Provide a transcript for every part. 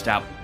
maxed out.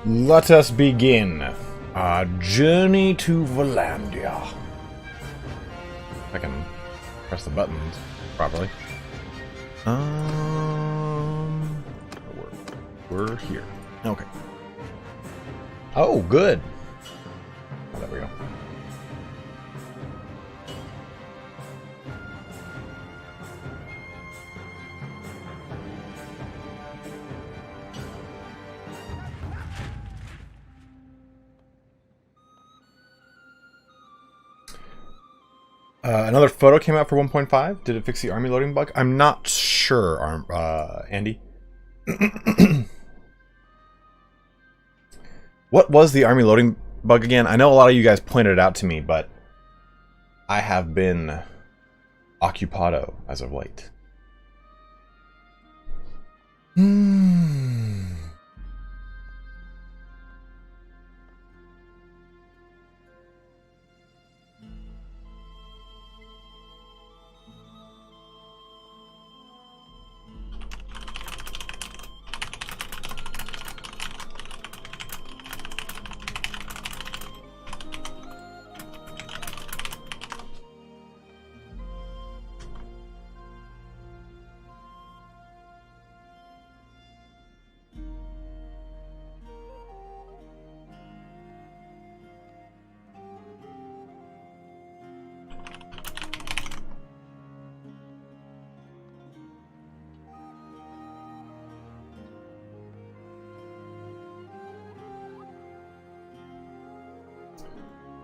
Let us begin our journey to Vlandia. If I can press the buttons properly. We're here. Okay. Oh, good. Oh, there we go. Another photo came out for 1.5. Did it fix the army loading bug? I'm not sure, Andy. What was the army loading bug again? I know a lot of you guys pointed it out to me, but I have been occupado as of late.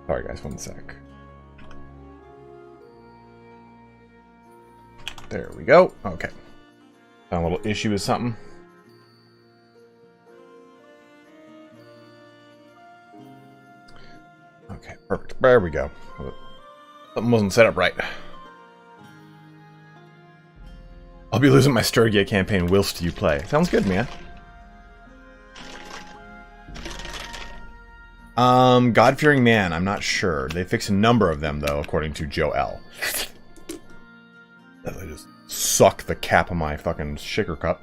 Sorry guys, one sec. There we go. Okay. Found a little issue with something. Okay, perfect. There we go. Something wasn't set up right. I'll be losing my Sturgia campaign whilst you play. Sounds good, man. God-fearing man, I'm not sure. They fixed a number of them, though, according to Joe L. I just suck the cap of my fucking shaker cup.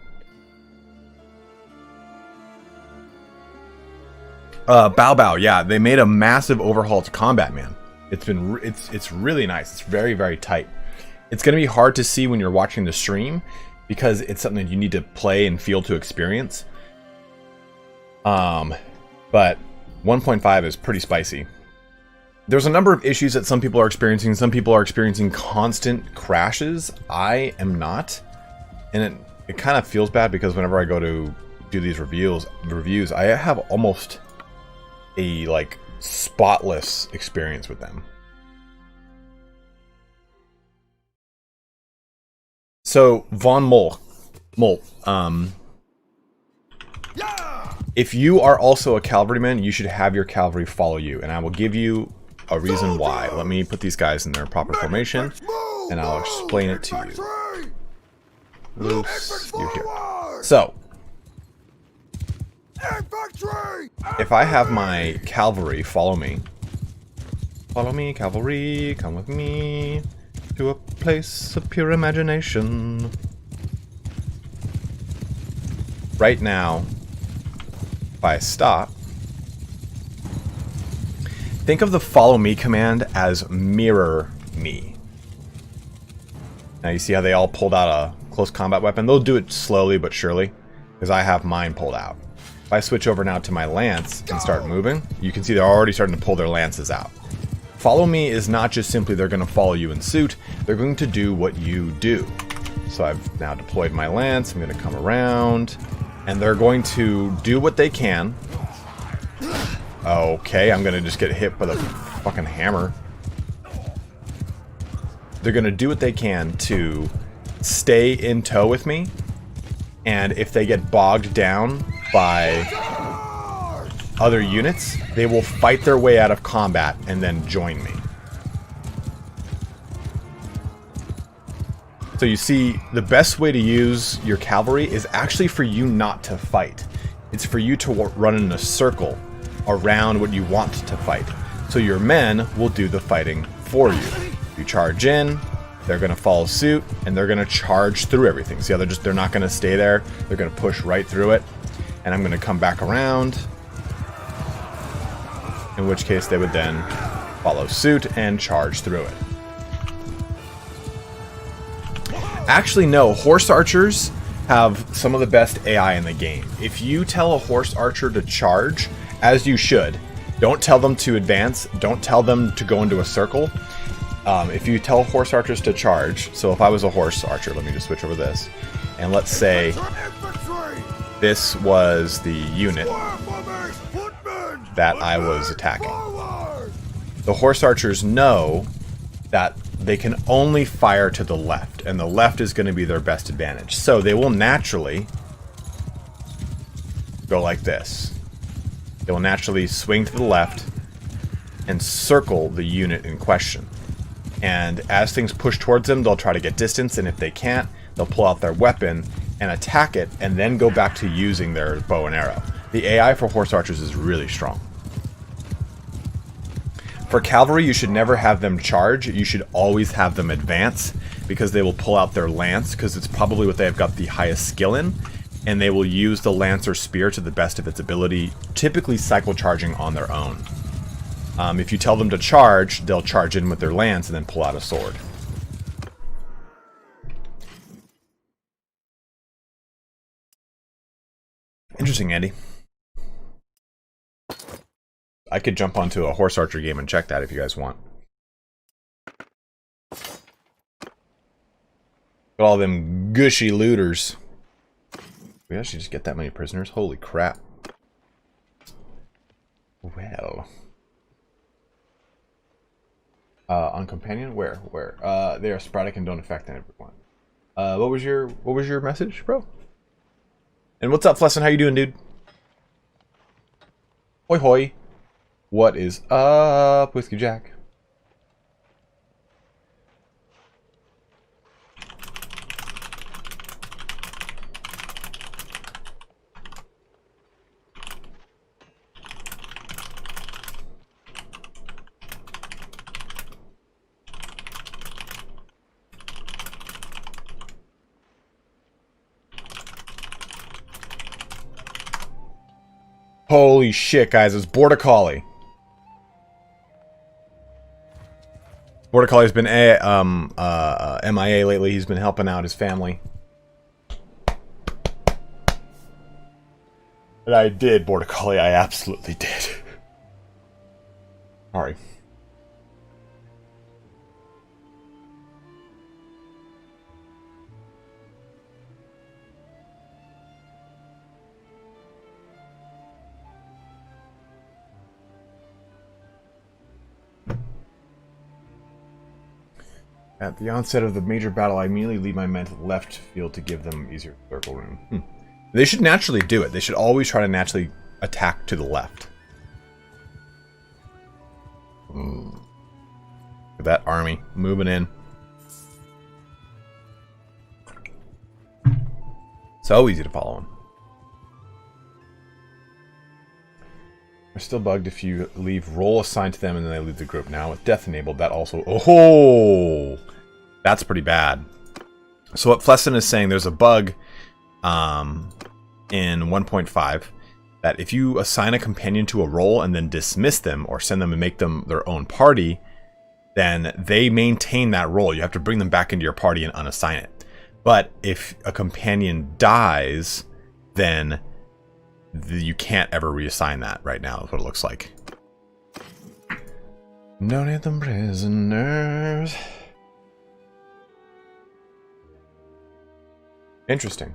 Bow Bow, yeah, they made a massive overhaul to combat, man. It's really nice. It's very, very tight. It's gonna be hard to see when you're watching the stream because it's something that you need to play and feel to experience. But 1.5 is pretty spicy. There's a number of issues that some people are experiencing. Some people are experiencing constant crashes. I am not. And it kind of feels bad because whenever I go to do these reviews, I have almost a like spotless experience with them. So Von Molk, if you are also a cavalryman, you should have your cavalry follow you, and I will give you a reason why. Let me put these guys in their proper formation, and I'll explain it to you. Loose, you here. So, if I have my cavalry follow me, cavalry, come with me to a place of pure imagination. Right now, if I stop, think of the follow me command as mirror me. Now you see how they all pulled out a close combat weapon? They'll do it slowly but surely, because I have mine pulled out. If I switch over now to my lance and start moving, you can see they're already starting to pull their lances out. Follow me is not just simply they're going to follow you in suit, they're going to do what you do. So I've now deployed my lance, I'm going to come around, and they're going to do what they can. Okay, I'm going to just get hit by the fucking hammer. They're going to do what they can to stay in tow with me. And if they get bogged down by other units, they will fight their way out of combat and then join me. So you see, the best way to use your cavalry is actually for you not to fight. It's for you to run in a circle around what you want to fight. So your men will do the fighting for you. You charge in, they're going to follow suit, and they're going to charge through everything. See how they're not going to stay there? They're going to push right through it. And I'm going to come back around, in which case they would then follow suit and charge through it. Actually, no, horse archers have some of the best AI in the game. If you tell a horse archer to charge, as you should, don't tell them to advance, don't tell them to go into a circle. If you tell horse archers to charge, so if I was a horse archer, let me just switch over this, and let's say this was the unit that I was attacking. The horse archers know that they can only fire to the left, and the left is going to be their best advantage. So they will naturally go like this. They will naturally swing to the left and circle the unit in question. And as things push towards them, they'll try to get distance, and if they can't, they'll pull out their weapon and attack it, and then go back to using their bow and arrow. The AI for horse archers is really strong. For cavalry, you should never have them charge. You should always have them advance, because they will pull out their lance, because it's probably what they've got the highest skill in, and they will use the lance or spear to the best of its ability, typically cycle charging on their own. If you tell them to charge, they'll charge in with their lance and then pull out a sword. Interesting, Andy. I could jump onto a horse archer game and check that if you guys want. Got all them gushy looters. We actually just get that many prisoners? Holy crap. Well. On companion? Where? They are sporadic and don't affect everyone. What was your message, bro? And what's up, Flesson? How you doing, dude? Hoi hoi. What is up, Whiskey Jack? Holy shit, guys, it's Border Collie. Border Collie's been MIA lately. He's been helping out his family. And I did, Border Collie. I absolutely did. Sorry. At the onset of the major battle, I immediately leave my men to the left field to give them easier circle room. They should naturally do it. They should always try to naturally attack to the left. Look at that army moving in. So easy to follow them. They're still bugged if you leave role assigned to them and then they leave the group. Now with death enabled, that also... Oh! That's pretty bad. So what Flesson is saying, there's a bug in 1.5 that if you assign a companion to a role and then dismiss them or send them and make them their own party, then they maintain that role. You have to bring them back into your party and unassign it. But if a companion dies, then you can't ever reassign that right now, is what it looks like. No need them prisoners. Interesting.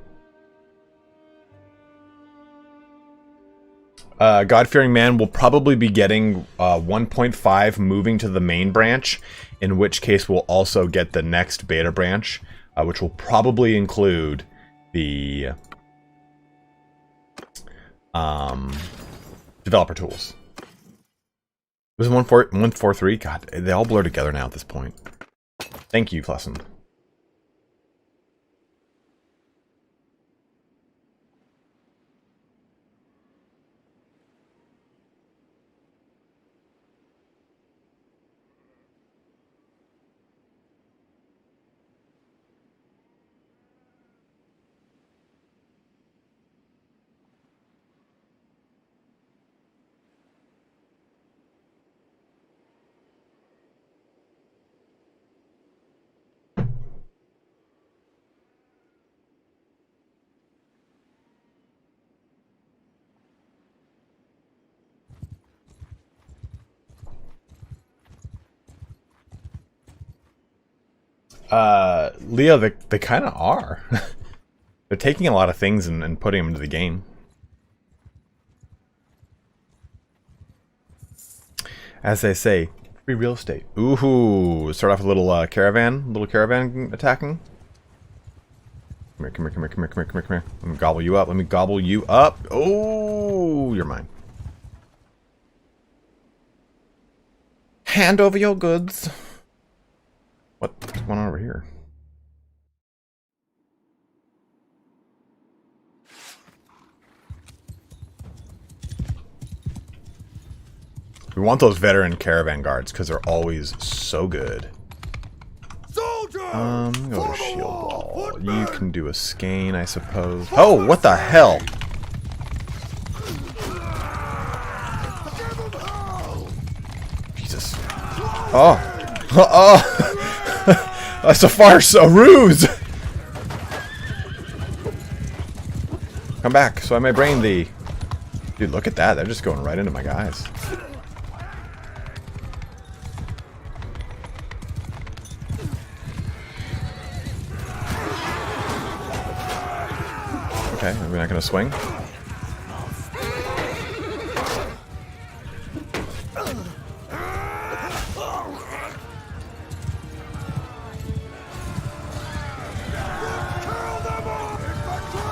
God-fearing man will probably be getting 1.5 moving to the main branch, in which case we'll also get the next beta branch, which will probably include the developer tools. Was it 1.4.3? God, they all blur together now at this point. Thank you, Flesson. Leo, they kind of are. They're taking a lot of things and putting them into the game. As they say, free real estate. Ooh, start off with a little caravan attacking. Come here. Let me gobble you up. Oh, you're mine. Hand over your goods. What's going on over here? We want those veteran caravan guards because they're always so good. Go to shield wall. You can do a skein, I suppose. Oh, what the hell? Jesus. Oh. Oh. That's a farce, a ruse. Come back, so I may brain thee. Dude, look at that. They're just going right into my guys. Okay, we're not gonna swing.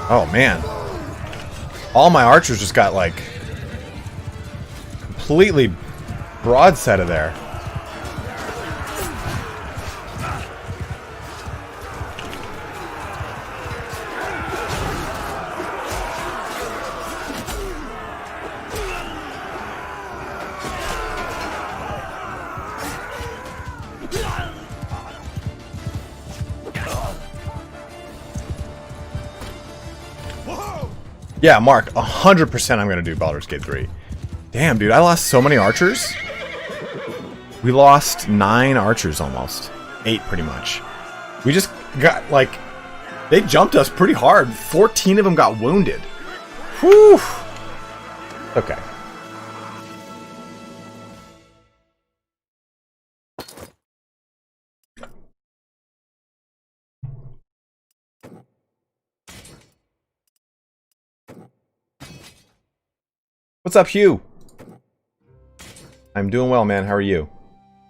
Oh man. All my archers just got like completely broadside of there. Yeah, Mark, 100% I'm going to do Baldur's Gate 3. Damn, dude, I lost so many archers. We lost 9 archers almost. 8, pretty much. We just got, like... They jumped us pretty hard. 14 of them got wounded. Whew. Okay. What's up, Hugh? I'm doing well, man. How are you?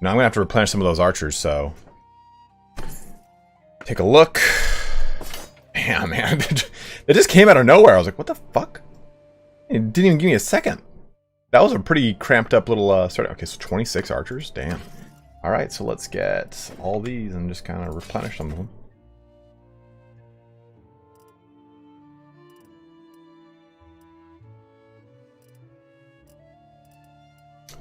Now I'm gonna have to replenish some of those archers, so... Take a look. Damn, man. It just came out of nowhere. I was like, what the fuck? It didn't even give me a second. That was a pretty cramped up little start. Okay, so 26 archers. Damn. Alright, so let's get all these and just kind of replenish some of them.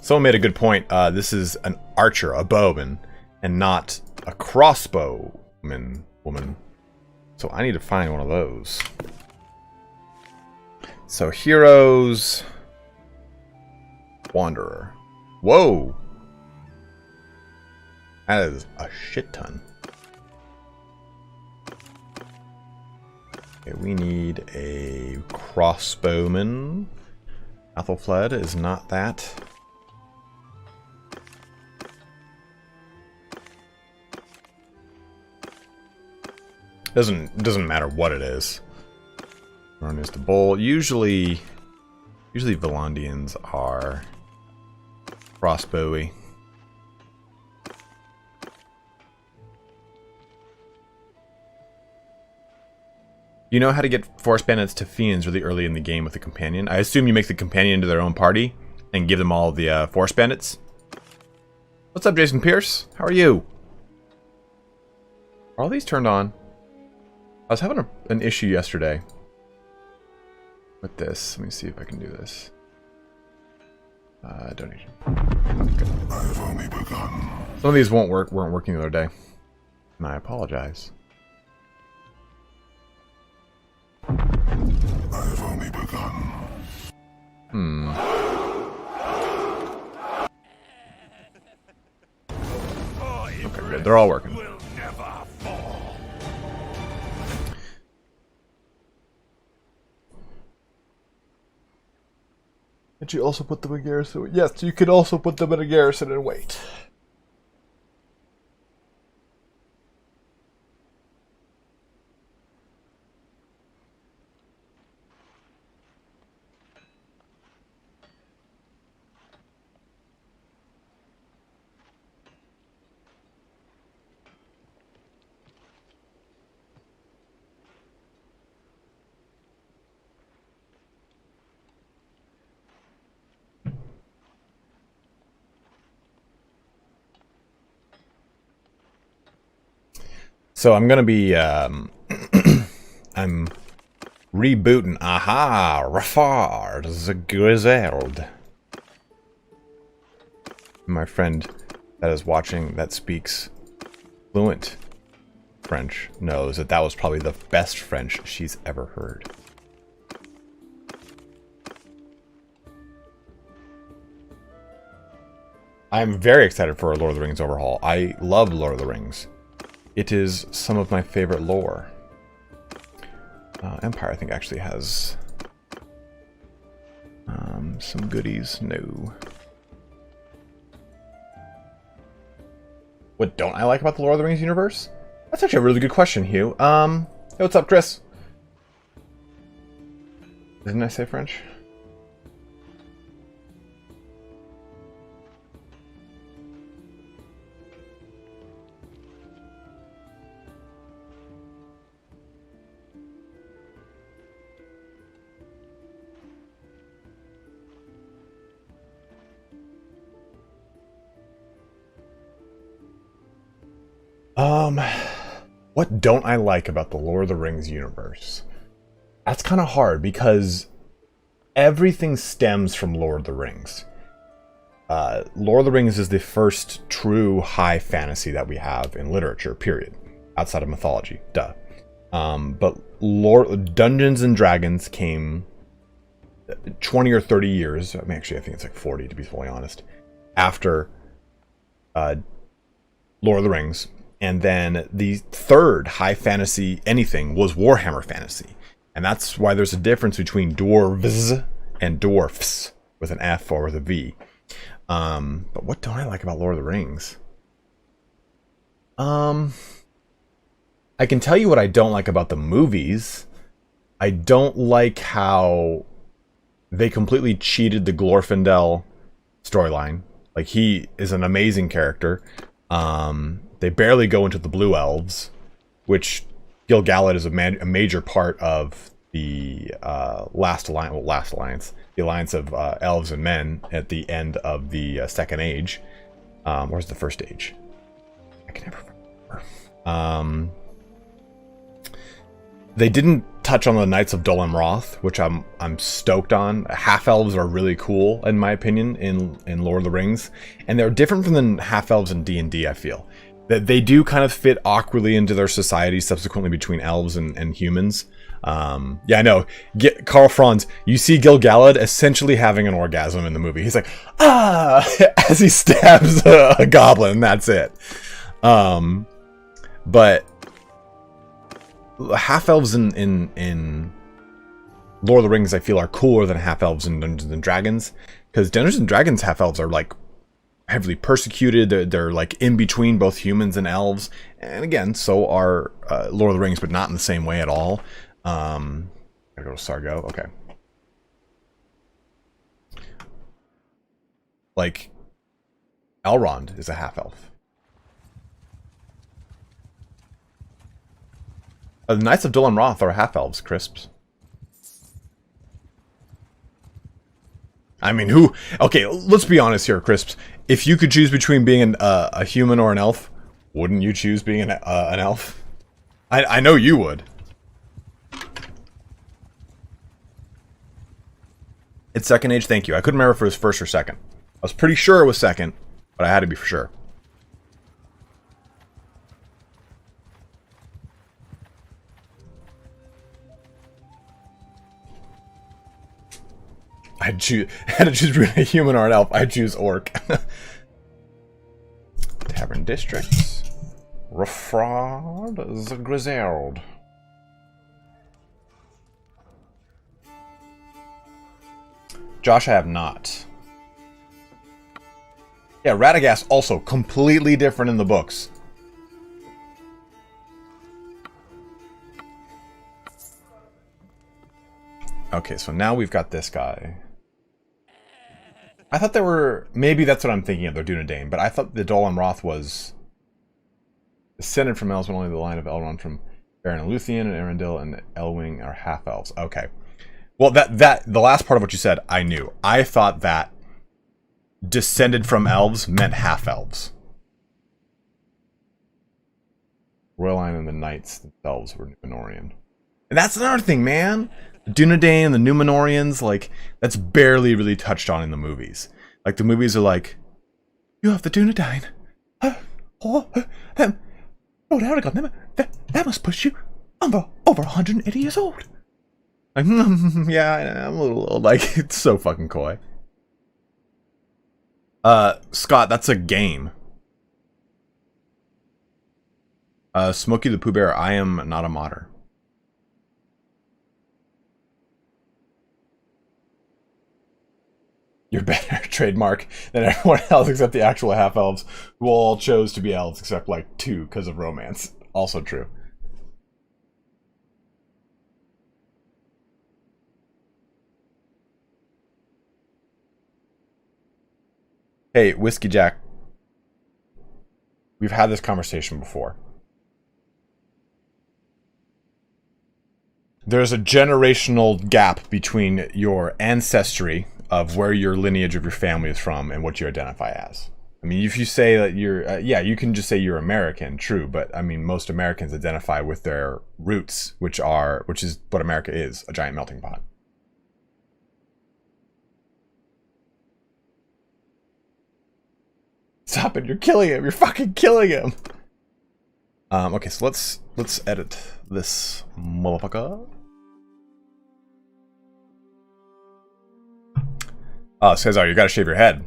Someone made a good point. This is an archer, a bowman, and not a crossbowman woman. So I need to find one of those. So heroes, wanderer. Whoa, that is a shit ton. Okay, we need a crossbowman. Athelflaed is not that. Doesn't matter what it is. Run is the bull. Usually Vlandians are crossbowy. You know how to get force bandits to fiends really early in the game with a companion? I assume you make the companion into their own party and give them all the force bandits. What's up, Jason Pierce? How are you? Are all these turned on? I was having an issue yesterday with this. Let me see if I can do this. Donation. Okay. I've only begun. Some of these weren't working the other day, and I apologize. I've only begun. Okay, good. They're all working. Did you also put them in garrison? Yes, you could also put them in a garrison and wait. So I'm gonna be I'm rebooting. Aha, Rafard the Grizzled. My friend that is watching that speaks fluent French knows that that was probably the best French she's ever heard. I'm very excited for a Lord of the Rings overhaul. I love Lord of the Rings. It is some of my favorite lore. Empire, I think, actually has some goodies. No. What don't I like about the Lord of the Rings universe? That's actually a really good question, Hugh. Hey, what's up, Chris? Didn't I say French? What don't I like about the Lord of the Rings universe? That's kind of hard because everything stems from Lord of the Rings. Lord of the Rings is the first true high fantasy that we have in literature, period. Outside of mythology, duh. But Dungeons and Dragons came 20 or 30 years, I mean, actually I think it's like 40 to be fully honest, after Lord of the Rings. And then the third high fantasy anything was Warhammer Fantasy. And that's why there's a difference between dwarves and dwarfs with an F or with a V. But what don't I like about Lord of the Rings? I can tell you what I don't like about the movies. I don't like how they completely cheated the Glorfindel storyline. Like, he is an amazing character. They barely go into the Blue Elves, which Gil-galad is a major part of the last alliance, the alliance of elves and men at the end of the Second Age. Where's the First Age? I can never remember. They didn't touch on the Knights of Dol Amroth, which I'm stoked on. Half-elves are really cool, in my opinion, in Lord of the Rings, and they're different from the half-elves in D&D, I feel. That they do kind of fit awkwardly into their society subsequently between elves and humans. Yeah, I know. Carl Franz, you see Gil-galad essentially having an orgasm in the movie. He's like, ah, as he stabs a goblin. That's it. But half-elves in Lord of the Rings, I feel, are cooler than half-elves in Dungeons and Dragons. Because Dungeons and Dragons half-elves are like heavily persecuted. They're like in between both humans and elves, and again, so are Lord of the Rings, but not in the same way at all. Gotta go to Sargo. Okay, like Elrond is a half elf. The Knights of Dol Amroth are half elves, Crisps. I mean, who? Okay, let's be honest here, Crisps. If you could choose between being a human or an elf, wouldn't you choose being an elf? I know you would. It's Second Age, thank you. I couldn't remember if it was first or second. I was pretty sure it was second, but I had to be for sure. I had to choose between a human or an elf. I choose orc. Tavern districts. Rafraud the Grizzled. Josh, I have not. Yeah, Radagast also completely different in the books. Okay, so now we've got this guy. I thought they were... Maybe that's what I'm thinking of. They're Dunedain. But I thought the Dol Amroth was descended from elves, but only the line of Elrond from Beren and Luthien and Arundel and Elwing are half-elves. Okay. Well, the last part of what you said, I knew. I thought that descended from elves meant half-elves. Royal and the Knights themselves were Numenorian. And that's another thing, man! The Dunedain and the Numenorians, like, that's barely really touched on in the movies. Like, the movies are like, you have the Dunedain. Oh, Aragon, that must push you over 180 years old. Like, yeah, I'm a little old. Like, it's so fucking coy. Scott, that's a game. Smokey the Pooh Bear, I am not a modder. You're better trademark than everyone else except the actual half-elves, who all chose to be elves except like 2 because of romance. Also true. Hey, Whiskey Jack. We've had this conversation before. There's a generational gap between your ancestry of where your lineage of your family is from and what you identify as. I mean, if you say that you're, yeah, you can just say you're American, true, but I mean, most Americans identify with their roots, which is what America is, a giant melting pot. Stop it, you're killing him, you're fucking killing him! Okay, so let's edit this motherfucker. Oh, Cesar, you gotta shave your head.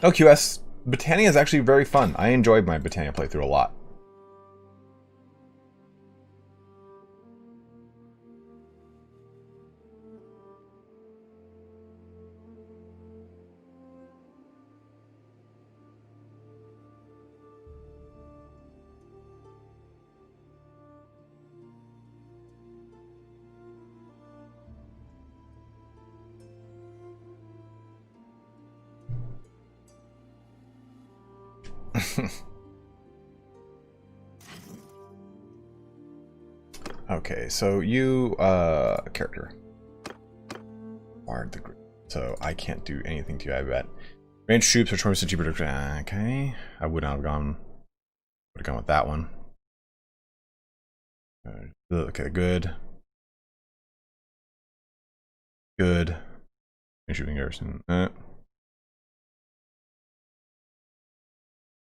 Oh, QS, Britannia is actually very fun. I enjoyed my Britannia playthrough a lot. Okay, so you, character. Bard the group. So I can't do anything to you, I bet. Ranged troops are 20% cheaper to... Okay. I would not have gone... Would have gone with that one. Okay, good. Good. Shooting garrison.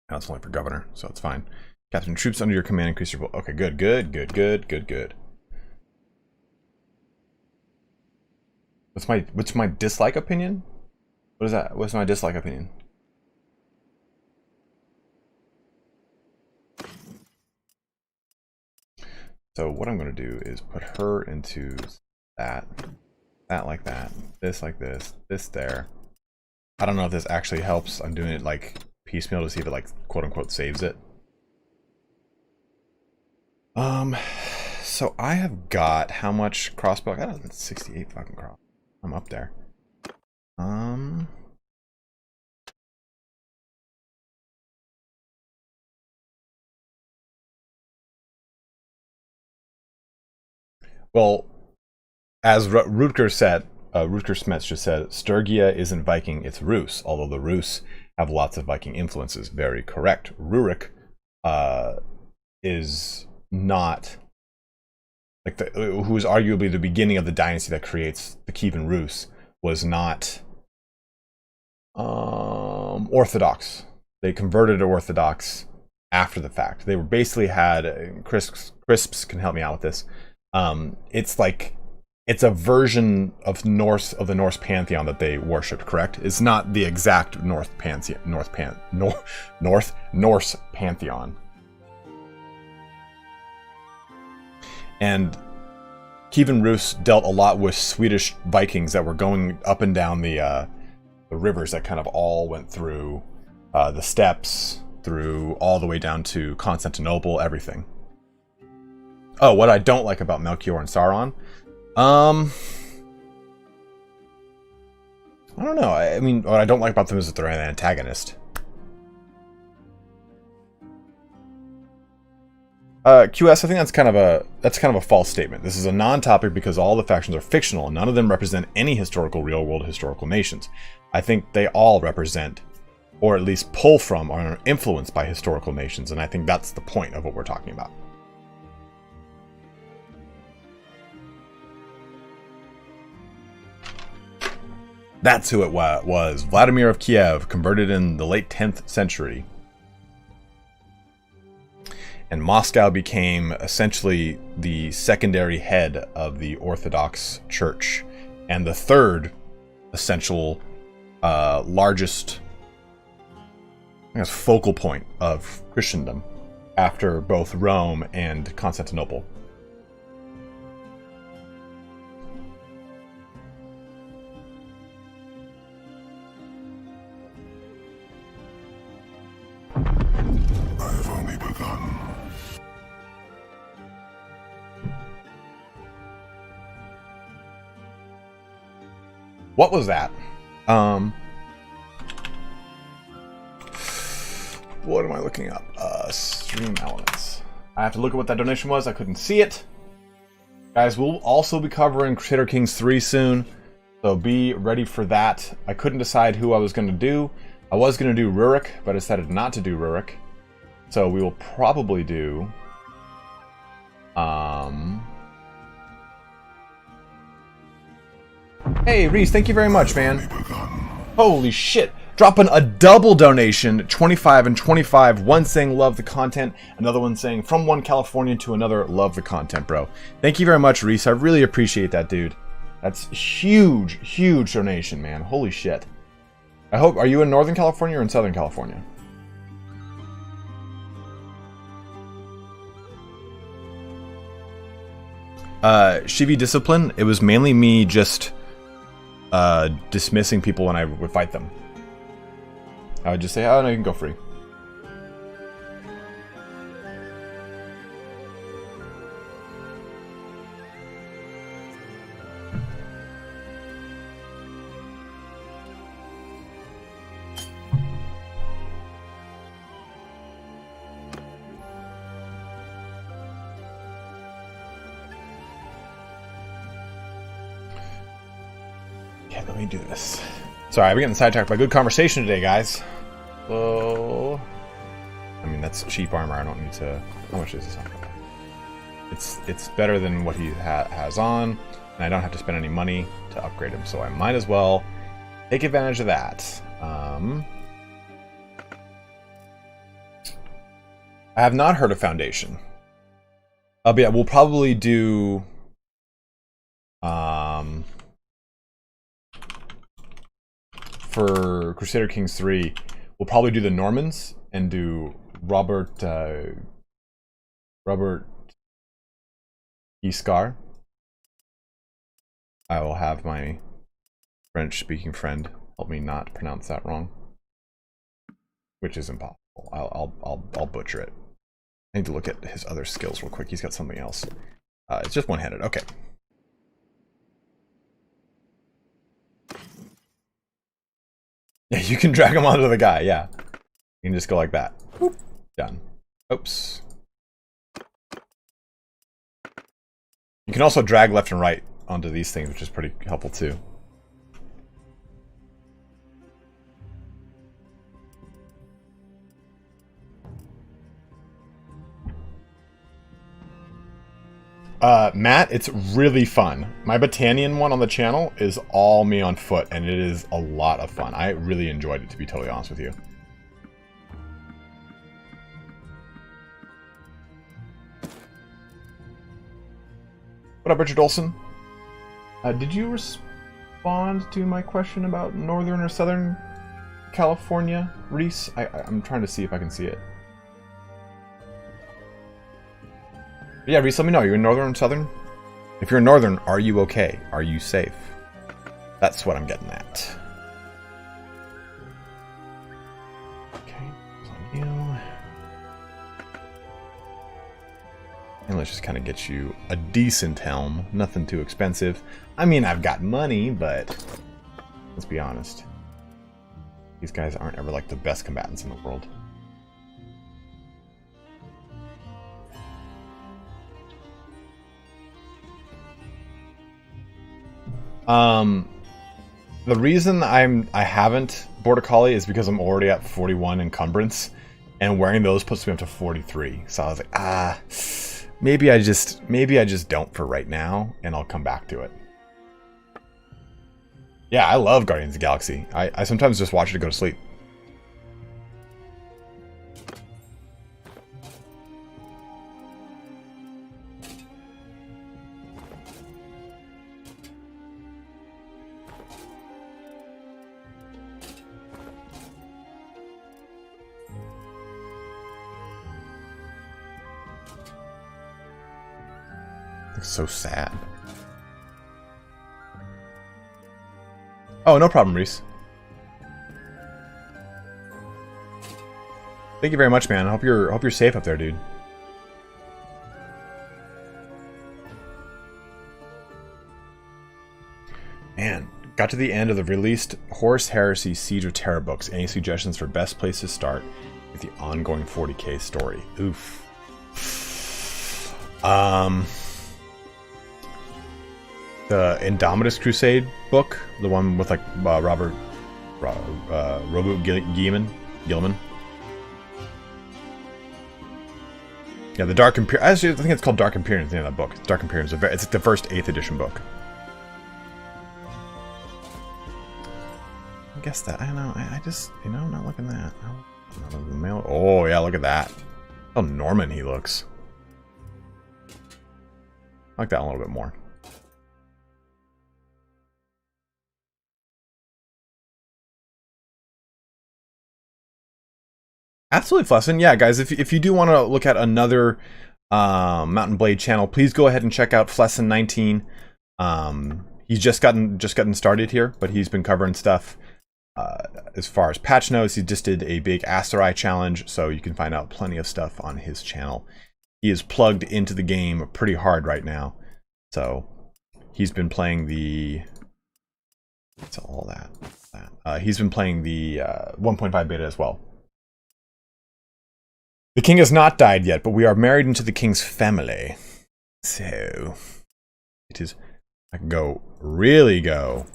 That's only for governor, so it's fine. Captain, troops under your command increase your... Okay, good, good, good, good, good, good. What's my dislike opinion? What is that? What's my dislike opinion? So what I'm going to do is put her into that like that, this like this there. I don't know if this actually helps. I'm doing it like piecemeal to see if it like quote unquote saves it. So I have got how much crossbow? I got 68 fucking cross. I'm up there. Well, as Rutger said, Rutger Smets just said, Sturgia isn't Viking, it's Rus, although the Rus have lots of Viking influences. Very correct. Rurik is not, like, who is arguably the beginning of the dynasty that creates the Kievan Rus, was not Orthodox. They converted to Orthodox after the fact. They were basically had, Crisps can help me out with this. It's like, it's a version of the Norse pantheon that they worshipped, correct? It's not the exact Norse pantheon. And Kievan Rus dealt a lot with Swedish Vikings that were going up and down the rivers that kind of all went through the steppes, through all the way down to Constantinople, everything. Oh, what I don't like about Melchior and Sauron? I don't know. I mean, what I don't like about them is that they're an antagonist. QS, I think that's kind of a false statement. This is a non-topic because all the factions are fictional and none of them represent any real-world historical nations. I think they all represent or at least pull from, or are influenced by historical nations, and I think that's the point of what we're talking about. That's who it was. Vladimir of Kiev, converted in the late 10th century. And Moscow became essentially the secondary head of the Orthodox Church, and the third essential, largest, I guess, focal point of Christendom after both Rome and Constantinople. I've only begun. What was that? What am I looking up? Stream elements. I have to look at what that donation was. I couldn't see it. Guys, we'll also be covering Crusader Kings 3 soon, so be ready for that. I couldn't decide who I was going to do. I was going to do Rurik, but I decided not to do Rurik. So we will probably do... Hey, Reese, thank you very much, man. Holy shit. Dropping a double donation, 25 and 25. One saying love the content, another one saying from one Californian to another, love the content, bro. Thank you very much, Reese. I really appreciate that, dude. That's huge, huge donation, man. Holy shit. I hope, are you in Northern California or in Southern California? Shivi Discipline, it was mainly me just dismissing people when I would fight them. I would just say, oh no, you can go free. Okay, let me do this. Sorry, we're getting sidetracked by good conversation today, guys. So, I mean, that's cheap armor. I don't need to. How much is this on? It's better than what he has on, and I don't have to spend any money to upgrade him. So I might as well take advantage of that. I have not heard of Foundation. But yeah, we'll probably do. For Crusader Kings 3, we'll probably do the Normans and do Robert Guiscard. I will have my French-speaking friend help me not pronounce that wrong, which is impossible. I'll butcher it. I need to look at his other skills real quick. He's got something else. It's just one-handed. Okay. Yeah, you can drag him onto the guy, yeah. You can just go like that. Boop. Done. Oops. You can also drag left and right onto these things, which is pretty helpful too. Matt, it's really fun. My Battanian one on the channel is all me on foot, and it is a lot of fun. I really enjoyed it, to be totally honest with you. What up, Richard Olson? Did you respond to my question about Northern or Southern California, Reese? I'm trying to see if I can see it. Yeah, Reese, let me know. You're in Northern and Southern? If you're in Northern, are you okay? Are you safe? That's what I'm getting at. Okay, on you. And let's just kind of get you a decent helm. Nothing too expensive. I mean, I've got money, but let's be honest. These guys aren't ever like the best combatants in the world. The reason I haven't Border Collie is because I'm already at 41 encumbrance, and wearing those puts me up to 43. So I was like, maybe I just don't for right now, and I'll come back to it. Yeah, I love Guardians of the Galaxy. I sometimes just watch it to go to sleep. It's so sad. Oh, no problem, Reese. Thank you very much, man. I hope you're safe up there, dude. Man, got to the end of the released Horus Heresy Siege of Terra books. Any suggestions for best place to start with the ongoing 40k story? Oof. The Indomitus Crusade book, the one with like Robo Gilliman. Yeah, the Dark Imperium. Actually, I think it's called Dark Imperium at the end of that book. Dark Imperium is it's the first 8th edition book. I guess that I don't know. I just I'm not looking at that. Oh yeah, look at that. How Norman he looks. I like that a little bit more. Absolutely, Flessin. Yeah, guys, if you do want to look at another Mountain Blade channel, please go ahead and check out Flessin19. He's just gotten started here, but he's been covering stuff as far as patch notes. He just did a big Asterai challenge, so you can find out plenty of stuff on his channel. He is plugged into the game pretty hard right now, so he's been playing the. What's all that? He's been playing the 1.5 beta as well. The king has not died yet, but we are married into the king's family. So, it is, I can go, really go,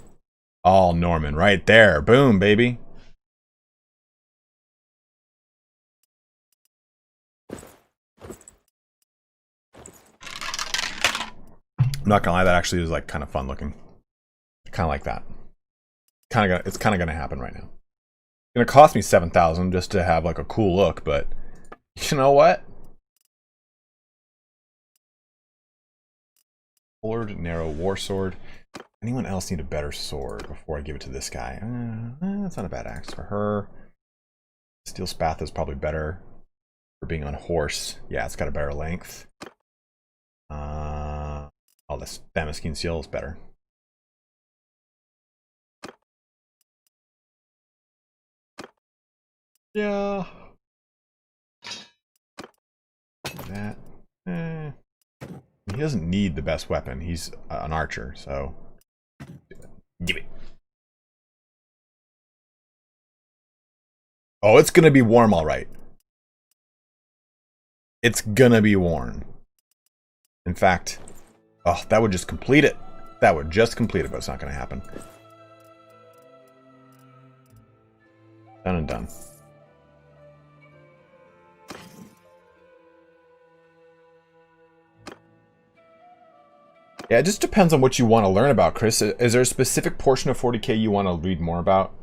all Norman right there. Boom, baby. I'm not gonna lie, that actually is like kind of fun looking. Kind of like that. It's kind of gonna happen right now. It's gonna cost me 7,000 just to have like a cool look, but you know what? Lord, narrow war sword. Anyone else need a better sword before I give it to this guy? That's not a bad axe for her. Steel Spath is probably better for being on horse. Yeah, it's got a better length. Oh, this Damascene Seal is better. Yeah. That. He doesn't need the best weapon. He's an archer, so give it. Oh, it's gonna be warm, all right. It's gonna be warm. In fact, oh, that would just complete it. That would just complete it, but it's not gonna happen. Done and done. Yeah, it just depends on what you want to learn about, Chris. Is there a specific portion of 40k you want to read more about?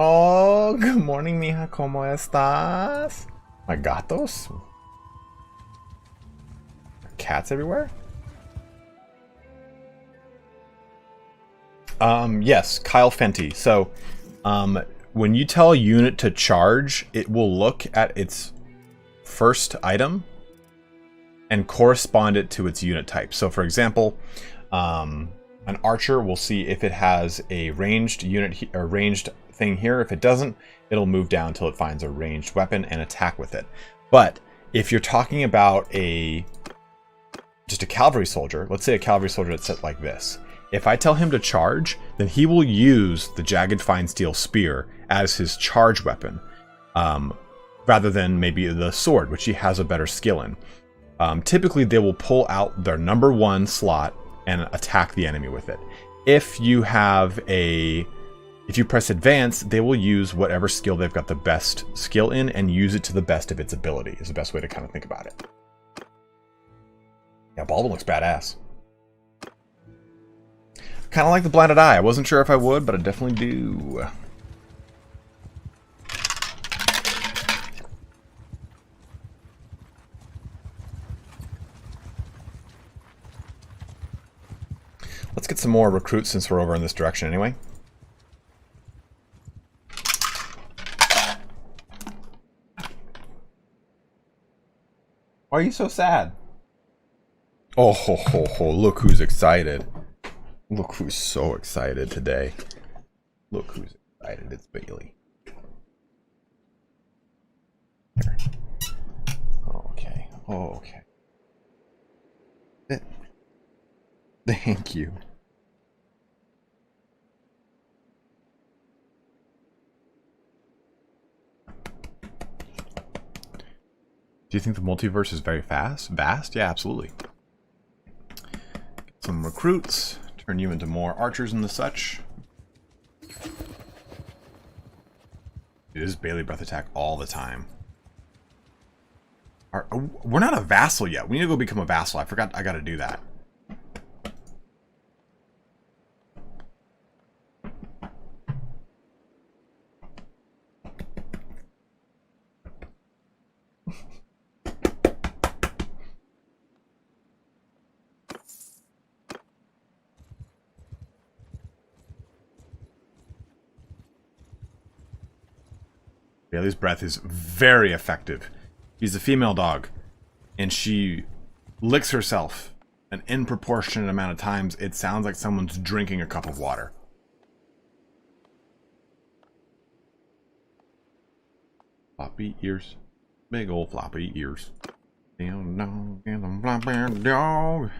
Oh, good morning, mija. ¿Cómo estás? My gatos? Cats everywhere? Yes, Kyle Fenty. So, when you tell a unit to charge, it will look at its first item and correspond it to its unit type. So, for example, an archer will see if it has a ranged unit or ranged thing here. If it doesn't, it'll move down until it finds a ranged weapon and attack with it. But if you're talking about just a cavalry soldier, let's say a cavalry soldier that's set like this. If I tell him to charge, then he will use the Jagged Fine Steel Spear as his charge weapon, rather than maybe the sword, which he has a better skill in. Typically, they will pull out their number 1 slot and attack the enemy with it. If you press advance, they will use whatever skill they've got the best skill in and use it to the best of its ability, is the best way to kind of think about it. Yeah, Baldwin looks badass. Kind of like the blinded eye. I wasn't sure if I would, but I definitely do. Let's get some more recruits since we're over in this direction anyway. Why are you so sad? Oh, ho, ho, ho. Look who's excited. Look who's so excited today. Look who's excited. It's Bailey. Here. Okay. Oh, okay. Thank you. Do you think the multiverse is very vast? Yeah, absolutely. Get some recruits. Turn you into more archers and the such. It is Bailey breath attack all the time. We're not a vassal yet. We need to go become a vassal. I forgot I gotta do that. Bailey's breath is very effective. She's a female dog, and she licks herself an disproportionate amount of times. It sounds like someone's drinking a cup of water. Floppy ears. Big old floppy ears. Down, dog, and the floppy dog.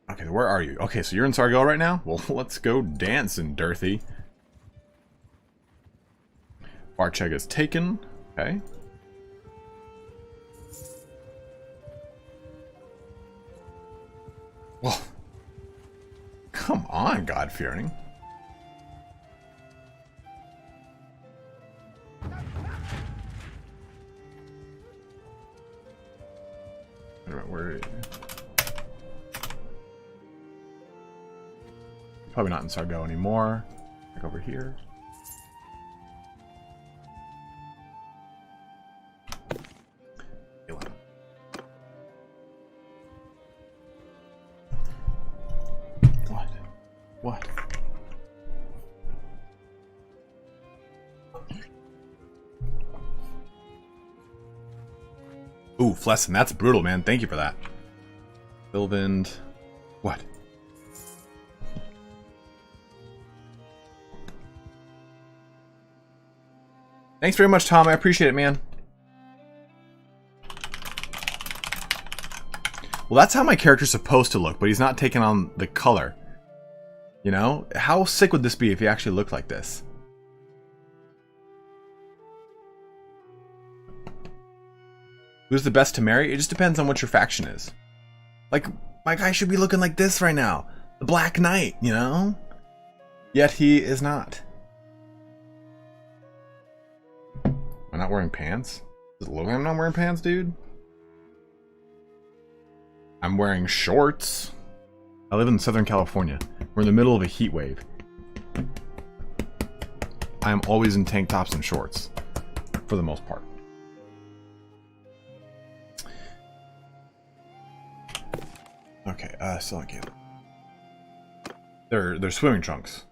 Okay, where are you? Okay, so you're in Sargel right now? Well, let's go dancing, Dirthy. Barcheg is taken. Okay. Well, come on, God-fearing. Where are you? Probably not in Sargo anymore. Back over here. What? Ooh, Flessin, that's brutal, man. Thank you for that. Sylvind. What? Thanks very much, Tom. I appreciate it, man. Well, that's how my character's supposed to look, but he's not taking on the color. You know? How sick would this be if he actually looked like this? Who's the best to marry? It just depends on what your faction is. Like, my guy should be looking like this right now. The Black Knight, you know? Yet he is not. I'm not wearing pants? Does it look like I'm not wearing pants, dude? I'm wearing shorts. I live in Southern California. We're in the middle of a heat wave. I am always in tank tops and shorts. For the most part. Okay, still not cable. They're swimming trunks.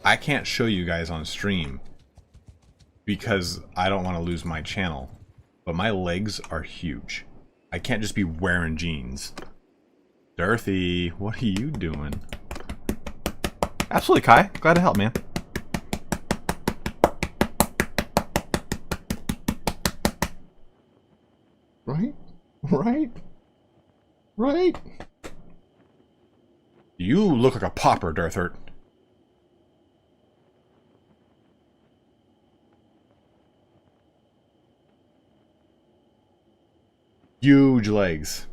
I can't show you guys on stream because I don't want to lose my channel. But my legs are huge. I can't just be wearing jeans. Dirthy, what are you doing? Absolutely, Kai. Glad to help, man. Right? Right? Right? You look like a pauper, Dirthert. Huge legs.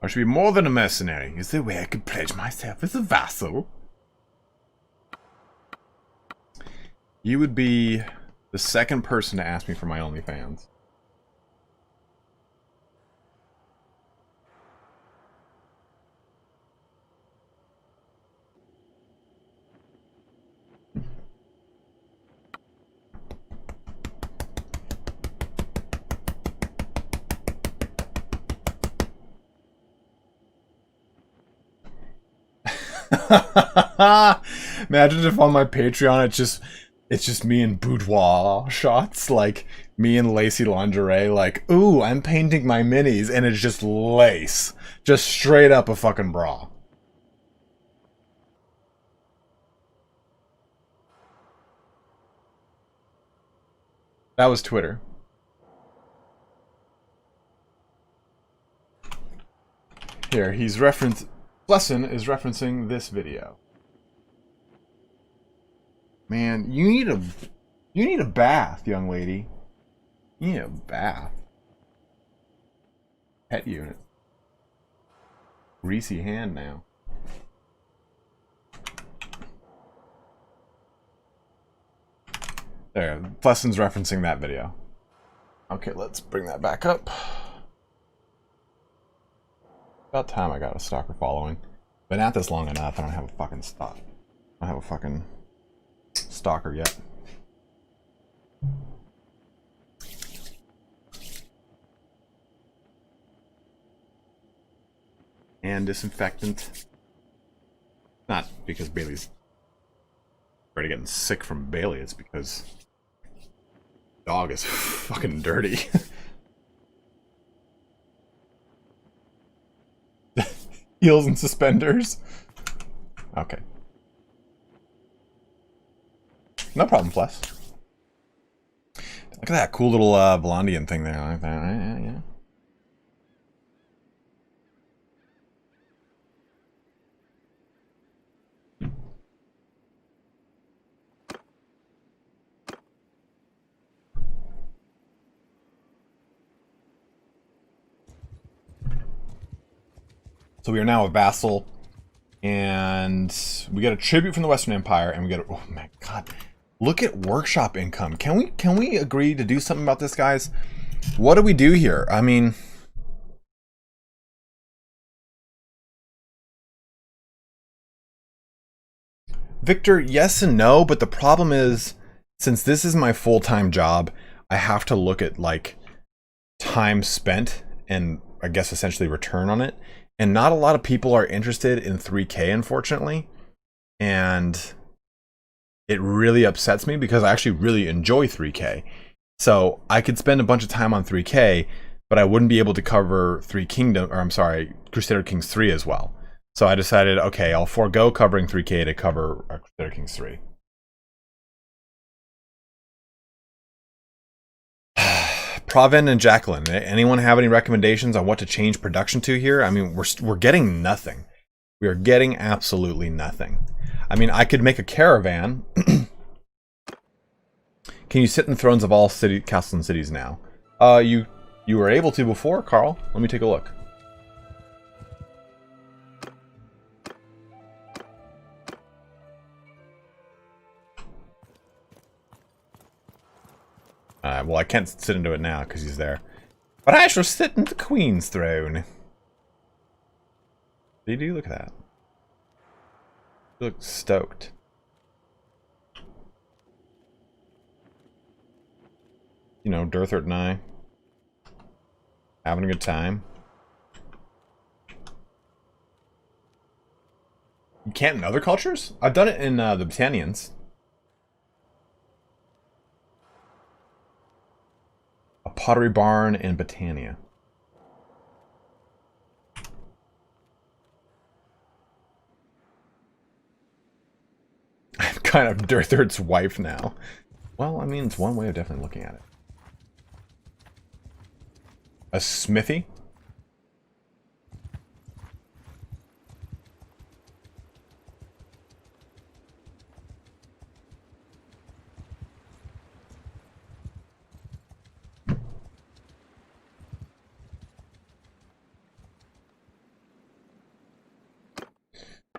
I should be more than a mercenary. Is there a way I could pledge myself as a vassal? You would be the second person to ask me for my OnlyFans. Imagine if on my Patreon it's just me in boudoir shots, like me in lacy lingerie, like, ooh, I'm painting my minis, and it's just lace. Just straight up a fucking bra. That was Twitter. Here, Blessin is referencing this video. Man, you need a bath, young lady. You need a bath. Pet unit. Greasy hand now. There, Blessin's referencing that video. Okay, let's bring that back up. About time I got a stalker following. Been at this long enough, I don't have a fucking stalk. I don't have a fucking stalker yet. And disinfectant. Not because Bailey's already getting sick from Bailey, it's because dog is fucking dirty. Heels and suspenders. Okay. No problem, Fless. Look at that cool little Vlandian thing there. Like that, right? Yeah. So we are now a vassal, and we get a tribute from the Western Empire, and we get oh my god, look at workshop income. Can we agree to do something about this, guys? What do we do here? I mean, Victor, yes and no, but the problem is, since this is my full-time job, I have to look at like time spent and I guess essentially return on it. And not a lot of people are interested in 3K, unfortunately. And it really upsets me because I actually really enjoy 3K. So I could spend a bunch of time on 3K, but I wouldn't be able to cover Crusader Kings 3 as well. So I decided, okay, I'll forego covering 3K to cover Crusader Kings 3. Provin and Jacqueline, anyone have any recommendations on what to change production to here? I mean, we're getting nothing. We are getting absolutely nothing. I mean, I could make a caravan. Can you sit in thrones of all castles and cities now? You were able to before, Carl. Let me take a look. Well, I can't sit into it now because he's there. But I shall sit in the Queen's throne. You do? Look at that. You look stoked. you know, Dirthert and I having a good time. You can't in other cultures? I've done it in the Britannians. A pottery barn in Britannia. I'm kind of Dirthert's wife now. Well, I mean, it's one way of definitely looking at it. A smithy?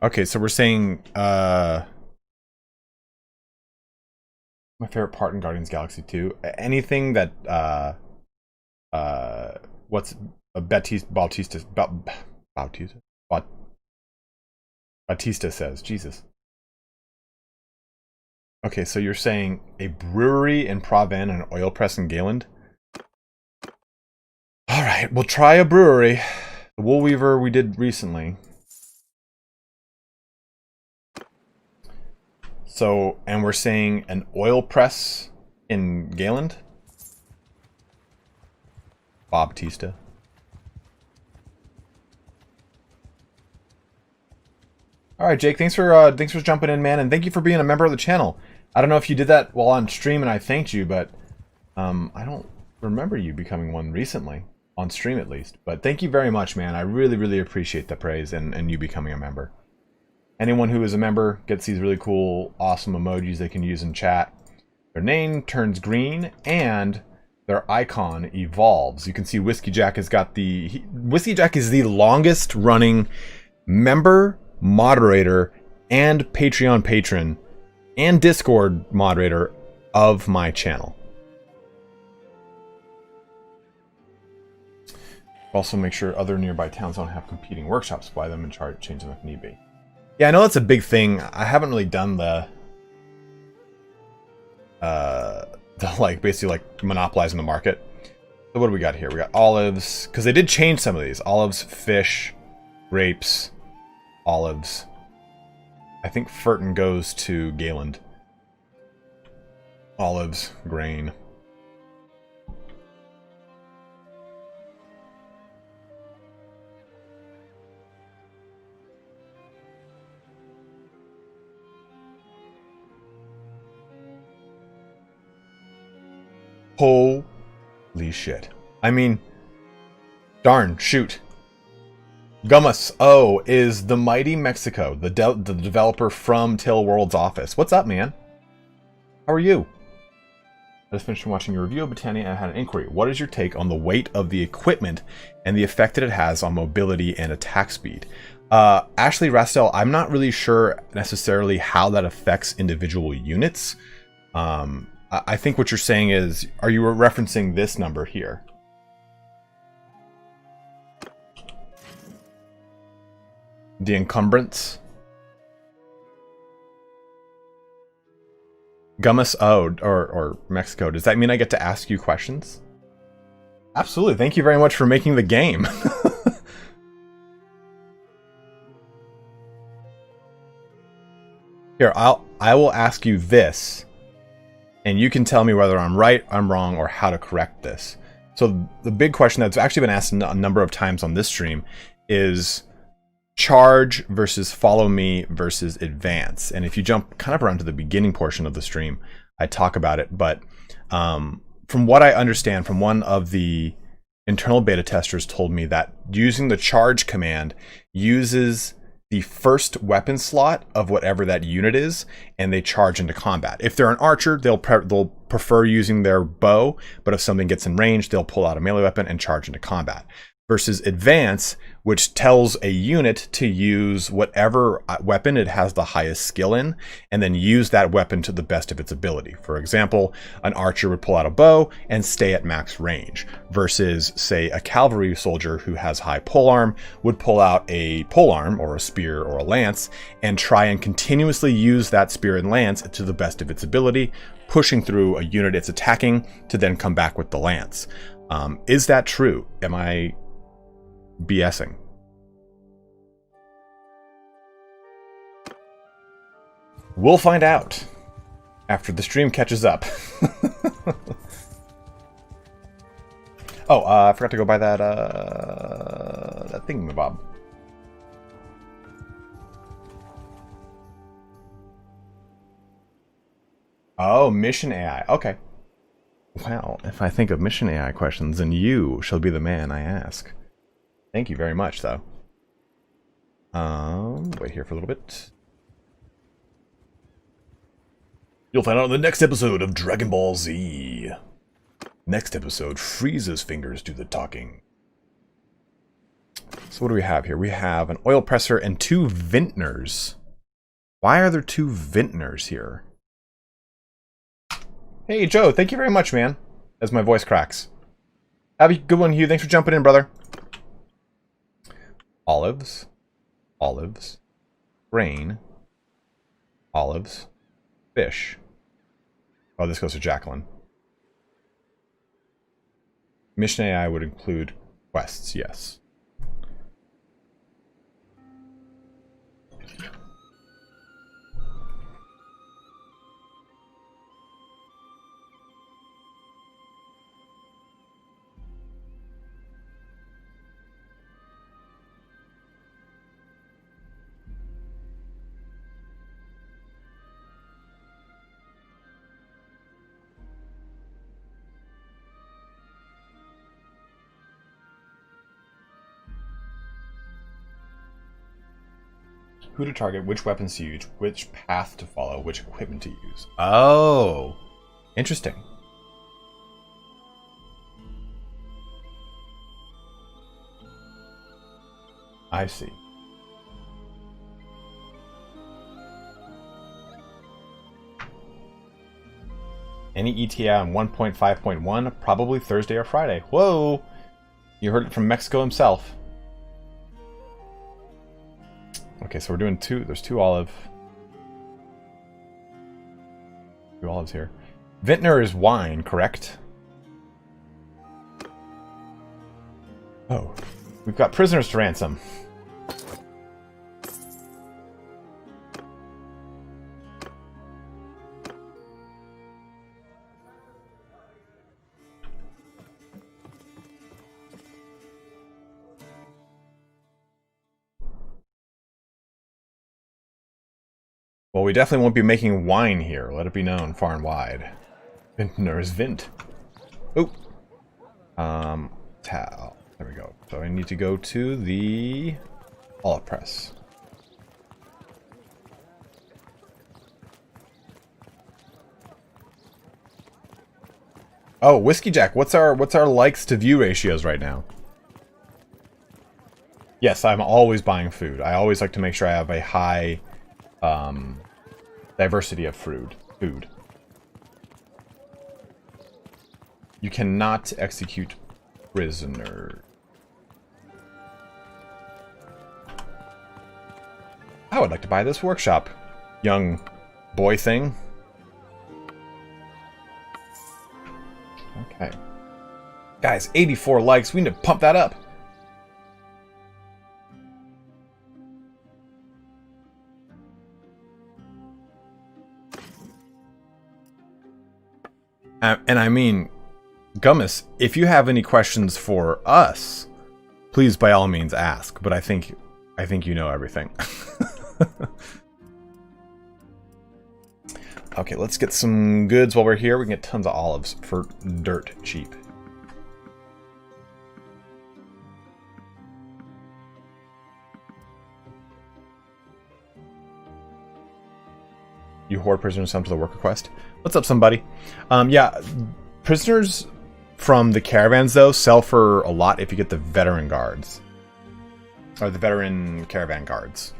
Okay, so we're saying, my favorite part in Guardians Galaxy 2, anything that, what's Bautista says, Jesus. Okay, so you're saying a brewery in Provence and an oil press in Gaeland? Alright, we'll try a brewery. The Wool Weaver we did recently. So, and we're saying an oil press in Gaeland? Bautista. All right, Jake. Thanks for jumping in, man, and thank you for being a member of the channel. I don't know if you did that while on stream and I thanked you, but I don't remember you becoming one recently on stream, at least. But thank you very much, man. I really, really appreciate the praise and you becoming a member. Anyone who is a member gets these really cool, awesome emojis they can use in chat. Their name turns green and their icon evolves. You can see Whiskey Jack has got the... Whiskey Jack is the longest running member, moderator, and Patreon patron, and Discord moderator of my channel. Also make sure other nearby towns don't have competing workshops. Buy them and change them if need be. Yeah, I know that's a big thing. I haven't really done the like basically like monopolizing the market. So what do we got here? We got olives, because they did change some of these. Olives, fish, grapes, olives. I think Furton goes to Gaeland. Olives, grain. Holy shit. I mean, darn, shoot. Gummus O is the mighty Mexico, the developer from Till World's office. What's up, man? How are you? I just finished watching your review of Britannia and had an inquiry. What is your take on the weight of the equipment and the effect that it has on mobility and attack speed? Ashley Rastel, I'm not really sure necessarily how that affects individual units. I think what you're saying is, are you referencing this number here? The encumbrance? Gummus O, or Mexico, does that mean I get to ask you questions? Absolutely, thank you very much for making the game. Here, I will ask you this. And you can tell me whether I'm right, I'm wrong, or how to correct this. So the big question that's actually been asked a number of times on this stream is charge versus follow me versus advance. And if you jump kind of around to the beginning portion of the stream, I talk about it. But from what I understand, from one of the internal beta testers told me that using the charge command uses the first weapon slot of whatever that unit is, and they charge into combat. If they're an archer, they'll prefer using their bow, but if something gets in range, they'll pull out a melee weapon and charge into combat. versus advance, which tells a unit to use whatever weapon it has the highest skill in, and then use that weapon to the best of its ability. For example, an archer would pull out a bow and stay at max range, versus, say, a cavalry soldier who has high polearm would pull out a polearm, or a spear, or a lance, and try and continuously use that spear and lance to the best of its ability, pushing through a unit it's attacking to then come back with the lance. Is that true? Am I BSing? We'll find out after the stream catches up. Oh, I forgot to go buy that that thingamabob. Oh, mission AI. Okay. Well, if I think of mission AI questions, then you shall be the man I ask. Thank you very much, though. Wait here for a little bit. You'll find out in the next episode of Dragon Ball Z. Next episode, Frieza's fingers do the talking. So what do we have here? We have an oil presser and 2 vintners. Why are there 2 vintners here? Hey, Joe, thank you very much, man. As my voice cracks. Have a good one, Hugh. Thanks for jumping in, brother. Olives. Olives. Grain. Olives. Fish. Oh, this goes to Jacqueline. Mission AI would include quests, yes. Who to target, which weapons to use, which path to follow, which equipment to use. Oh, interesting. I see. Any ETA on 1.5.1? Probably Thursday or Friday. Whoa! You heard it from Mexico himself. Okay, so we're doing 2. There's 2 olive. 2 olives here. Vintner is wine, correct? Oh, we've got prisoners to ransom. Well, we definitely won't be making wine here. Let it be known far and wide. Vintner is vint. Oh. Towel. There we go. So I need to go to the olive press. Oh, Whiskey Jack, what's our likes to view ratios right now? Yes, I'm always buying food. I always like to make sure I have a high diversity of food. You cannot execute prisoner. I would like to buy this workshop, young boy thing. Okay. Guys, 84 likes. We need to pump that up. And I mean, Gummus, if you have any questions for us, please by all means ask. But I think you know everything. Okay, let's get some goods while we're here. We can get tons of olives for dirt cheap. You hoard prisoners some to the work request. What's up, somebody? Yeah, prisoners from the caravans, though, sell for a lot if you get the veteran guards. Or the veteran caravan guards.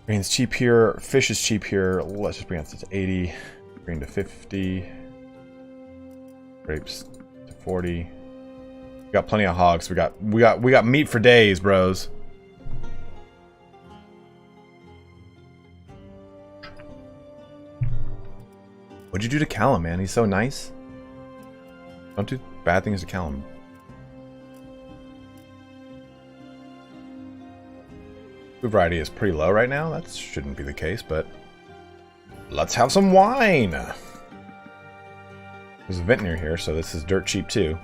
Grain's cheap here. Fish is cheap here. Let's just bring it to 80. Grain to 50. Grapes to 40. We got plenty of hogs. We got meat for days, bros. What'd you do to Callum, man? He's so nice. Don't do bad things to Callum. Food variety is pretty low right now. That shouldn't be the case, but let's have some wine. There's a vintner here, so this is dirt cheap too.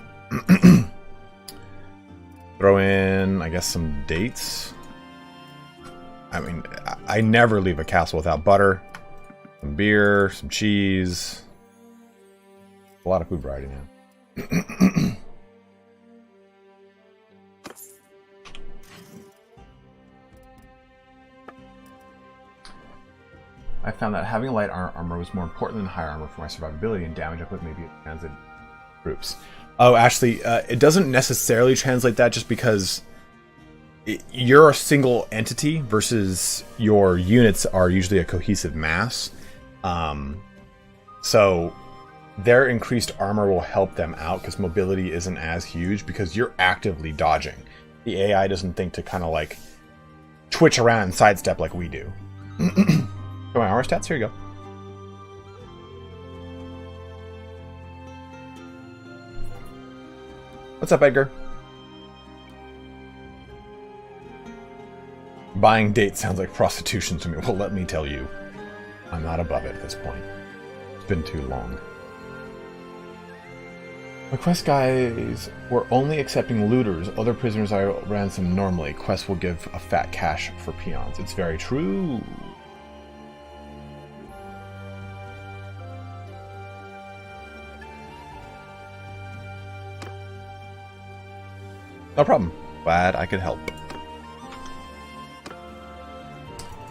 Throw in, I guess, some dates. I mean, I never leave a castle without butter. Some beer, some cheese. A lot of food variety now. I found that having light armor was more important than high armor for my survivability and damage uplift maybe transit groups. Oh, actually, it doesn't necessarily translate that just because you're a single entity versus your units are usually a cohesive mass. So their increased armor will help them out because mobility isn't as huge because you're actively dodging. The AI doesn't think to kind of like twitch around and sidestep like we do. So my armor stats, here you go. What's up, Edgar? Buying dates sounds like prostitution to me. Well, let me tell you, I'm not above it at this point. It's been too long. My quest guys were only accepting looters. Other prisoners I ransom normally. Quests will give a fat cash for peons. It's very true. No problem. Glad I could help.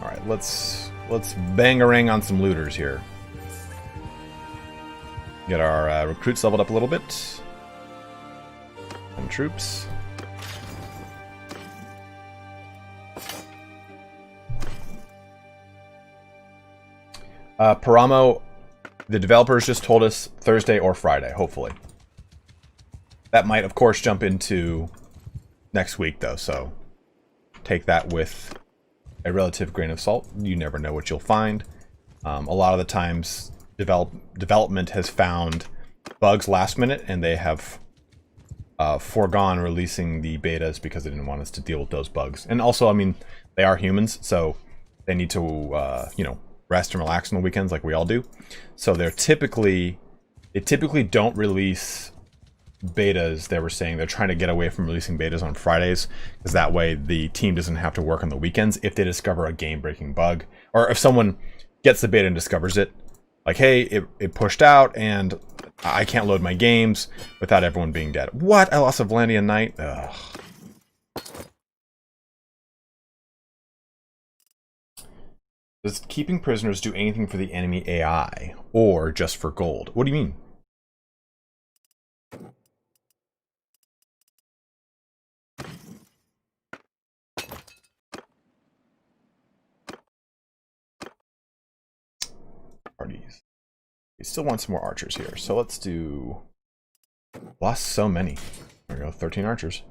Alright, let's bang-a-ring on some looters here. Get our recruits leveled up a little bit. And troops. Paramo, the developers just told us Thursday or Friday, hopefully. That might, of course, jump into next week, though, so take that with a relative grain of salt. You never know what you'll find. A lot of the times, development has found bugs last minute, and they have foregone releasing the betas because they didn't want us to deal with those bugs. And also, I mean, they are humans, so they need to, you know, rest and relax on the weekends like we all do. So they typically don't release betas. They were saying they're trying to get away from releasing betas on Fridays because that way the team doesn't have to work on the weekends if they discover a game-breaking bug, or if someone gets the beta and discovers it, like, hey, it pushed out and I can't load my games without everyone being dead. What? I lost a Vlandia Knight? Ugh. Does keeping prisoners do anything for the enemy AI or just for gold? What do you mean? Parties. We still want some more archers here, so let's do. Lost so many. There we go, 13 archers.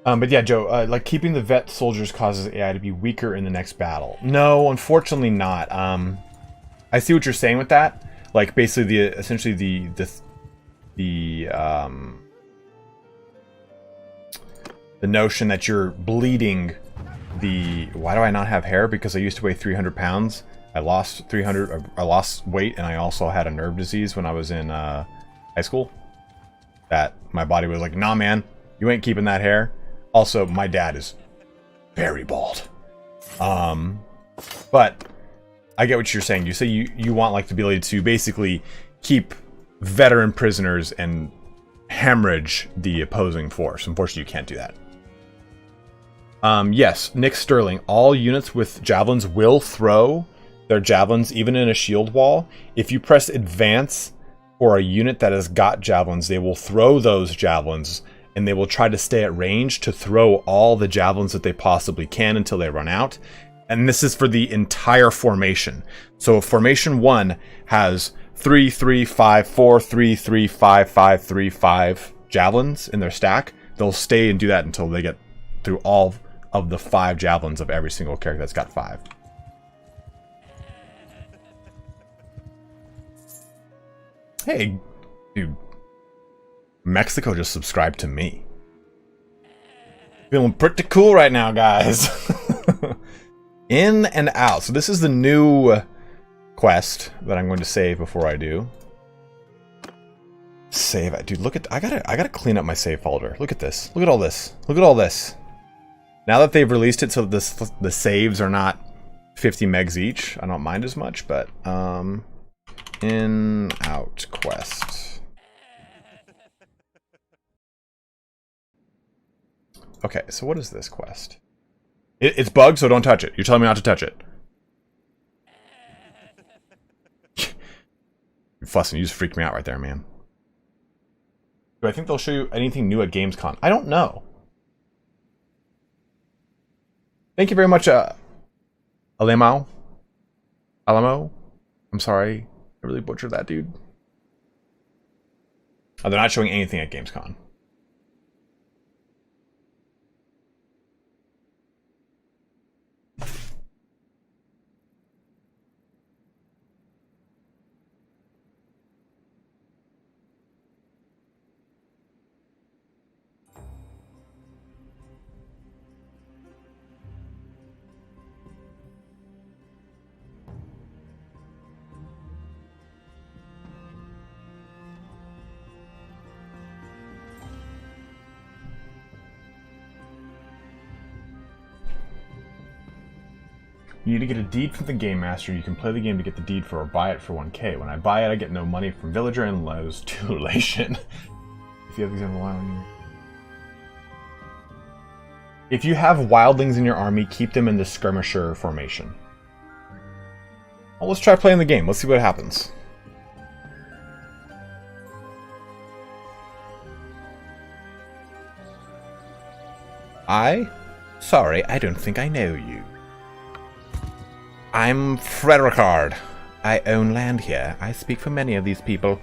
But yeah, Joe, like keeping the vet soldiers causes AI to be weaker in the next battle. No, unfortunately not. I see what you're saying with that. Like basically essentially the notion that you're bleeding the. Why do I not have hair? Because I used to weigh 300 pounds. I lost 300. I lost weight, and I also had a nerve disease when I was in high school. That my body was like, nah, man, you ain't keeping that hair. Also, my dad is very bald. But I get what you're saying. You say you want like the ability to basically keep veteran prisoners and hemorrhage the opposing force. Unfortunately, you can't do that. Yes, Nick Sterling. All units with javelins will throw their javelins even in a shield wall. If you press advance for a unit that has got javelins, they will throw those javelins, and they will try to stay at range to throw all the javelins that they possibly can until they run out. And this is for the entire formation. So if formation 1 has 3, 3, 5, 4, 3, 3, 5, 5, 3, 5 javelins in their stack, they'll stay and do that until they get through all of the 5 javelins of every single character that's got 5. Hey, dude. Mexico just subscribed to me. Feeling pretty cool right now, guys. In and out. So this is the new quest that I'm going to save before I do. Save it. Dude, look at... I gotta clean up my save folder. Look at this. Look at all this. Look at all this. Now that they've released it so that the saves are not 50 megs each, I don't mind as much, but... In, out, quest. Okay, so what is this quest? It's bugged, so don't touch it. You're telling me not to touch it. You're fussing. You just freaked me out right there, man. Do I think they'll show you anything new at Gamescom? I don't know. Thank you very much, Alamo. I'm sorry. I really butchered that, dude. Oh, they're not showing anything at Gamescom. You need to get a deed from the Game Master. You can play the game to get the deed for or buy it for 1k. When I buy it, I get no money from villager and lose to relation. If you have example wildling. If you have wildlings in your army, keep them in the skirmisher formation. Well, let's try playing the game. Let's see what happens. Sorry, I don't think I know you. I'm Fredericard. I own land here. I speak for many of these people.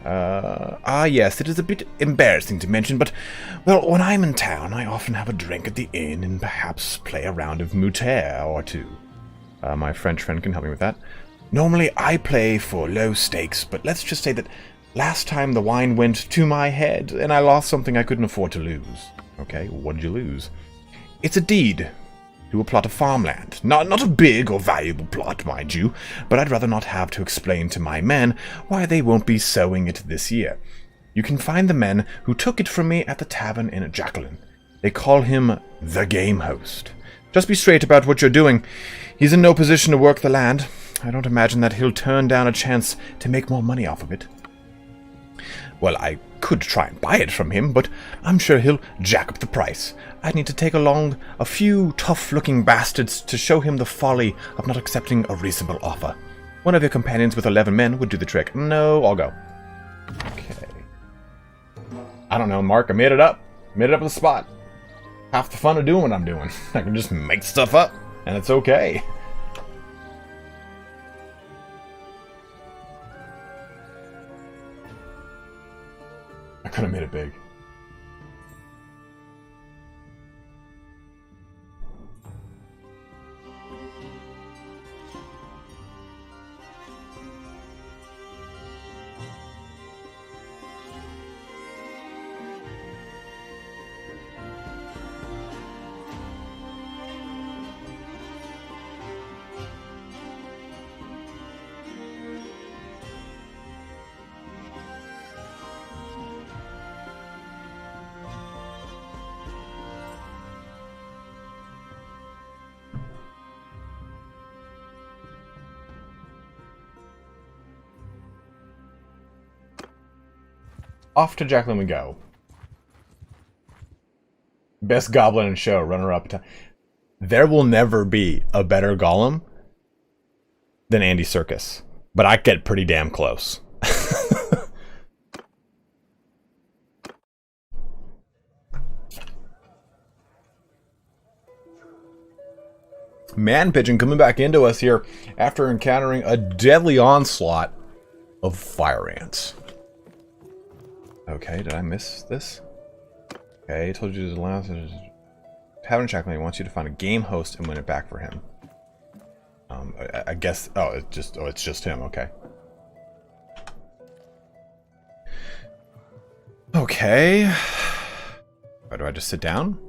Yes, it is a bit embarrassing to mention, but, well, when I'm in town, I often have a drink at the inn and perhaps play a round of mouter or two. My French friend can help me with that. Normally, I play for low stakes, but let's just say that last time the wine went to my head, and I lost something I couldn't afford to lose. Okay, what did you lose? It's a deed to a plot of farmland. Not a big or valuable plot, mind you, but I'd rather not have to explain to my men why they won't be sowing it this year. You can find the men who took it from me at the tavern in Jacqueline. They call him the game host. Just be straight about what you're doing. He's in no position to work the land. I don't imagine that he'll turn down a chance to make more money off of it. Well, I could try and buy it from him, but I'm sure he'll jack up the price. I'd need to take along a few tough-looking bastards to show him the folly of not accepting a reasonable offer. One of your companions with 11 men would do the trick. No, I'll go. Okay. I don't know, Mark. I made it up. Made it up on the spot. Half the fun of doing what I'm doing. I can just make stuff up, and it's okay. I could have made it big. Off to Jacqueline we go. Best goblin in show, runner-up. There will never be a better golem than Andy Serkis, but I get pretty damn close. Man Pigeon coming back into us here after encountering a deadly onslaught of fire ants. Okay, did I miss this? Okay, I told you to allow Tavern Checkmate wants you to find a game host and win it back for him. I guess it's just him, okay. Okay. Or do I just sit down?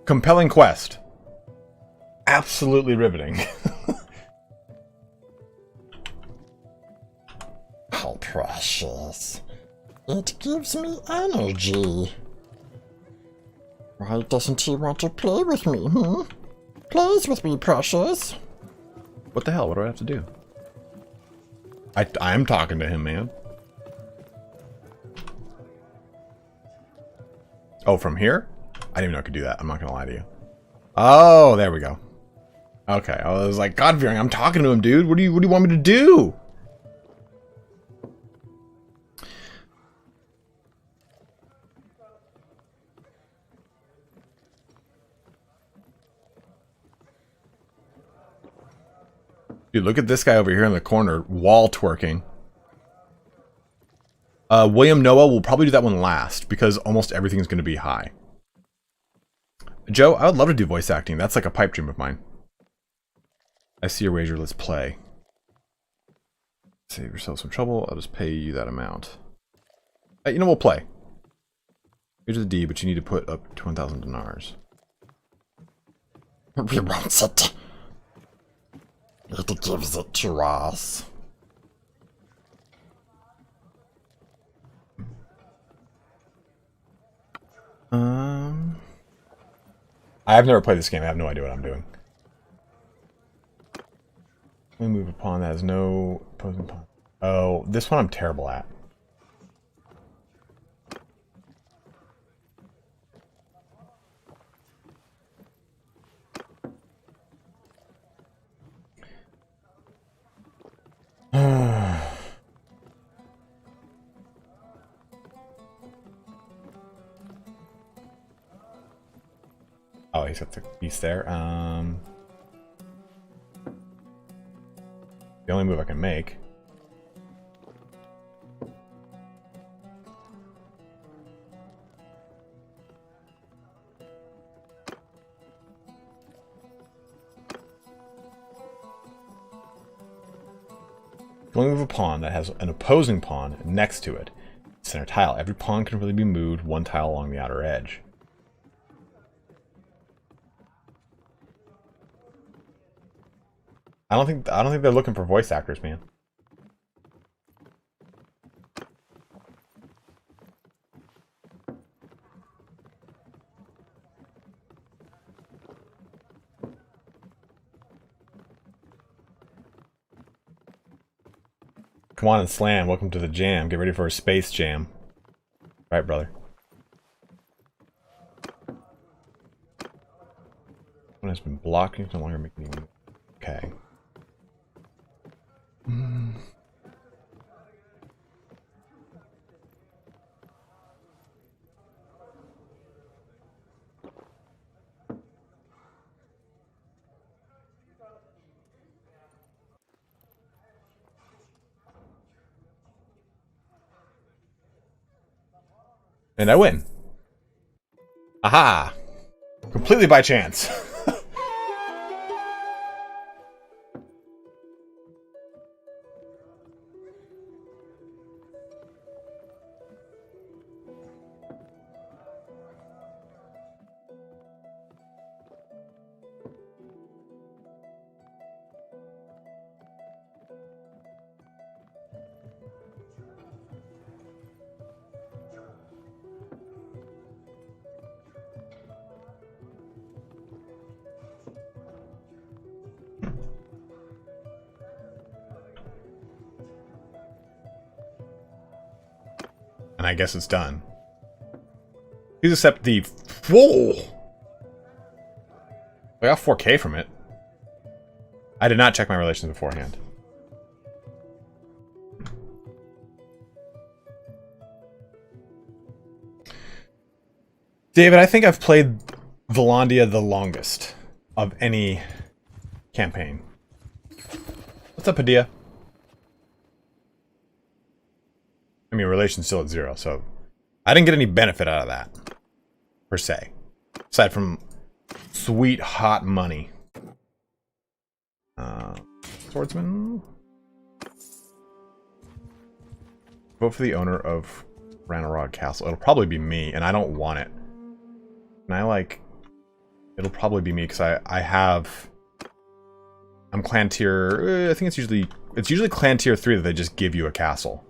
Compelling quest. Absolutely riveting. How precious. It gives me energy. Why doesn't he want to play with me, Plays with me, precious. What the hell? What do I have to do? I'm talking to him, man. Oh, from here? I didn't even know I could do that. I'm not gonna lie to you. Oh, there we go. Okay, I was like, God-fearing, I'm talking to him, dude. What do you want me to do? Dude, look at this guy over here in the corner, wall twerking. William Noah will probably do that one last, because almost everything is going to be high. Joe, I would love to do voice acting. That's like a pipe dream of mine. I see your wager, let's play. Save yourself some trouble, I'll just pay you that amount. You know, we'll play. Here's the D, but you need to put up to 1,000 dinars. He wants it. It gives it to us. I've never played this game. I have no idea what I'm doing. Let me move a pawn that has no opposing pawn. Oh, this one I'm terrible at. Oh, he's got the piece there. The only move I can make. You only move a pawn that has an opposing pawn next to it. Center tile. Every pawn can really be moved one tile along the outer edge. I don't think they're looking for voice actors, man. Come on and slam. Welcome to the jam. Get ready for a space jam. Right, brother. One has been blocking. No longer making any. Okay. And I win. Aha! Completely by chance. And I guess it's done. Please accept the... Whoa! I got 4K from it. I did not check my relations beforehand. David, I think I've played Vlandia the longest of any campaign. What's up, Padilla? I mean, relation's still at 0, so... I didn't get any benefit out of that. Per se. Aside from sweet, hot money. Swordsman? Vote for the owner of Bannerlord Castle. It'll probably be me, and I don't want it. And I like... It'll probably be me, because I have... I'm clan tier... I think it's usually clan tier 3 that they just give you a castle.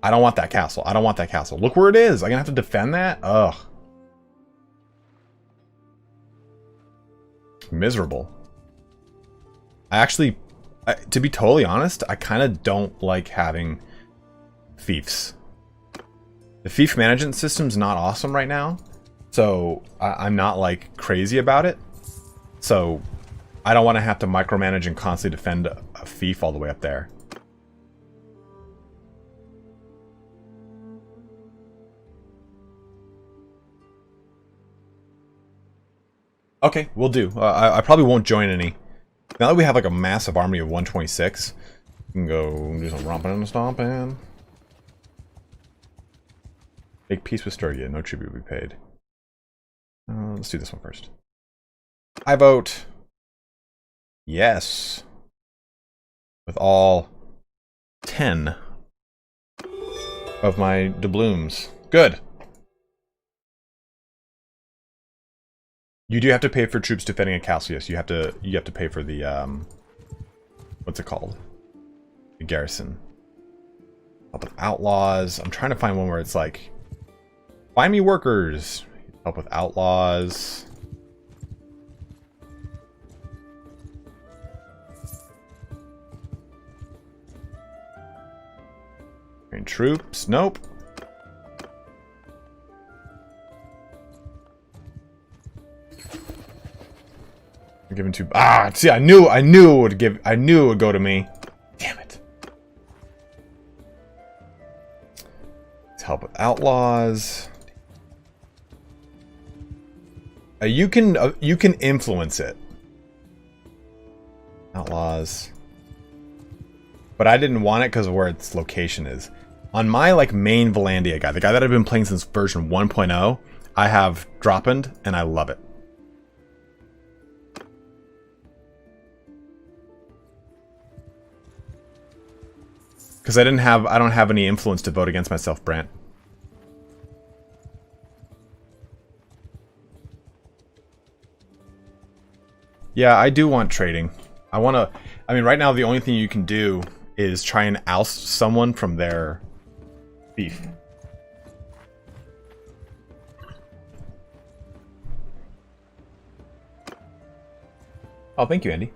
I don't want that castle. I don't want that castle. Look where it is. I'm gonna have to defend that? Ugh. Miserable. I actually... to be totally honest, I kind of don't like having fiefs. The fief management system's not awesome right now. So, I'm not, like, crazy about it. So, I don't want to have to micromanage and constantly defend a fief all the way up there. Okay, we'll do. I probably won't join any. Now that we have, like, a massive army of 126, we can go do some romping and stomping. Make peace with Sturgia. No tribute will be paid. Let's do this one first. I vote yes. With all 10 of my doubloons. Good. You do have to pay for troops defending a castle. Yes, you have to pay for the what's it called? The garrison. Help with outlaws. I'm trying to find one where it's like, find me workers. Help with outlaws. Train troops. Nope. I'm giving two. Ah, see, I knew it would give. I knew it would go to me. Damn it. Let's help with outlaws. You can influence it. Outlaws. But I didn't want it because of where its location is. On my like main Vlandia guy, the guy that I've been playing since version 1.0, I have Droppend and I love it. Because I don't have any influence to vote against myself, Brant. Yeah, I do want trading. I mean, right now the only thing you can do is try and oust someone from their beef. Oh, thank you, Andy.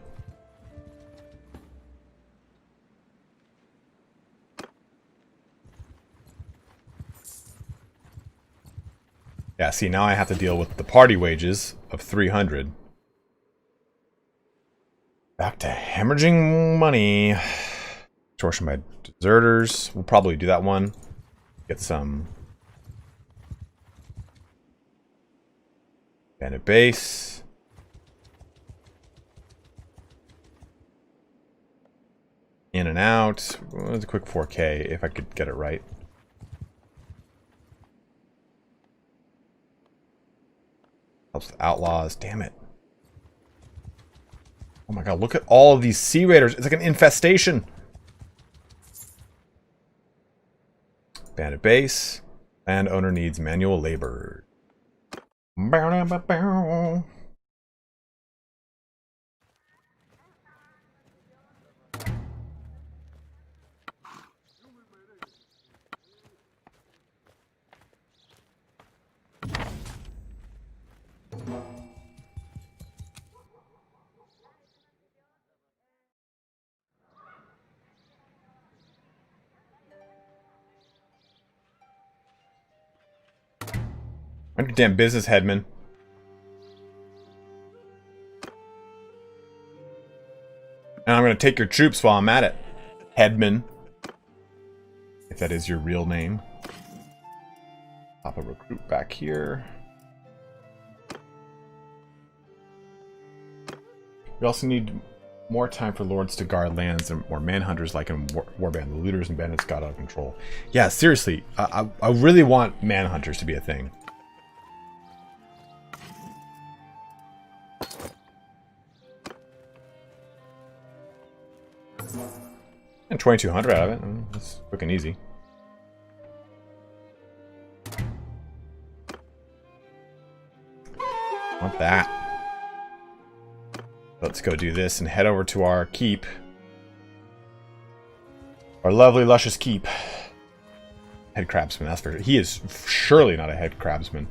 Yeah, see, now I have to deal with the party wages of 300. Back to hemorrhaging money. Extortion by deserters. We'll probably do that one. Get some bandit base. In and out. It's a quick 4K if I could get it right. Helps with outlaws. Damn it. Oh my god, look at all of these sea raiders. It's like an infestation. Bandit base. Landowner needs manual labor. your damn business, headman. And I'm gonna take your troops while I'm at it, headman. If that is your real name. Pop a recruit back here. We also need more time for lords to guard lands and more manhunters like in Warband. The looters and bandits got out of control. Yeah, seriously, I really want manhunters to be a thing. And 2,200 out of it. That's quick and easy. Want that. Let's go do this and head over to our keep. Our lovely, luscious keep. Head crabsman, that's for sure. He is surely not a head crabsman.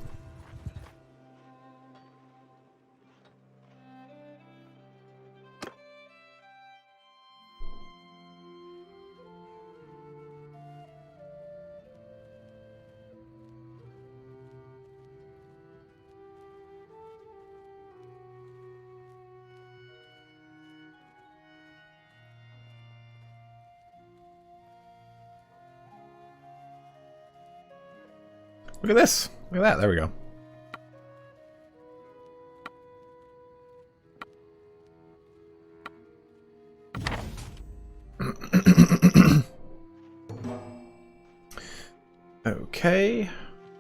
Look at this. Look at that. There we go. Okay.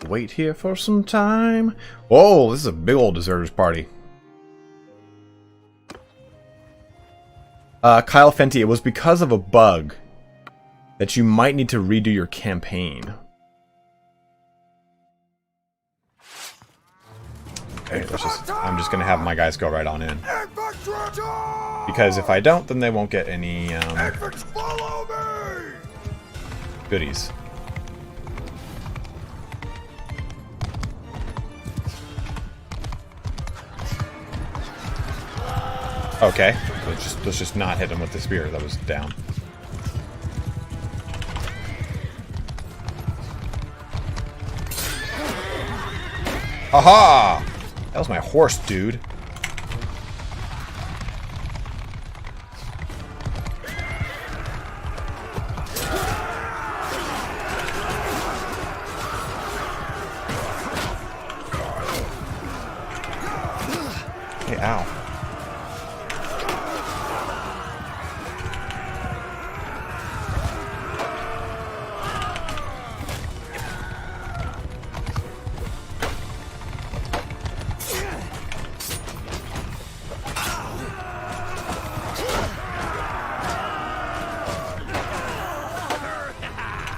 Wait here for some time. Whoa, this is a big old deserters party. Kyle Fenty, it was because of a bug that you might need to redo your campaign. Okay, I'm just gonna have my guys go right on in. Because if I don't, then they won't get any goodies. Okay, so let's just not hit him with the spear that was down. Aha! That was my horse, dude. Hey, ow.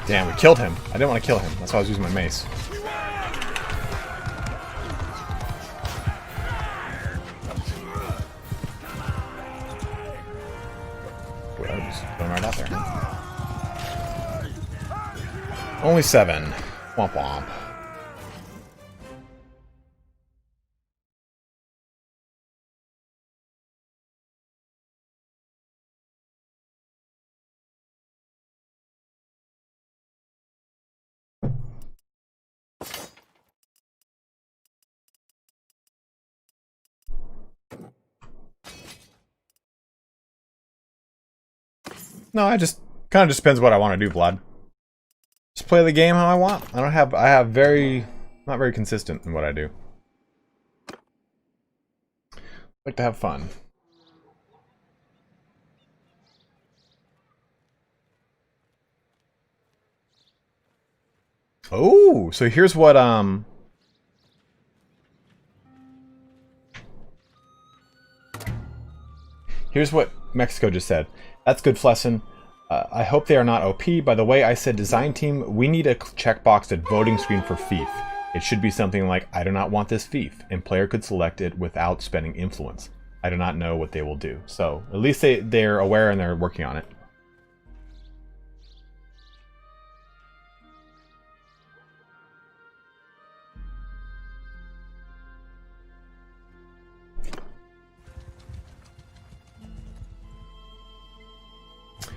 Damn, we killed him. I didn't want to kill him. That's why I was using my mace. Well, just going right out there. Huh? Only 7. Womp womp. No, I just kind of just depends what I want to do, Vlad. Just play the game how I want. I have not very consistent in what I do. I like to have fun. Oh, so here's what here's what Mexico just said. That's good, Flesson. I hope they are not OP. By the way, I said design team, we need a checkbox at voting screen for fief. It should be something like, I do not want this fief, and player could select it without spending influence. I do not know what they will do. So, at least they're aware and they're working on it.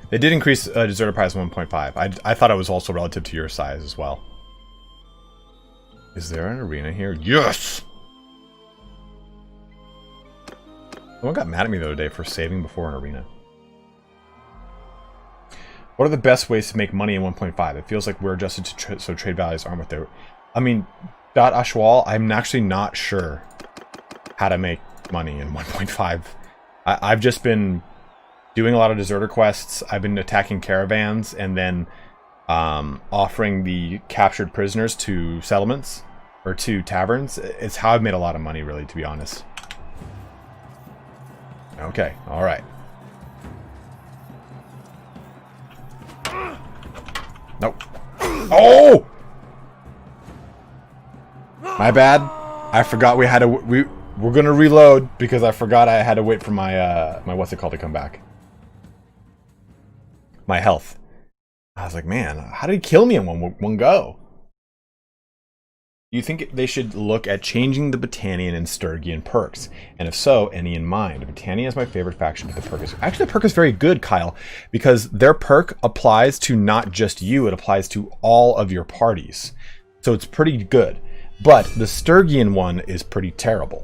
They did increase deserter price 1.5. I thought it was also relative to your size as well. Is there an arena here? Yes! Someone got mad at me the other day for saving before an arena. What are the best ways to make money in 1.5? It feels like we're adjusted to so trade values aren't what they're... I mean, Ashwal, I'm actually not sure how to make money in 1.5. I've just been doing a lot of deserter quests. I've been attacking caravans and then offering the captured prisoners to settlements or to taverns. It's how I've made a lot of money, really, to be honest. Okay, all right. Nope. Oh! My bad. I forgot we had to. We're gonna reload because I forgot I had to wait for my my what's it called to come back. My health. I was like, man, how did he kill me in one go? You think they should look at changing the Battanian and Sturgian perks? And if so, any in mind? Battania is my favorite faction, but the perk is... Actually, the perk is very good, Kyle, because their perk applies to not just you, it applies to all of your parties. So it's pretty good. But the Sturgian one is pretty terrible.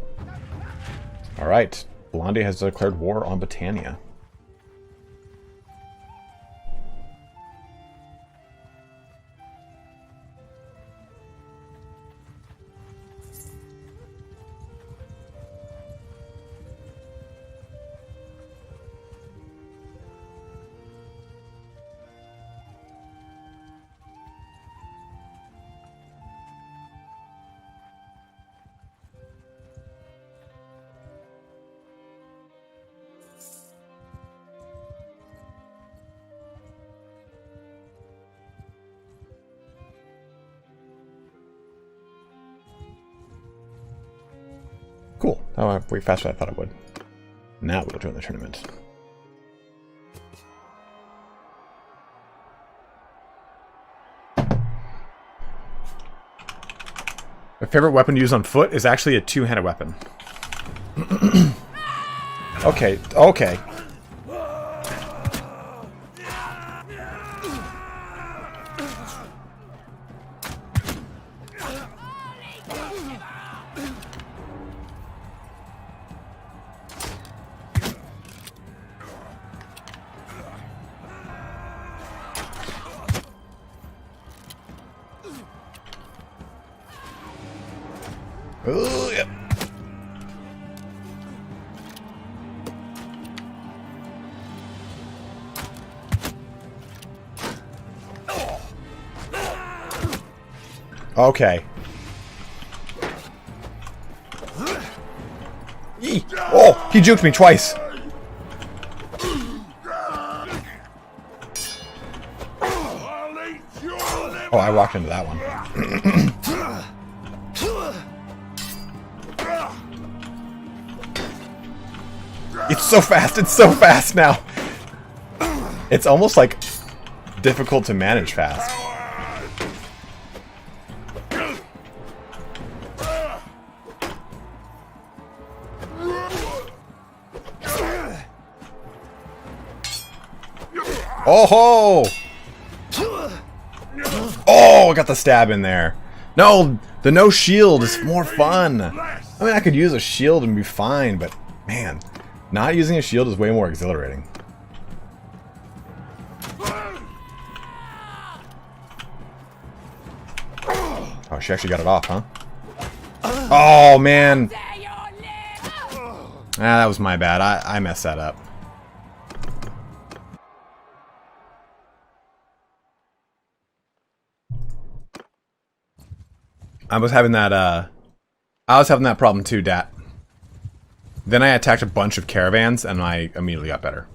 Alright, Vlandia has declared war on Battania. Cool. That went way faster than I thought it would. Now we'll join the tournament. My favorite weapon to use on foot is actually a two-handed weapon. Okay, okay. Oh, yep. Okay. Yee. Oh, he juked me twice. Oh, I walked into that one. It's so fast now. It's almost like difficult to manage fast. Oh ho! Oh, I got the stab in there. No, the no shield is more fun. I mean, I could use a shield and be fine, but man, not using a shield is way more exhilarating. Oh, she actually got it off, huh? Oh, man. Ah, that was my bad. I messed that up. I was having that problem too, Dat. Then I attacked a bunch of caravans and I immediately got better.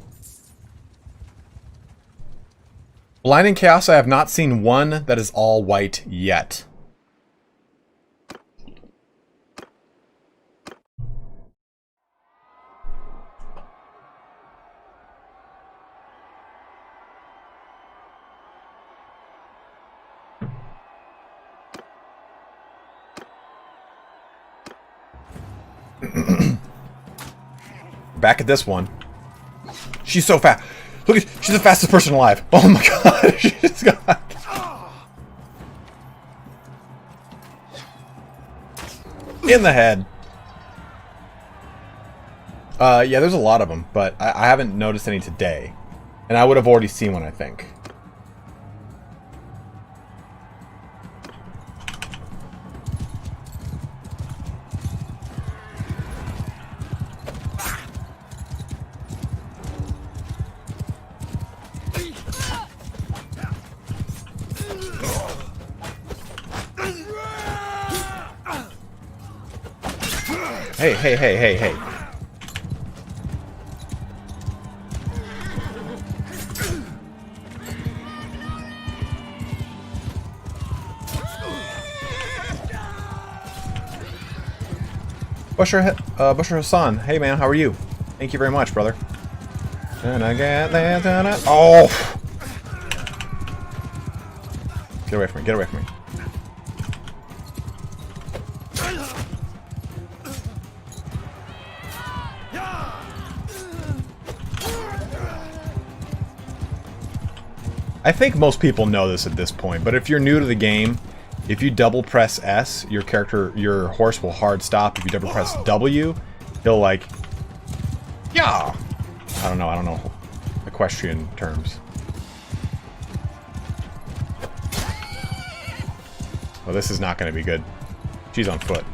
Blinding Chaos, I have not seen one that is all white yet. Back at this one. She's so fast. Look at, she's the fastest person alive. Oh my god. She's got... In the head. Yeah, there's a lot of them, but I haven't noticed any today. And I would have already seen one, I think. Hey. Busher Hassan, hey man, how are you? Thank you very much, brother. Oh! Get away from me, get away from me. I think most people know this at this point, but if you're new to the game, if you double press S, your horse will hard stop. If you double press W, he'll like, yeah. I don't know equestrian terms. Well, this is not going to be good. She's on foot.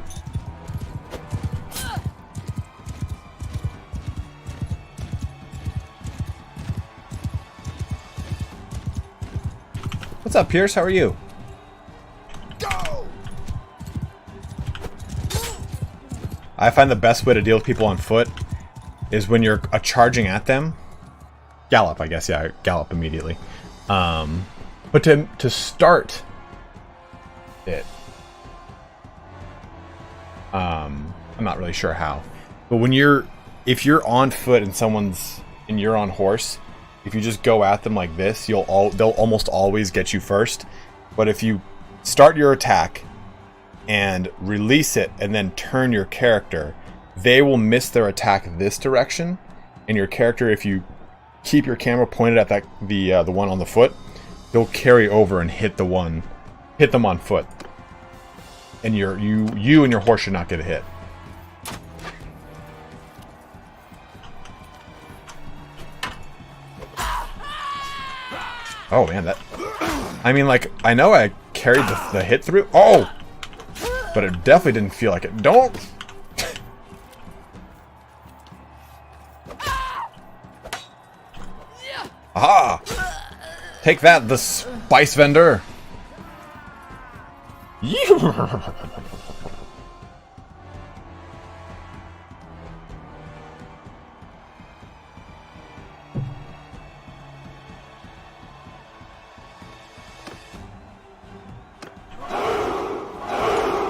What's up, Pierce? How are you? Go! I find the best way to deal with people on foot is when you're charging at them. Gallop, I guess. Yeah, gallop immediately. But to start it, I'm not really sure how. But if you're on foot and you're on horse, if you just go at them like this, they'll almost always get you first. But if you start your attack and release it and then turn your character, they will miss their attack this direction. And your character, if you keep your camera pointed at the one on the foot, they'll carry over and hit them on foot. And you and your horse should not get a hit. Oh man, I mean, like, I know I carried the hit through. Oh! But it definitely didn't feel like it. Don't! Aha! Take that, the spice vendor!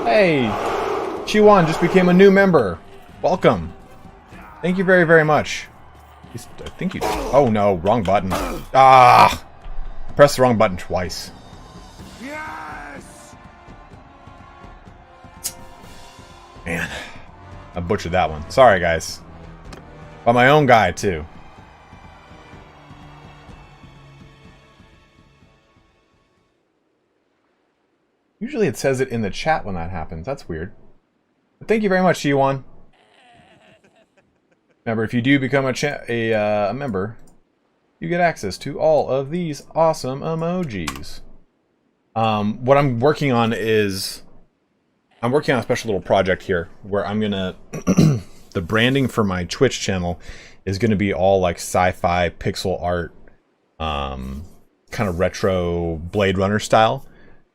Hey! Chiwan just became a new member. Welcome. Thank you very, very much. I think you... Oh no, wrong button. Ah! Press the wrong button twice. Yes! Man. I butchered that one. Sorry, guys. By my own guy, too. Usually it says it in the chat when that happens. That's weird. But thank you very much, Shiwan. Remember, if you do become a member, you get access to all of these awesome emojis. What I'm working on is... I'm working on a special little project here where I'm gonna... the branding for my Twitch channel is gonna be all like sci-fi pixel art, kind of retro Blade Runner style.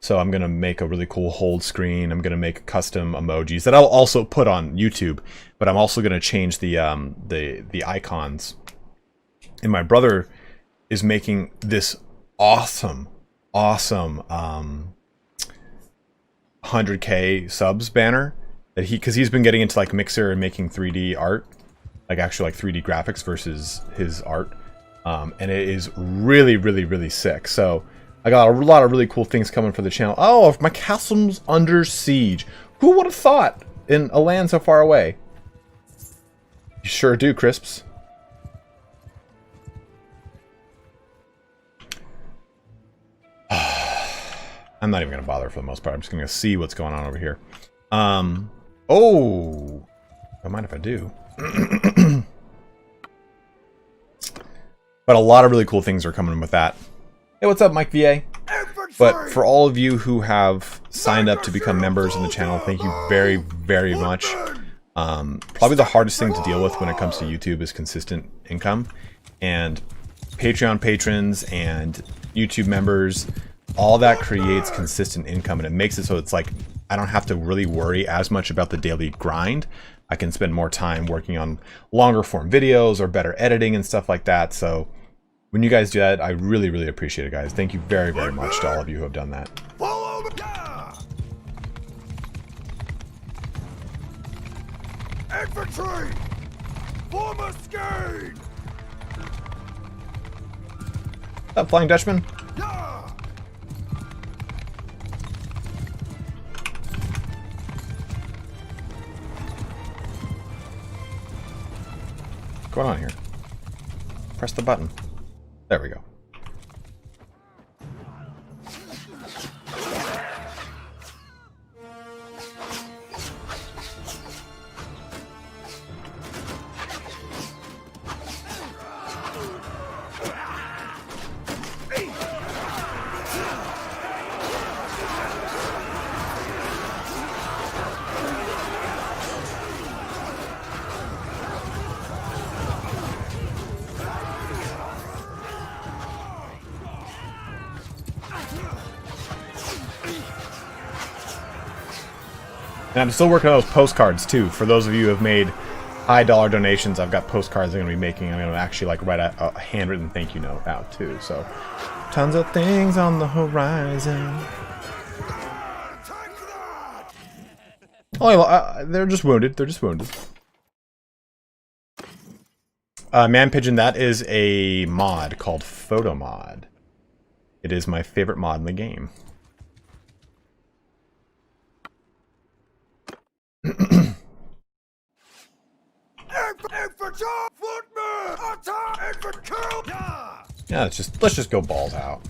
So I'm gonna make a really cool hold screen. I'm gonna make custom emojis that I'll also put on YouTube, but I'm also gonna change the icons. And my brother is making this awesome 100K subs banner that because he's been getting into like Mixer and making 3D art, like actually like 3D graphics versus his art, and it is really sick. So I got a lot of really cool things coming for the channel. Oh, my castle's under siege. Who would have thought in a land so far away? You sure do, Crisps. I'm not even going to bother for the most part. I'm just going to see what's going on over here. Oh! Don't mind if I do. But a lot of really cool things are coming with that. Hey, what's up, Mike VA? But for all of you who have signed up to become members in the channel, thank you very, very much. Probably the hardest thing to deal with when it comes to YouTube is consistent income. And Patreon patrons and YouTube members, all that creates consistent income, and it makes it so it's like I don't have to really worry as much about the daily grind. I can spend more time working on longer form videos or better editing and stuff like that. So when you guys do that, I really, really appreciate it, guys. Thank you very, very much to all of you who have done that. Follow me. Infantry! Form a scale! What's up, Flying Dutchman? Yeah! What's going on here? Press the button. There we go. And I'm still working on those postcards too. For those of you who have made high dollar donations, I've got postcards I'm going to be making. I'm going to actually like write a handwritten thank you note out too. So tons of things on the horizon. Oh, they're just wounded. They're just wounded. Man Pigeon, that is a mod called PhotoMOD. It is my favorite mod in the game. Yeah, let's just go balls out.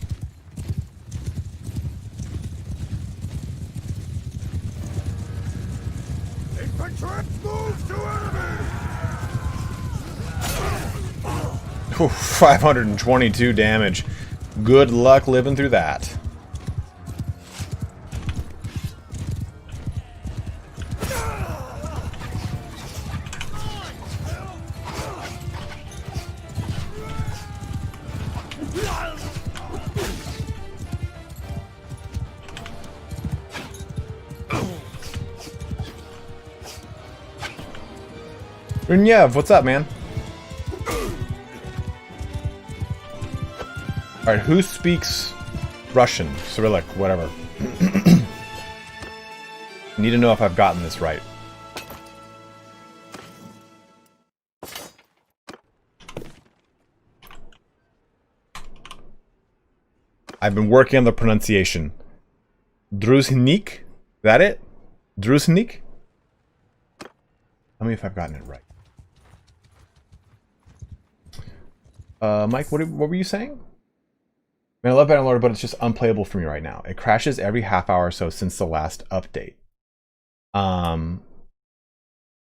Infantry, move to enemy! Ooh, 522 damage. Good luck living through that. Runyev, what's up, man? Alright, who speaks Russian? Cyrillic, whatever. Need to know if I've gotten this right. I've been working on the pronunciation. Druzhnik? That it? Druzhnik? Tell me if I've gotten it right. Mike, what were you saying? Man, I love Bannerlord, but it's just unplayable for me right now. It crashes every half hour or so since the last update.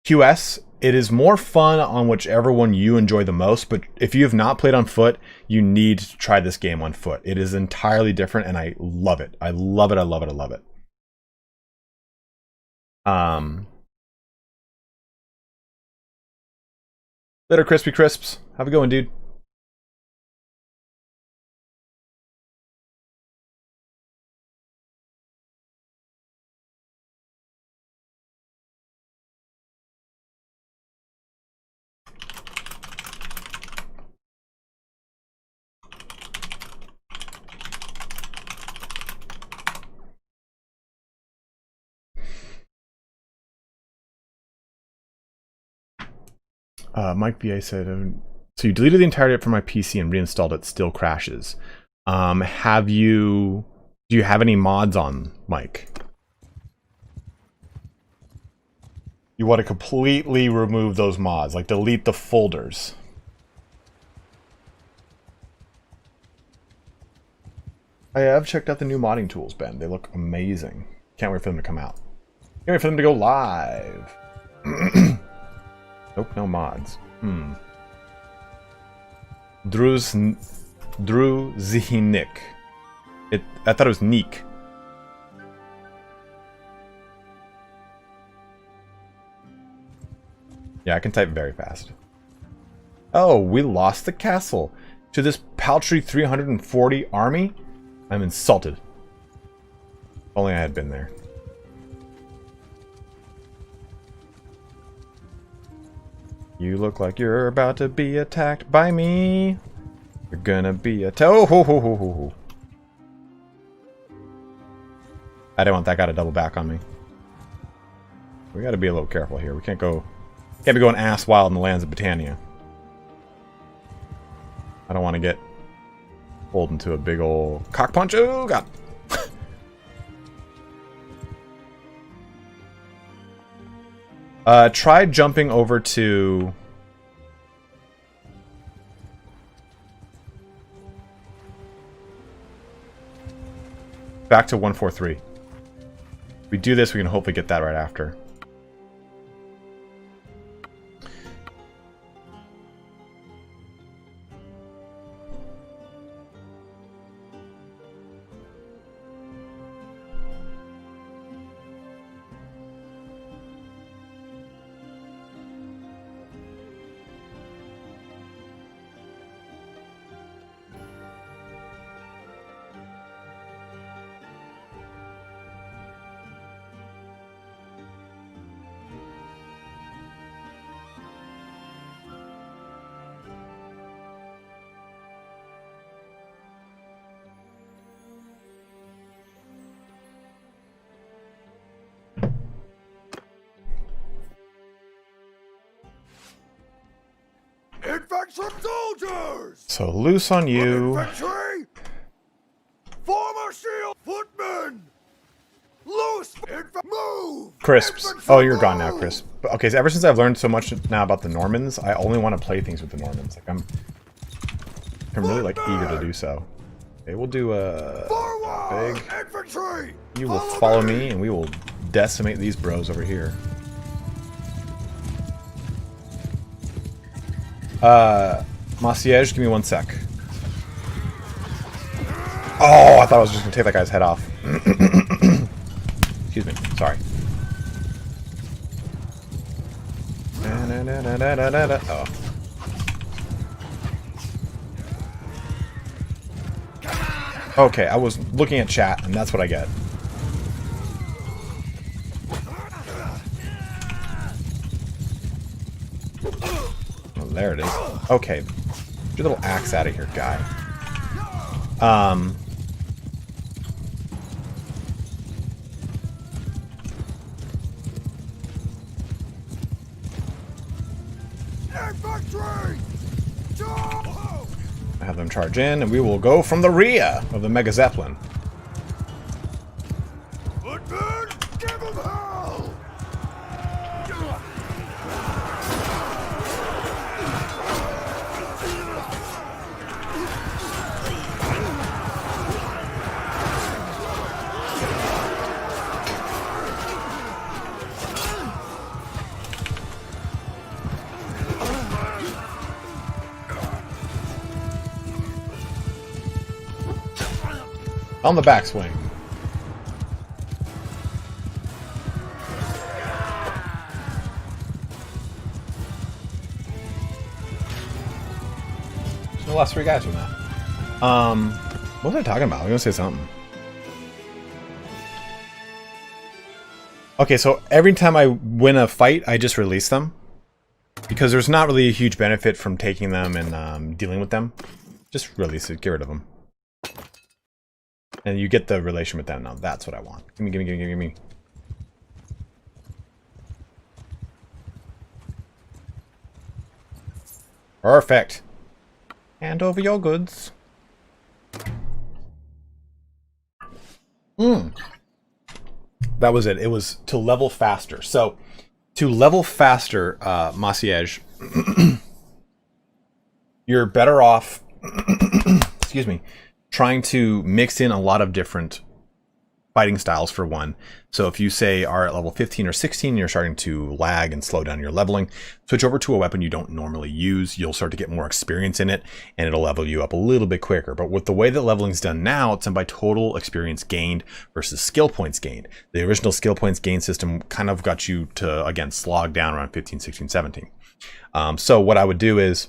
QS, it is more fun on whichever one you enjoy the most, but if you have not played on foot, you need to try this game on foot. It is entirely different, and I love it. I love it, I love it, I love it. Later, Crispy Crisps. How's it going, dude? Mike VA said, so you deleted the entirety from my PC and reinstalled it, still crashes. Do you have any mods on, Mike? You want to completely remove those mods, like delete the folders. I have checked out the new modding tools, Ben. They look amazing. Can't wait for them to come out. Can't wait for them to go live. Nope, no mods. Druzinik. I thought it was Neek. Yeah, I can type very fast. Oh, we lost the castle to this paltry 340 army? I'm insulted. If only I had been there. You look like you're about to be attacked by me. You're gonna be attacked. Oh, ho, ho, ho, ho, ho. I didn't want that guy to double back on me. We gotta be a little careful here. We can't be going ass wild in the lands of Britannia. I don't want to get pulled into a big old cock punch. Oh, God. Try jumping over to... back to 143. If we do this, we can hopefully get that right after. Infantry soldiers! So loose on you. Infantry! Form a shield! Footmen! Loose! Move! Crisps. Infantry Oh, you're gone now, move! Crisp. Okay, so ever since I've learned so much now about the Normans, I only want to play things with the Normans. Like I'm really like eager to do so. Okay, we'll do a Forward! big. Infantry! You will follow me, and we will decimate these bros over here. Massiege, give me 1 sec. Oh, I thought I was just gonna take that guy's head off. Excuse me, sorry. Oh. Okay, I was looking at chat, and that's what I get. Oh, there it is. Okay. Get your little axe out of here, guy. Infantry! I have them charge in, and we will go from the rear of the Mega Zeppelin. Footmen! Give them hell! On the backswing. There's no last 3 guys from that. What was I talking about? I was gonna say something. Okay, so every time I win a fight, I just release them. Because there's not really a huge benefit from taking them and dealing with them. Just release it, get rid of them. And you get the relation with them now. That's what I want. Gimme, gimme, gimme, gimme. Perfect. Hand over your goods. That was it. It was to level faster. So, to level faster, Massiege, you're better off, excuse me, trying to mix in a lot of different fighting styles for one. So if you say are at level 15 or 16, you're starting to lag and slow down your leveling, switch over to a weapon you don't normally use. You'll start to get more experience in it, and it'll level you up a little bit quicker. But with the way that leveling's done now, it's done by total experience gained versus skill points gained. The original skill points gain system kind of got you to, again, slog down around 15, 16, 17. So what I would do is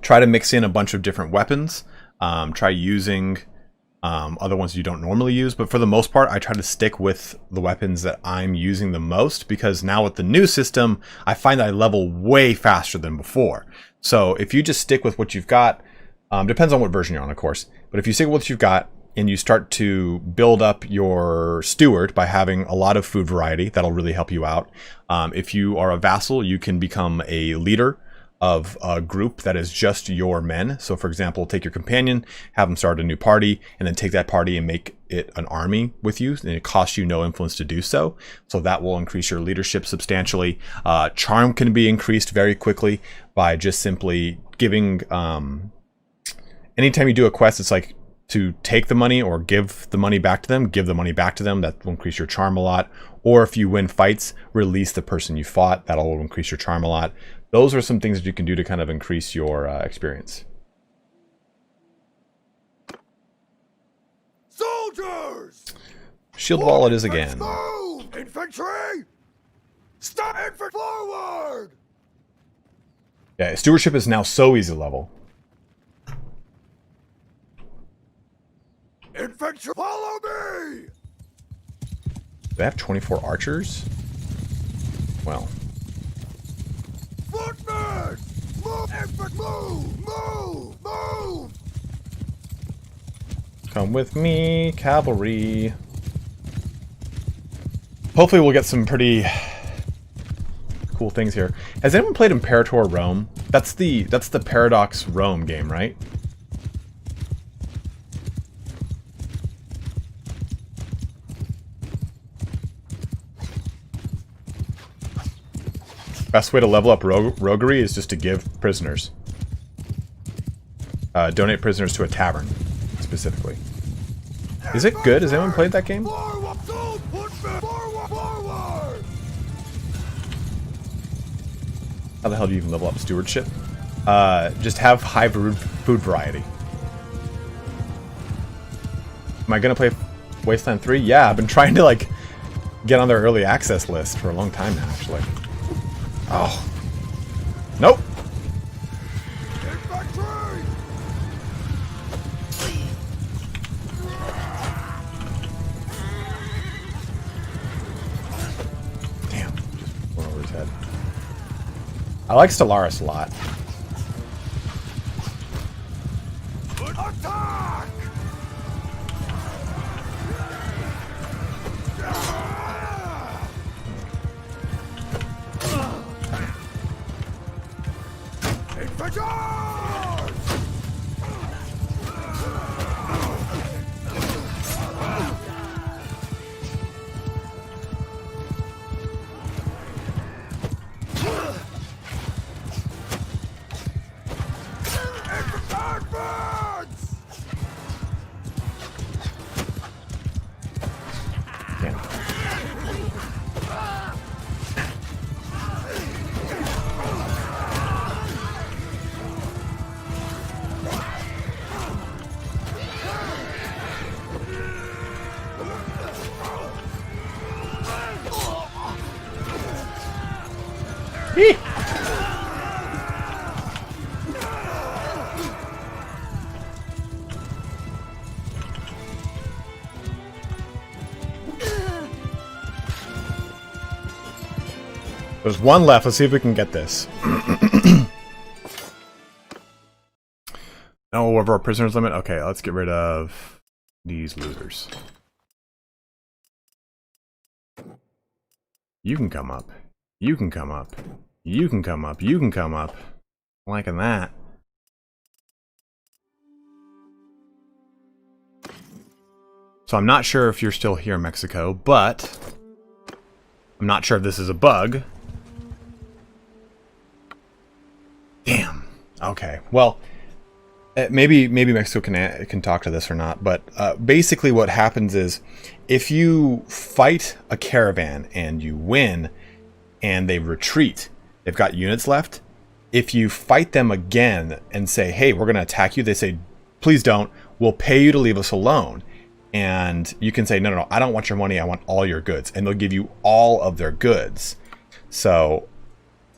try to mix in a bunch of different weapons. Try using other ones you don't normally use, but for the most part I try to stick with the weapons that I'm using the most, because now with the new system I find that I level way faster than before. So if you just stick with what you've got, depends on what version you're on, of course, but if you stick with what you've got and you start to build up your steward by having a lot of food variety, that'll really help you out. If you are a vassal, you can become a leader of a group that is just your men. So for example, take your companion, have them start a new party, and then take that party and make it an army with you, and it costs you no influence to do so. So that will increase your leadership substantially. Charm can be increased very quickly by just simply giving, anytime you do a quest, it's like to take the money or give the money back to them, give the money back to them. That will increase your charm a lot. Or if you win fights, release the person you fought. That'll increase your charm a lot. Those are some things that you can do to kind of increase your experience. Soldiers! Shield wall it is again. Move! Infantry! Stop infantry forward! Yeah, stewardship is now so easy to level. Infantry, follow me! Do they have 24 archers? Well. Footmen! Move! Infantry, move! Come with me, cavalry. Hopefully we'll get some pretty cool things here. Has anyone played Imperator Rome? That's the Paradox Rome game, right? Best way to level up roguery is just to give prisoners. Donate prisoners to a tavern, specifically. Is it good? Has anyone played that game? Forward! Forward! How the hell do you even level up stewardship? Just have high food variety. Am I gonna play Wasteland 3? Yeah, I've been trying to like get on their early access list for a long time now, actually. Oh. Nope. Infantry! Damn. Just went over his head. I like Stellaris a lot. Attack! There's one left. Let's see if we can get this. Oh, over our prisoners limit? Okay, let's get rid of these losers. You can come up. You can come up. You can come up. You can come up. I'm liking that. So I'm not sure if you're still here, Mexico, but I'm not sure if this is a bug. Damn. Okay. Well, Maybe Mexico can talk to this or not, but basically what happens is if you fight a caravan and you win and they retreat, they've got units left. If you fight them again and say, hey, we're going to attack you, they say, please don't, we'll pay you to leave us alone. And you can say, no, I don't want your money, I want all your goods. And they'll give you all of their goods. So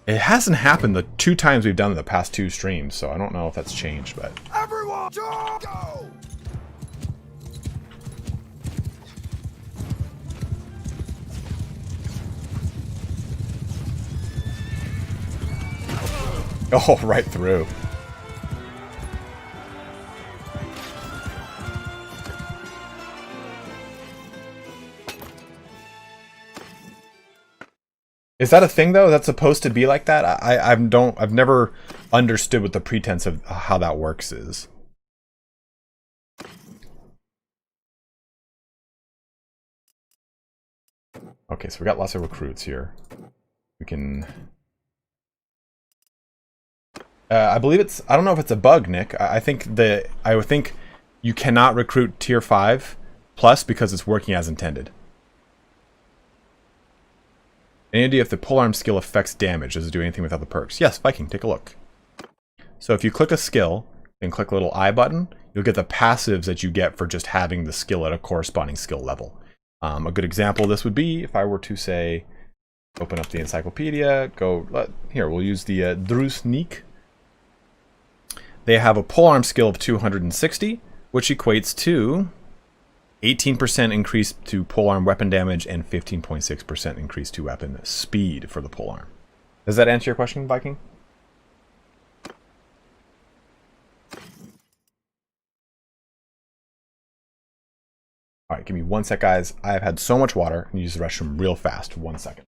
it hasn't happened the 2 times we've done in the past 2 streams, so I don't know if that's changed, but... Everyone, go! Oh, right through. Is that a thing though? That's supposed to be like that? I've never understood what the pretense of how that works is. Okay, so we got lots of recruits here. We can... I believe it's... I don't know if it's a bug, Nick. I would think you cannot recruit tier 5 plus because it's working as intended. Any idea if the polearm skill affects damage? Does it do anything without the perks? Yes, Viking, take a look. So if you click a skill and click a little I button, you'll get the passives that you get for just having the skill at a corresponding skill level. A good example of this would be if I were to say, open up the encyclopedia, here, we'll use the Drusnik. They have a polearm skill of 260, which equates to 18% increase to polearm weapon damage and 15.6% increase to weapon speed for the polearm. Does that answer your question, Viking? Alright, give me 1 sec, guys. I've had so much water. I need to use the restroom real fast. 1 second.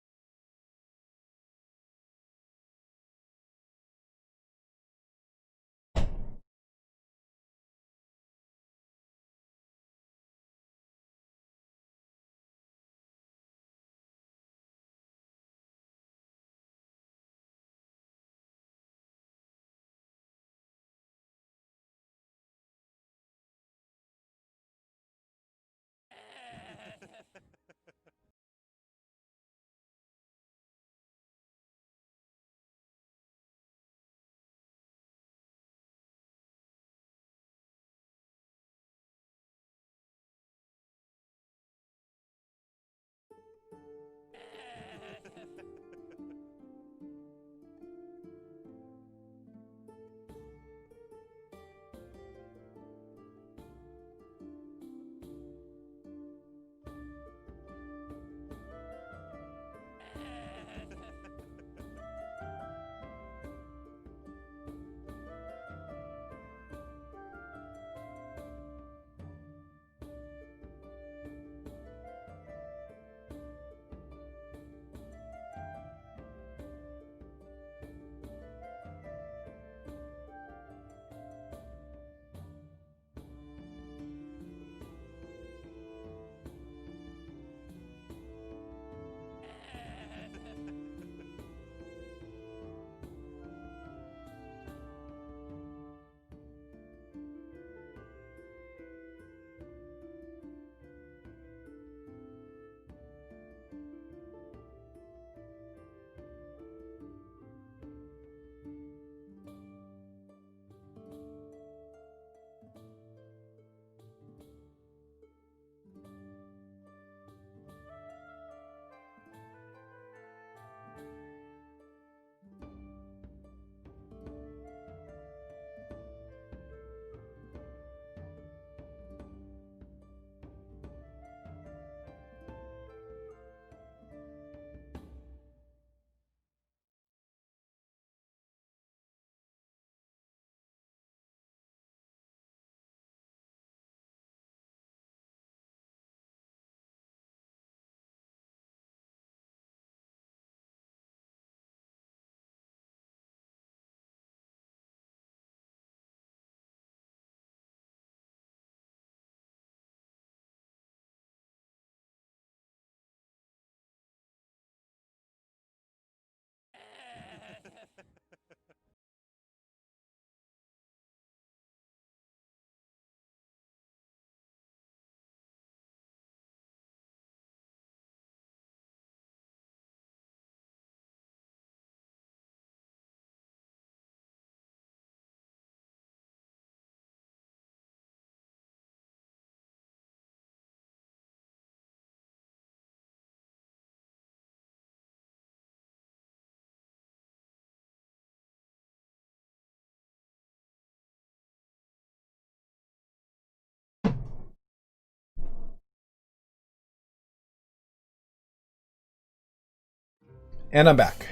And I'm back.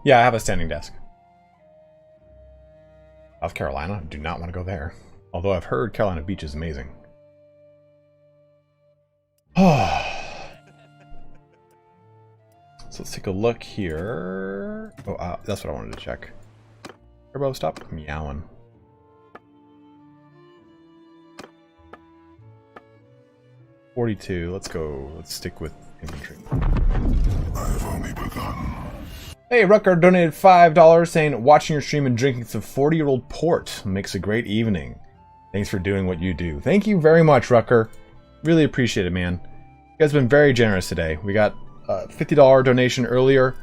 Yeah, I have a standing desk. South Carolina? Do not want to go there. Although I've heard Carolina Beach is amazing. Oh. So let's take a look here. Oh, that's what I wanted to check. Turbo, stop meowing. $42. Let's go. Let's stick with infantry. I've only begun. Hey, Rucker donated $5 saying, watching your stream and drinking some 40-year-old port makes a great evening. Thanks for doing what you do. Thank you very much, Rucker. Really appreciate it, man. You guys have been very generous today. We got a $50 donation earlier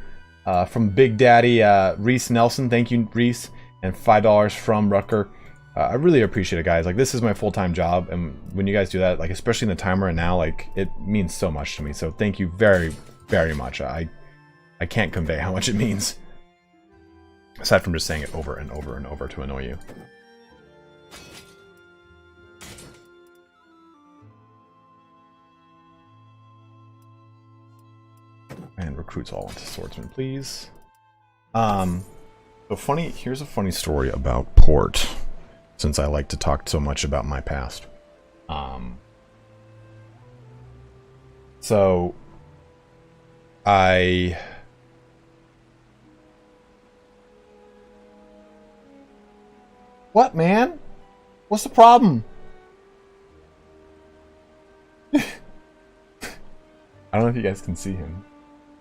from Big Daddy Reese Nelson. Thank you, Reese. And $5 from Rucker. I really appreciate it, guys. Like, this is my full-time job, and when you guys do that, like, especially in the timer and now, like, it means so much to me. So thank you very, very much. I can't convey how much it means. Aside from just saying it over and over and over to annoy you. And recruits all into swordsman, please. So funny, here's a funny story about port, since I like to talk so much about my past. So what, man? What's the problem? I don't know if you guys can see him.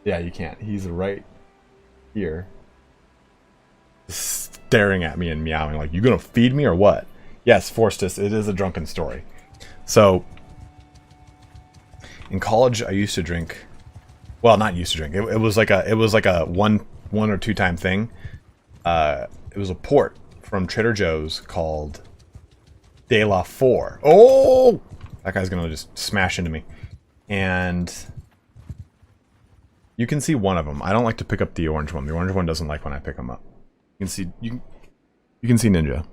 Yeah, you can't. He's right here. Staring at me and meowing like, you gonna feed me or what? Yes, Forstus, it is a drunken story. So, in college, I used to drink. Well, not used to drink. It was like a one or two time thing. It was a port from Trader Joe's called De La Four. Oh, that guy's gonna just smash into me. And you can see one of them. I don't like to pick up the orange one. The orange one doesn't like when I pick them up. You can see you can see Ninja.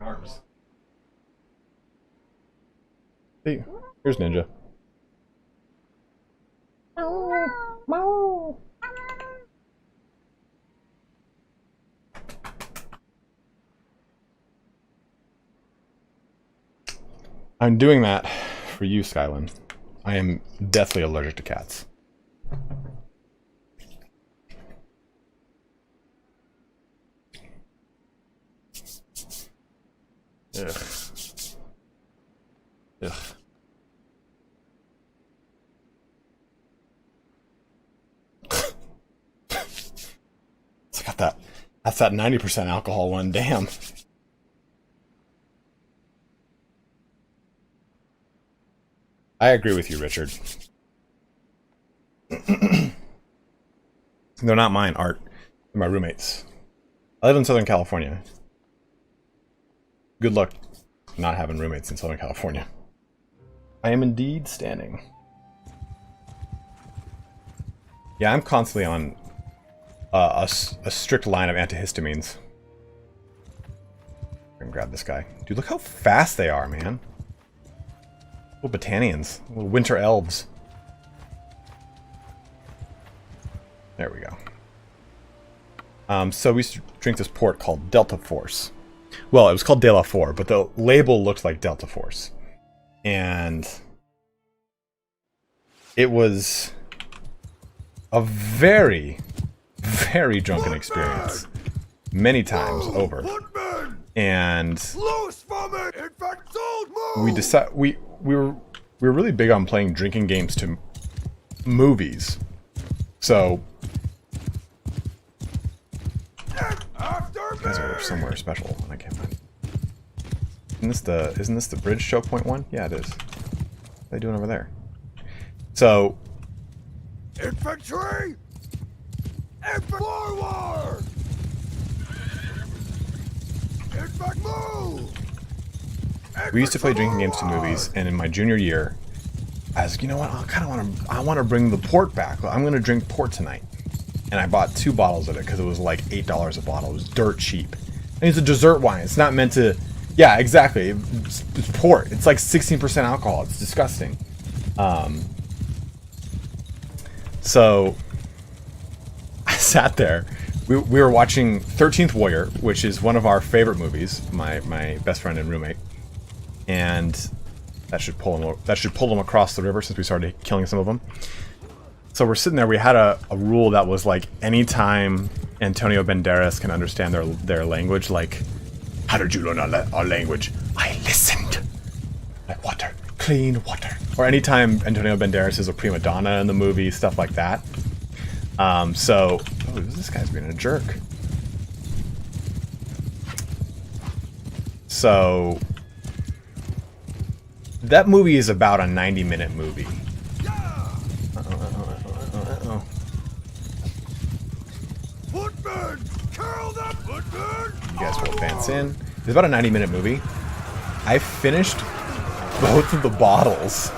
Arms. Hey, here's Ninja. I'm doing that for you, Skyland. I am deathly allergic to cats. Ugh. Ugh. It's got that. That's that 90% alcohol one. Damn. I agree with you, Richard. They're not mine, Art. They're my roommates. I live in Southern California. Good luck not having roommates in Southern California. I am indeed standing. Yeah, I'm constantly on a strict line of antihistamines. I'm gonna grab this guy. Dude, look how fast they are, man. Little Botanians. Little winter elves. There we go. So we used to drink this port called Delta Force. Well, it was called De La Four, but the label looked like Delta Force. And it was a very, very drunken experience. Many times over. And we were really big on playing drinking games to movies. So you guys are somewhere special, and I can't find it. Isn't this the bridge choke point one? Yeah, it is. What are they doing over there? So... Infantry! Forward! Infantry move! We used to play drinking games to movies, and in my junior year, I was like, you know what, I want to bring the port back. I'm going to drink port tonight. And I bought 2 bottles of it because it was like $8 a bottle. It was dirt cheap. And it's a dessert wine. It's not meant to... Yeah, exactly. It's port. It's like 16% alcohol. It's disgusting. So I sat there. We were watching 13th Warrior, which is one of our favorite movies. My best friend and roommate. And that should pull them across the river since we started killing some of them. So we're sitting there. We had a rule that was like, anytime Antonio Banderas can understand their language, like, how did you learn our language? I listened. Like water, clean water. Or anytime Antonio Banderas is a prima donna in the movie, stuff like that. So, oh, this guy's being a jerk. So, that movie is about a 90-minute movie. Footman! Kill the footman! You guys will advance in. It's about a 90-minute movie. I finished both of the bottles.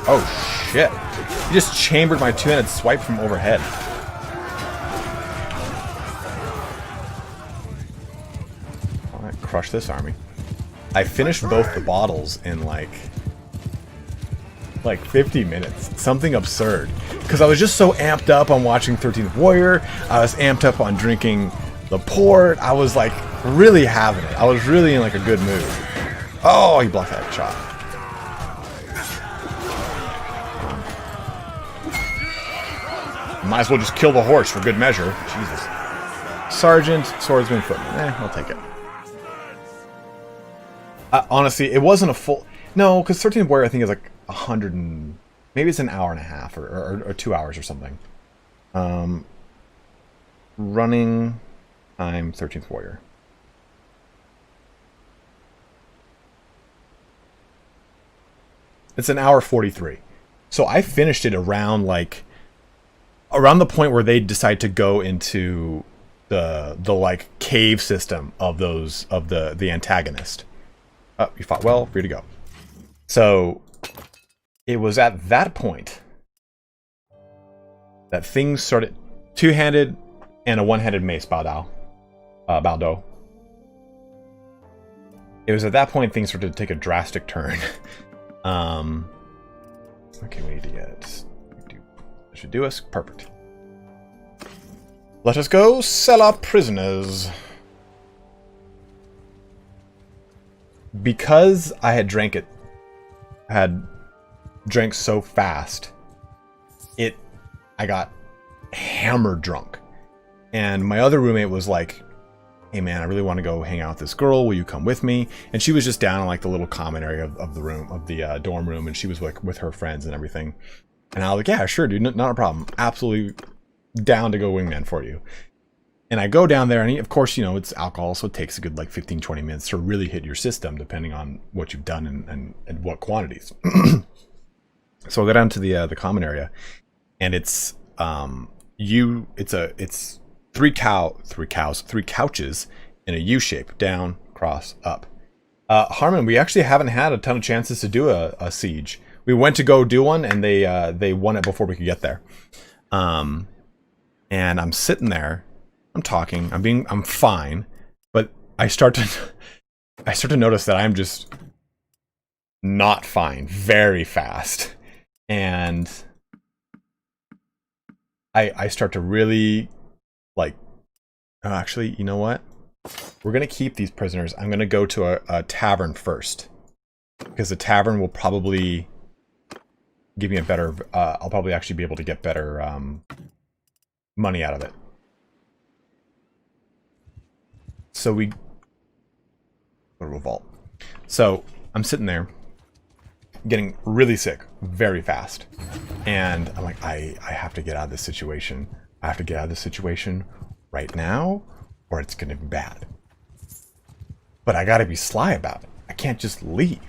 Oh shit. He just chambered my two-handed swipe from overhead. Alright, crush this army. I finished both the bottles in like 50 minutes. Something absurd. Because I was just so amped up on watching 13th Warrior. I was amped up on drinking the port. I was like really having it. I was really in like a good mood. Oh, he blocked that shot. Might as well just kill the horse for good measure. Jesus. Sergeant, swordsman, footman. I'll take it. Honestly, it wasn't a full... No, because 13th Warrior I think is like 100 and... Maybe it's an hour and a half or 2 hours or something. Running time 13th Warrior. It's an hour 43. So I finished it around the point where they decide to go into the like cave system of the antagonist. Oh, you fought well, free to go. So it was at that point that things started. Two-handed and a one-handed mace Baldo. It was at that point things started to take a drastic turn. Okay, we need to get that should do us. Perfect. Let us go sell our prisoners. Because I had drank so fast, I got hammered drunk. And my other roommate was like, hey man, I really want to go hang out with this girl. Will you come with me? And she was just down in like the little common area of the room, of the dorm room. And she was like with her friends and everything. And I was like, yeah, sure, dude. Not a problem. Absolutely down to go wingman for you. And I go down there, and of course, it's alcohol, so it takes a good 15-20 minutes to really hit your system, depending on what you've done and what quantities. So I go down to the common area, and it's three couches in a U shape, down, cross, up. Harmon, we actually haven't had a ton of chances to do a siege. We went to go do one, and they won it before we could get there. And I'm sitting there. I'm talking. I'm fine, but I start to notice that I'm just not fine very fast, and I start to really actually, you know what? We're gonna keep these prisoners. I'm gonna go to a tavern first, because the tavern will probably give me a better. I'll probably actually be able to get better money out of it. So we go to revolt. So I'm sitting there getting really sick very fast. And I'm like, I have to get out of this situation. I have to get out of this situation right now, or it's gonna be bad. But I gotta be sly about it. I can't just leave.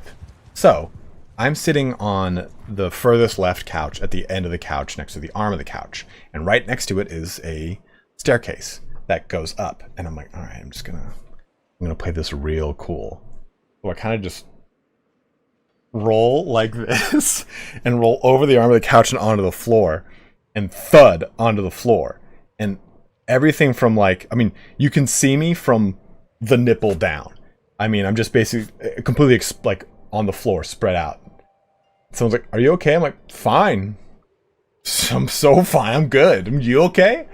So, I'm sitting on the furthest left couch at the end of the couch next to the arm of the couch. And right next to it is a staircase that goes up. And I'm like, alright, I'm gonna play this real cool. So I kind of just roll like this and roll over the arm of the couch and onto the floor and thud onto the floor. And everything from like, I mean, you can see me from the nipple down. I mean, I'm just basically completely like on the floor, spread out. Someone's like, are you okay? I'm like, fine. I'm so fine. I'm good. You okay?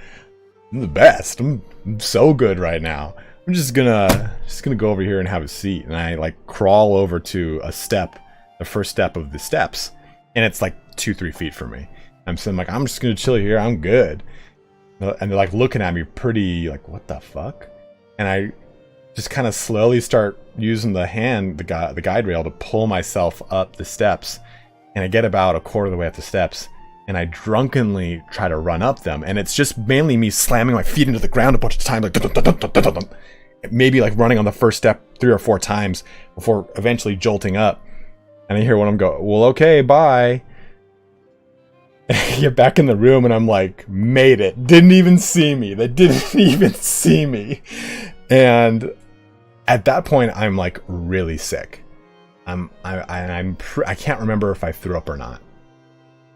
I'm the best. I'm so good right now. I'm just gonna go over here and have a seat. And I like crawl over to a step, the first step of the steps. And it's like 2-3 feet from me. I'm saying like, I'm just gonna chill here. I'm good. And they're like looking at me pretty like, what the fuck? And I just kind of slowly start using the guide rail to pull myself up the steps. And I get about a quarter of the way up the steps, and I drunkenly try to run up them. And it's just mainly me slamming my feet into the ground a bunch of times, like dun, dun, dun, dun, dun, dun, dun. Maybe like running on the first step 3 or 4 times before eventually jolting up. And I hear one of them go, well, okay, bye. And I get back in the room, and I'm like, made it. Didn't even see me. They didn't even see me. And at that point, I'm like really sick. I can't remember if I threw up or not.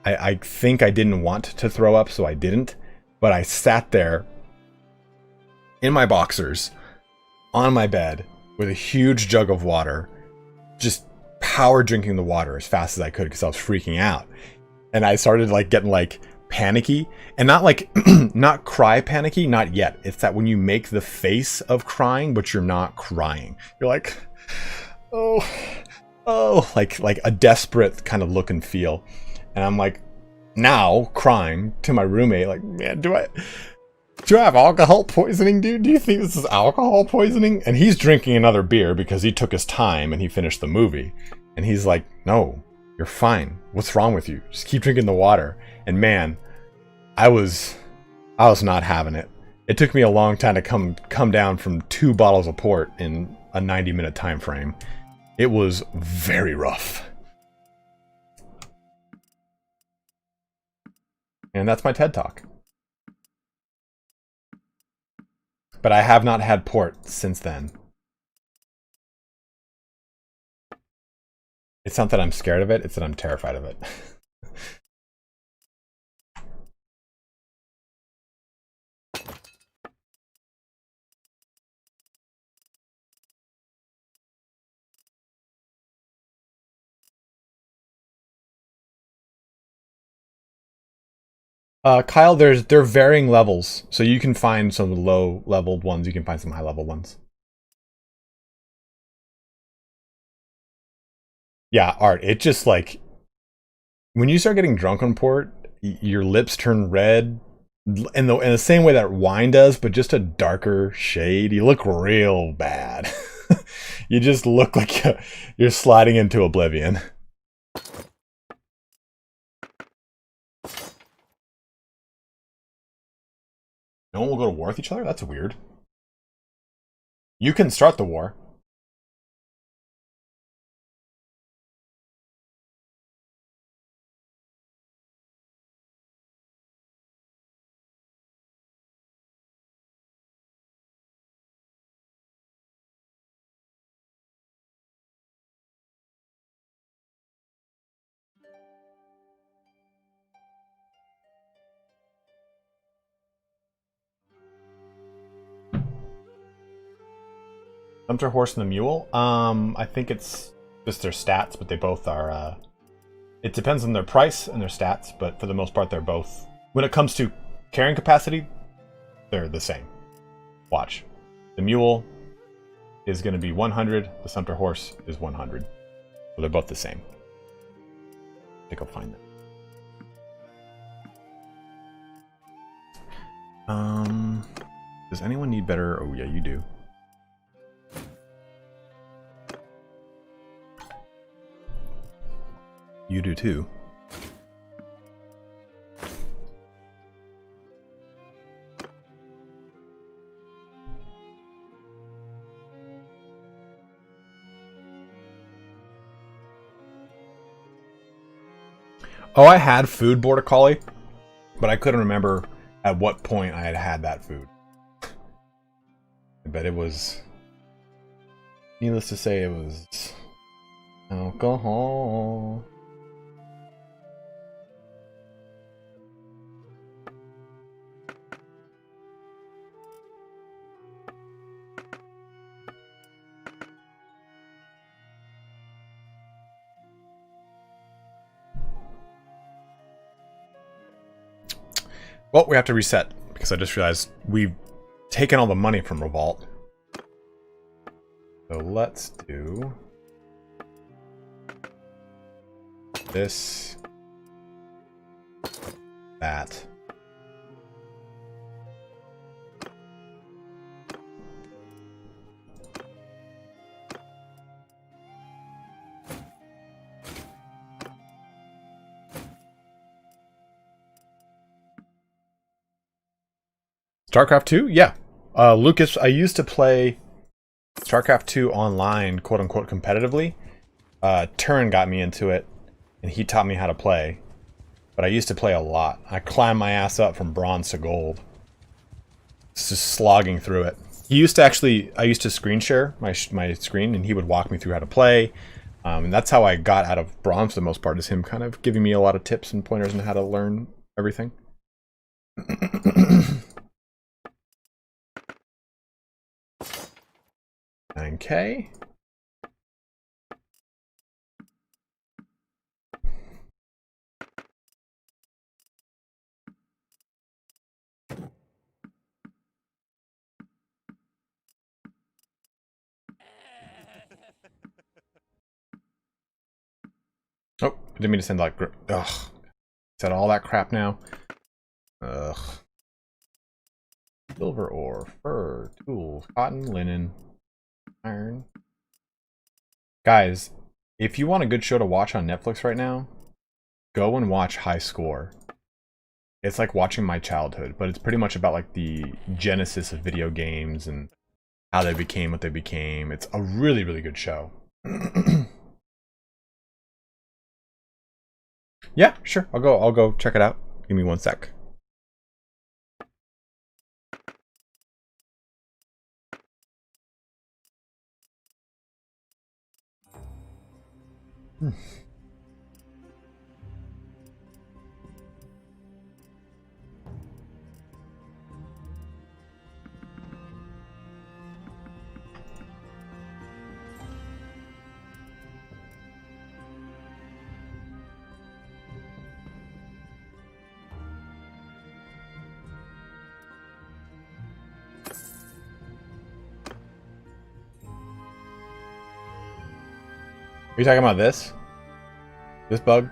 I think I didn't want to throw up, so I didn't. But I sat there in my boxers on my bed with a huge jug of water, just power drinking the water as fast as I could because I was freaking out. And I started like getting like panicky, and not like not cry panicky, not yet. It's that when you make the face of crying, but you're not crying. You're like, oh, like a desperate kind of look and feel. And I'm like now crying to my roommate, like, man, do I have alcohol poisoning, dude? Do you think this is alcohol poisoning? And he's drinking another beer because he took his time and he finished the movie. And he's like, no, you're fine. What's wrong with you? Just keep drinking the water. And man, I was not having it. It took me a long time to come down from 2 bottles of port in a 90-minute time frame. It was very rough. And that's my TED Talk. But I have not had port since then. It's not that I'm scared of it, it's that I'm terrified of it. Kyle, they're varying levels, so you can find some low-leveled ones, you can find some high-level ones. Yeah, Art, it just like, when you start getting drunk on port, your lips turn red, in the same way that wine does, but just a darker shade. You look real bad. You just look like you're sliding into oblivion. No one will go to war with each other? That's weird. You can start the war. Hunter Horse and the Mule? I think it's just their stats, but they both are, it depends on their price and their stats, but for the most part, they're both, when it comes to carrying capacity, they're the same. Watch. The Mule is going to be 100, the Sumter Horse is 100. So they're both the same. I think I'll find them. Does anyone need better? Oh yeah, you do. You do too. Oh, I had food border collie, but I couldn't remember at what point I had had that food. But it was, needless to say, it was alcohol. Well, we have to reset, because I just realized we've taken all the money from Revolt. So let's do this, that. StarCraft 2? Yeah. Lucas, I used to play StarCraft 2 online, quote-unquote, competitively. Turin got me into it, and he taught me how to play. But I used to play a lot. I climbed my ass up from bronze to gold. Just slogging through it. He used to actually, I used to screen share my screen, and he would walk me through how to play. And that's how I got out of bronze for the most part, is him kind of giving me a lot of tips and pointers on how to learn everything. $9K. Oh, I didn't mean to send like, ugh. Said all that crap now. Ugh. Silver ore, fur, tools, cotton, linen, iron. Guys, if you want a good show to watch on Netflix right now, go and watch High Score. It's like watching my childhood, but it's pretty much about like the genesis of video games and how they became what they became. It's a really, really good show. Yeah, sure. I'll go check it out. Give me one sec. Are you talking about this? This bug?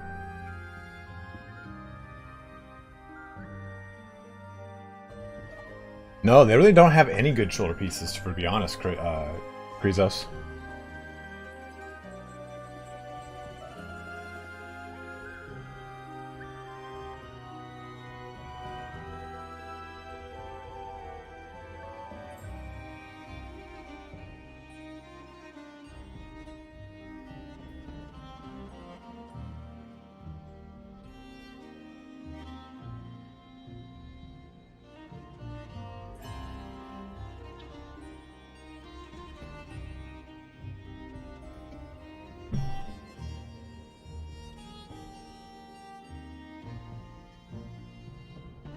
No, they really don't have any good shoulder pieces, to be honest, Krizos.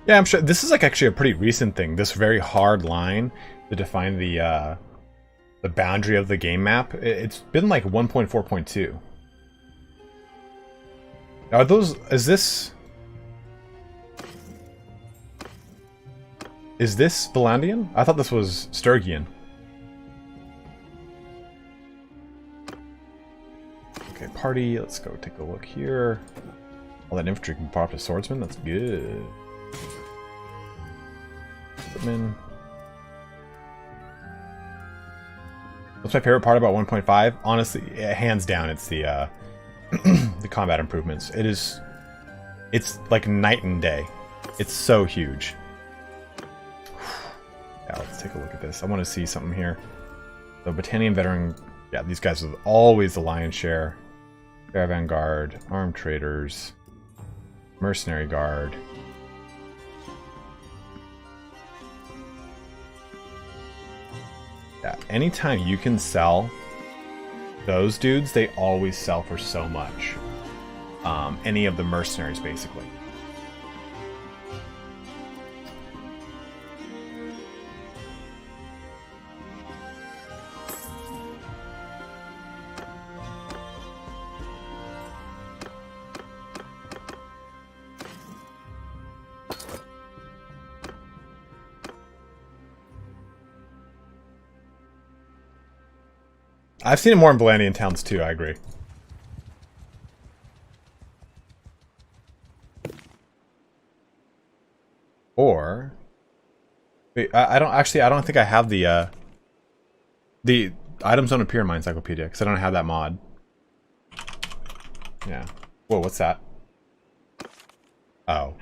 Yeah, I'm sure this is like actually a pretty recent thing. This very hard line to define the boundary of the game map. It's been like 1.4.2. Are those? Is this Vlandian? I thought this was Sturgian. Okay, party. Let's go take a look here. All that infantry can pop to swordsman. That's good. What's my favorite part about 1.5? Honestly, hands down, it's the the combat improvements. It's like night and day. It's so huge. Yeah, let's take a look at this. I want to see something here. The Battanian veteran, yeah, these guys are always the lion's share. Caravan guard, armed traders. Mercenary Guard. Yeah, anytime you can sell those dudes, they always sell for so much. Any of the mercenaries, basically. I've seen it more in Vlandian towns too, I agree. Or wait, I don't think I have the items don't appear in my encyclopedia because I don't have that mod. Yeah. Whoa, what's that? Oh.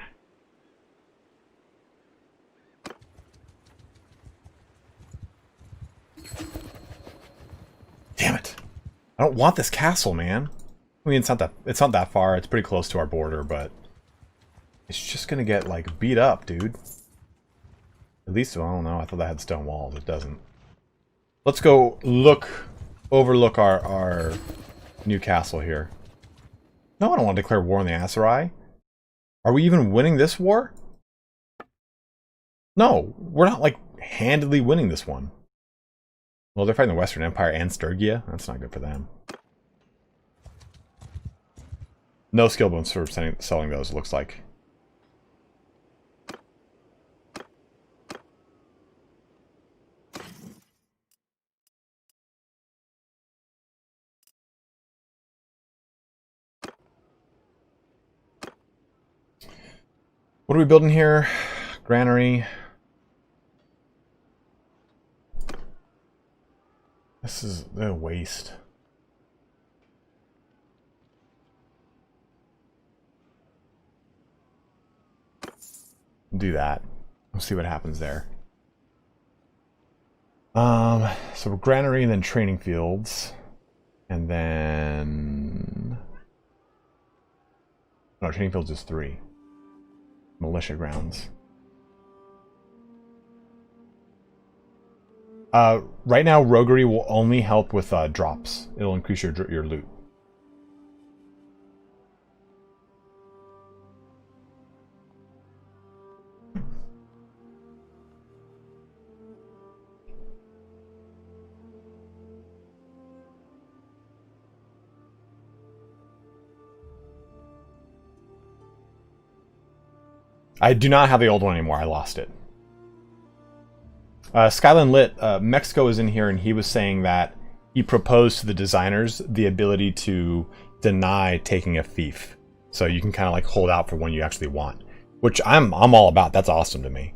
Damn it. I don't want this castle, man. I mean, it's not that far. It's pretty close to our border, but it's just gonna get like beat up, dude. At least, well, I don't know. I thought that had stone walls. It doesn't. Let's go overlook our new castle here. No, I don't want to declare war on the Asarai. Are we even winning this war? No, we're not like handedly winning this one. Well, they're fighting the Western Empire and Sturgia. That's not good for them. No skill bones for selling those, it looks like. What are we building here? Granary. This is a waste. Do that. We'll see what happens there. So granary and then training fields. And then... No, training fields is 3. Militia grounds. Right now, roguery will only help with drops. It'll increase your loot. I do not have the old one anymore. I lost it. Skyline Lit, Mexico is in here, and he was saying that he proposed to the designers the ability to deny taking a fief. So you can kind of like hold out for one you actually want. Which I'm all about. That's awesome to me.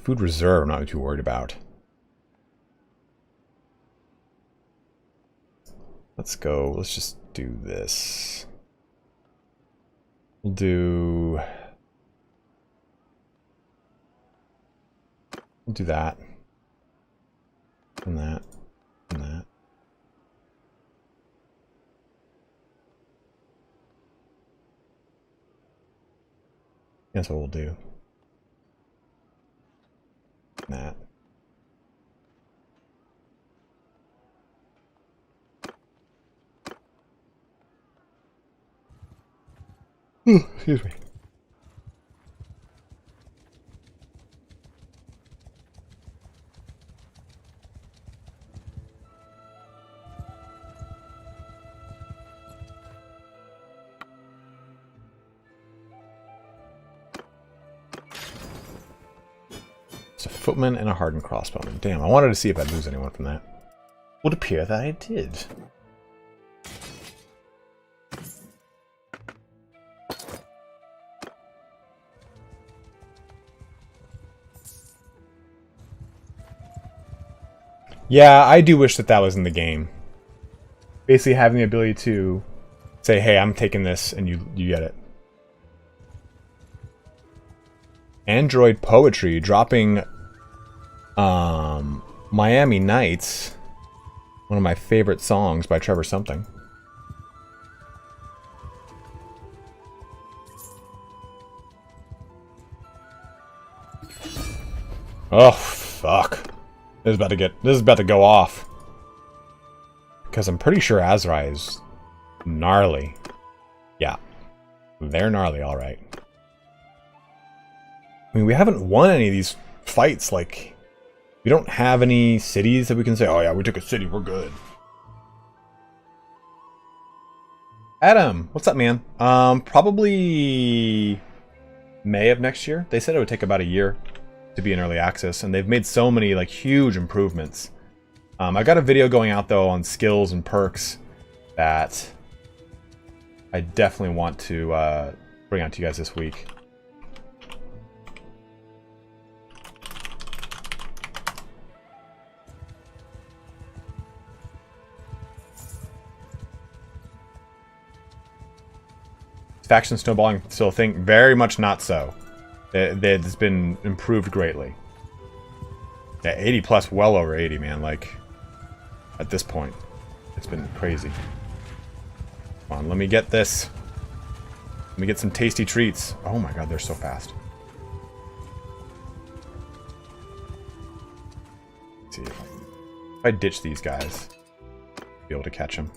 Food reserve, I'm not too worried about. Let's go. Let's just do this. We'll do that. And that. And that. That's what we'll do. And that. Excuse me. It's a footman and a hardened crossbowman. Damn, I wanted to see if I'd lose anyone from that. Would appear that I did. Yeah, I do wish that that was in the game. Basically having the ability to say, hey, I'm taking this, and you get it. Android Poetry dropping Miami Nights. One of my favorite songs by Trevor Something. Oh, fuck. This is about to go off. Because I'm pretty sure Azrai is gnarly. Yeah. They're gnarly, alright. I mean, we haven't won any of these fights, like... We don't have any cities that we can say, oh yeah, we took a city, we're good. Adam, what's up, man? Probably... May of next year? They said it would take about a year to be in early access, and they've made so many, like, huge improvements. I got a video going out, though, on skills and perks that I definitely want to bring out to you guys this week. Faction snowballing still a thing? Very much not so. It's been improved greatly. Yeah, 80 plus, well over 80, man. Like, at this point, it's been crazy. Come on, let me get this. Let me get some tasty treats. Oh my god, they're so fast. Let's see if I ditch these guys, I'll be able to catch them.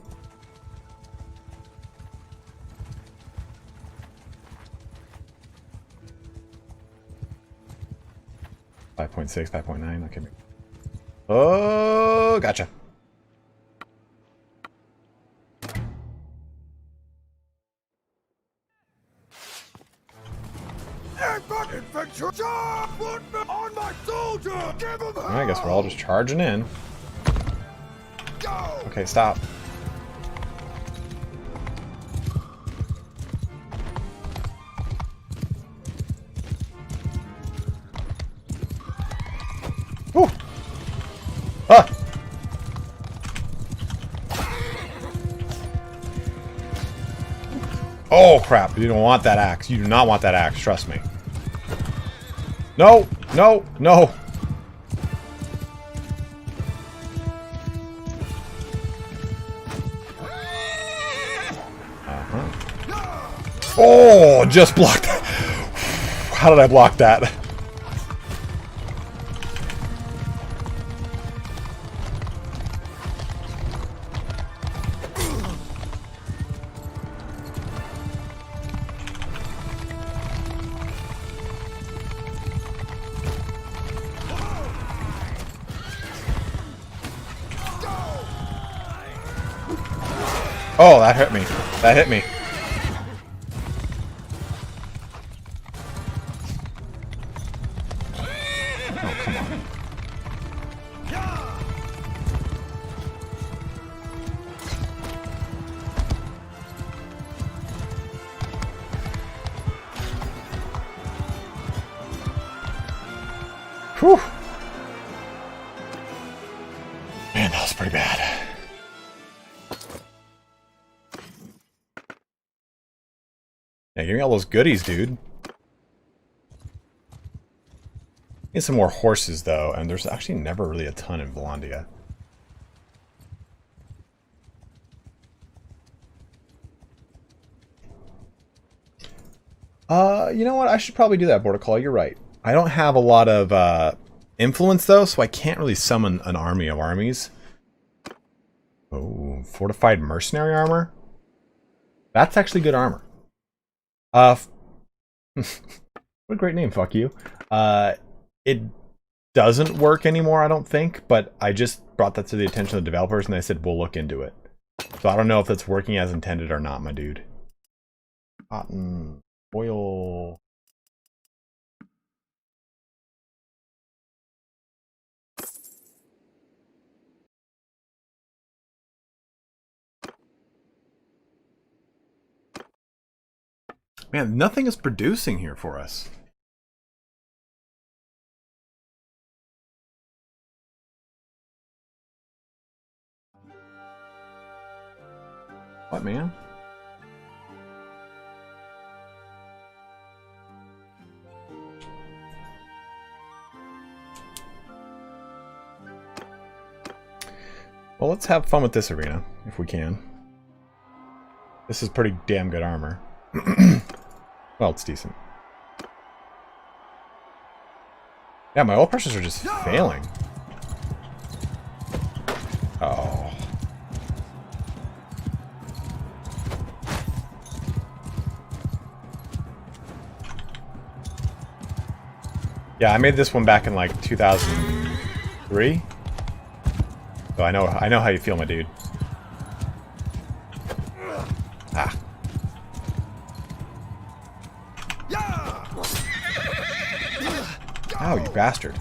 5.6, 5.9, okay. Oh, gotcha. I guess we're all just charging in. Okay, stop. Whew. Ah! Oh crap, you don't want that axe. You do not want that axe, trust me. No! No! No! Oh! Just blocked that. How did I block that? Oh, that hurt me. That hit me. Oh, come on. Whew. Man, that was pretty bad. Yeah, give me all those goodies, dude. Need some more horses, though, and there's actually never really a ton in Vlandia. You know what? I should probably do that, Border Call. You're right. I don't have a lot of influence, though, so I can't really summon an army of armies. Oh, fortified mercenary armor? That's actually good armor. What a great name, fuck you. It doesn't work anymore, I don't think, but I just brought that to the attention of the developers and they said, we'll look into it. So I don't know if that's working as intended or not, my dude. Cotton, oil... Man, nothing is producing here for us. What, man? Well, let's have fun with this arena, if we can. This is pretty damn good armor. Well, it's decent. Yeah, my oil pressures are just failing. Oh. Yeah, I made this one back in like 2003. So I know how you feel, my dude. Ah. Ow, you bastard.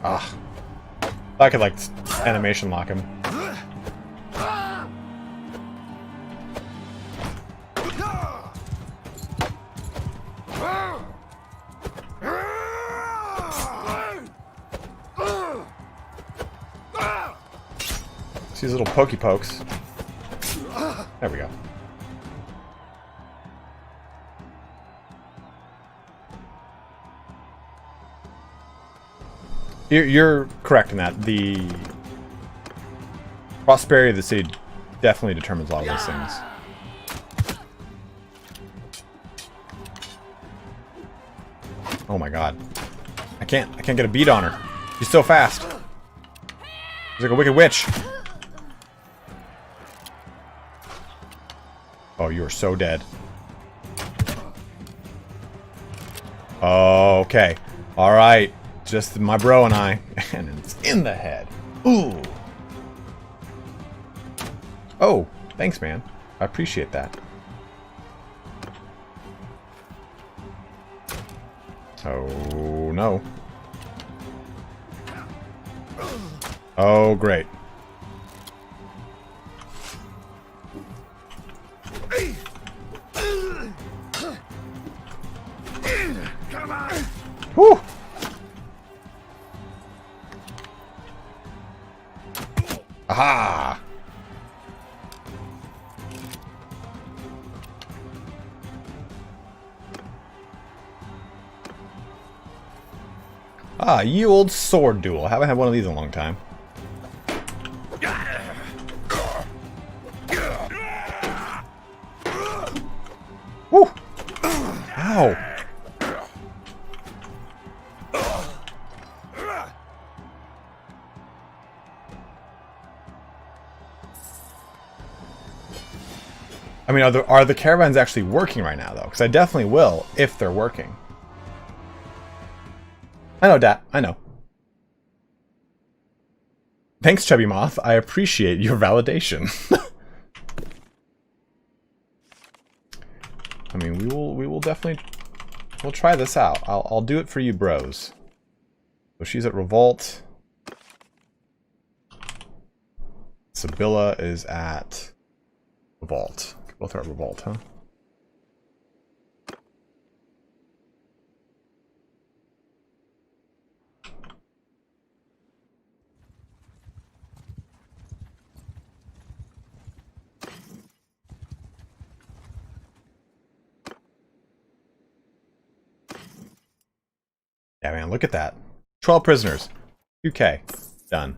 Ah. I could, like, animation lock him. See these little pokey pokes. There we go. You're correct in that. The prosperity of the city definitely determines a lot of those things. Oh my god. I can't get a beat on her. She's so fast. She's like a wicked witch. Oh, you are so dead. Okay. Alright. Just my bro and I. And it's in the head. Ooh. Oh, thanks, man. I appreciate that. Oh, no. Oh, great. Come on! Whew! Aha! Ah, you old sword duel. Haven't had one of these in a long time. Woo! Ow! I mean, are the caravans actually working right now, though? Because I definitely will, if they're working. I know, Dat. I know. Thanks, Chubby Moth. I appreciate your validation. I mean, we will definitely... We'll try this out. I'll do it for you bros. So she's at Revolt. Sibylla is at Revolt. Both are at Revolt, huh? Yeah, man, look at that. 12 prisoners. 2K. Done.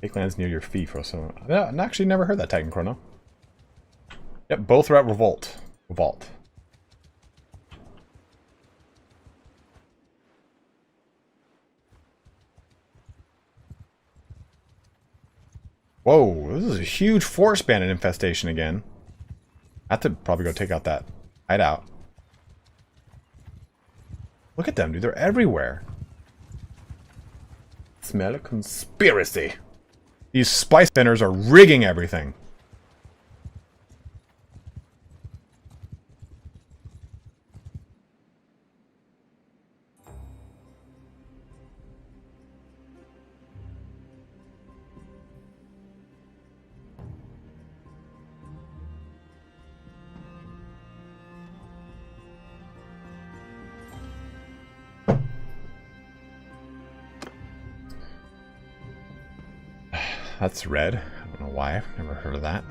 Take lands near your fee for so. Yeah, I actually never heard that Titan Chrono. Yep, both are at Revolt. Revolt. Whoa, this is a huge forest bandit infestation again. I have to probably go take out that hideout. Look at them, dude. They're everywhere. Smell a conspiracy. These spice spinners are rigging everything. That's red. I don't know why. I've never heard of that.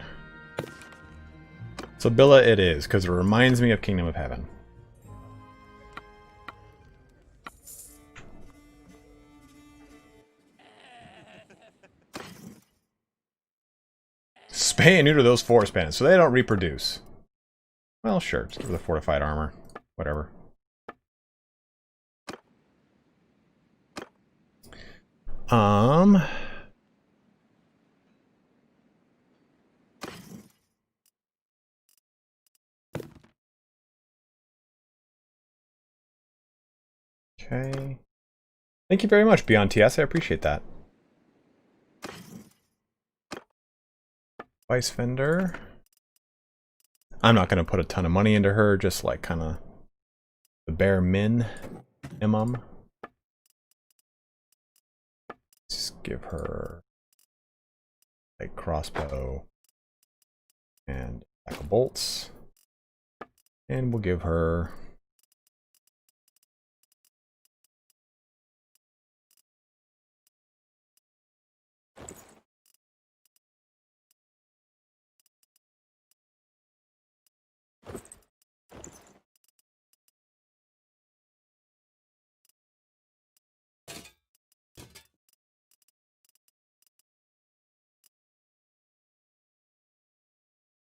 Sabilla it is, because it reminds me of Kingdom of Heaven. Spay and neuter those forest bandits so they don't reproduce. Well, sure. Just give the fortified armor. Whatever. Okay. Thank you very much, Beyond TS. I appreciate that. Vice Vendor. I'm not going to put a ton of money into her, just like kind of the bare minimum. Just give her a crossbow and a pack of bolts. And we'll give her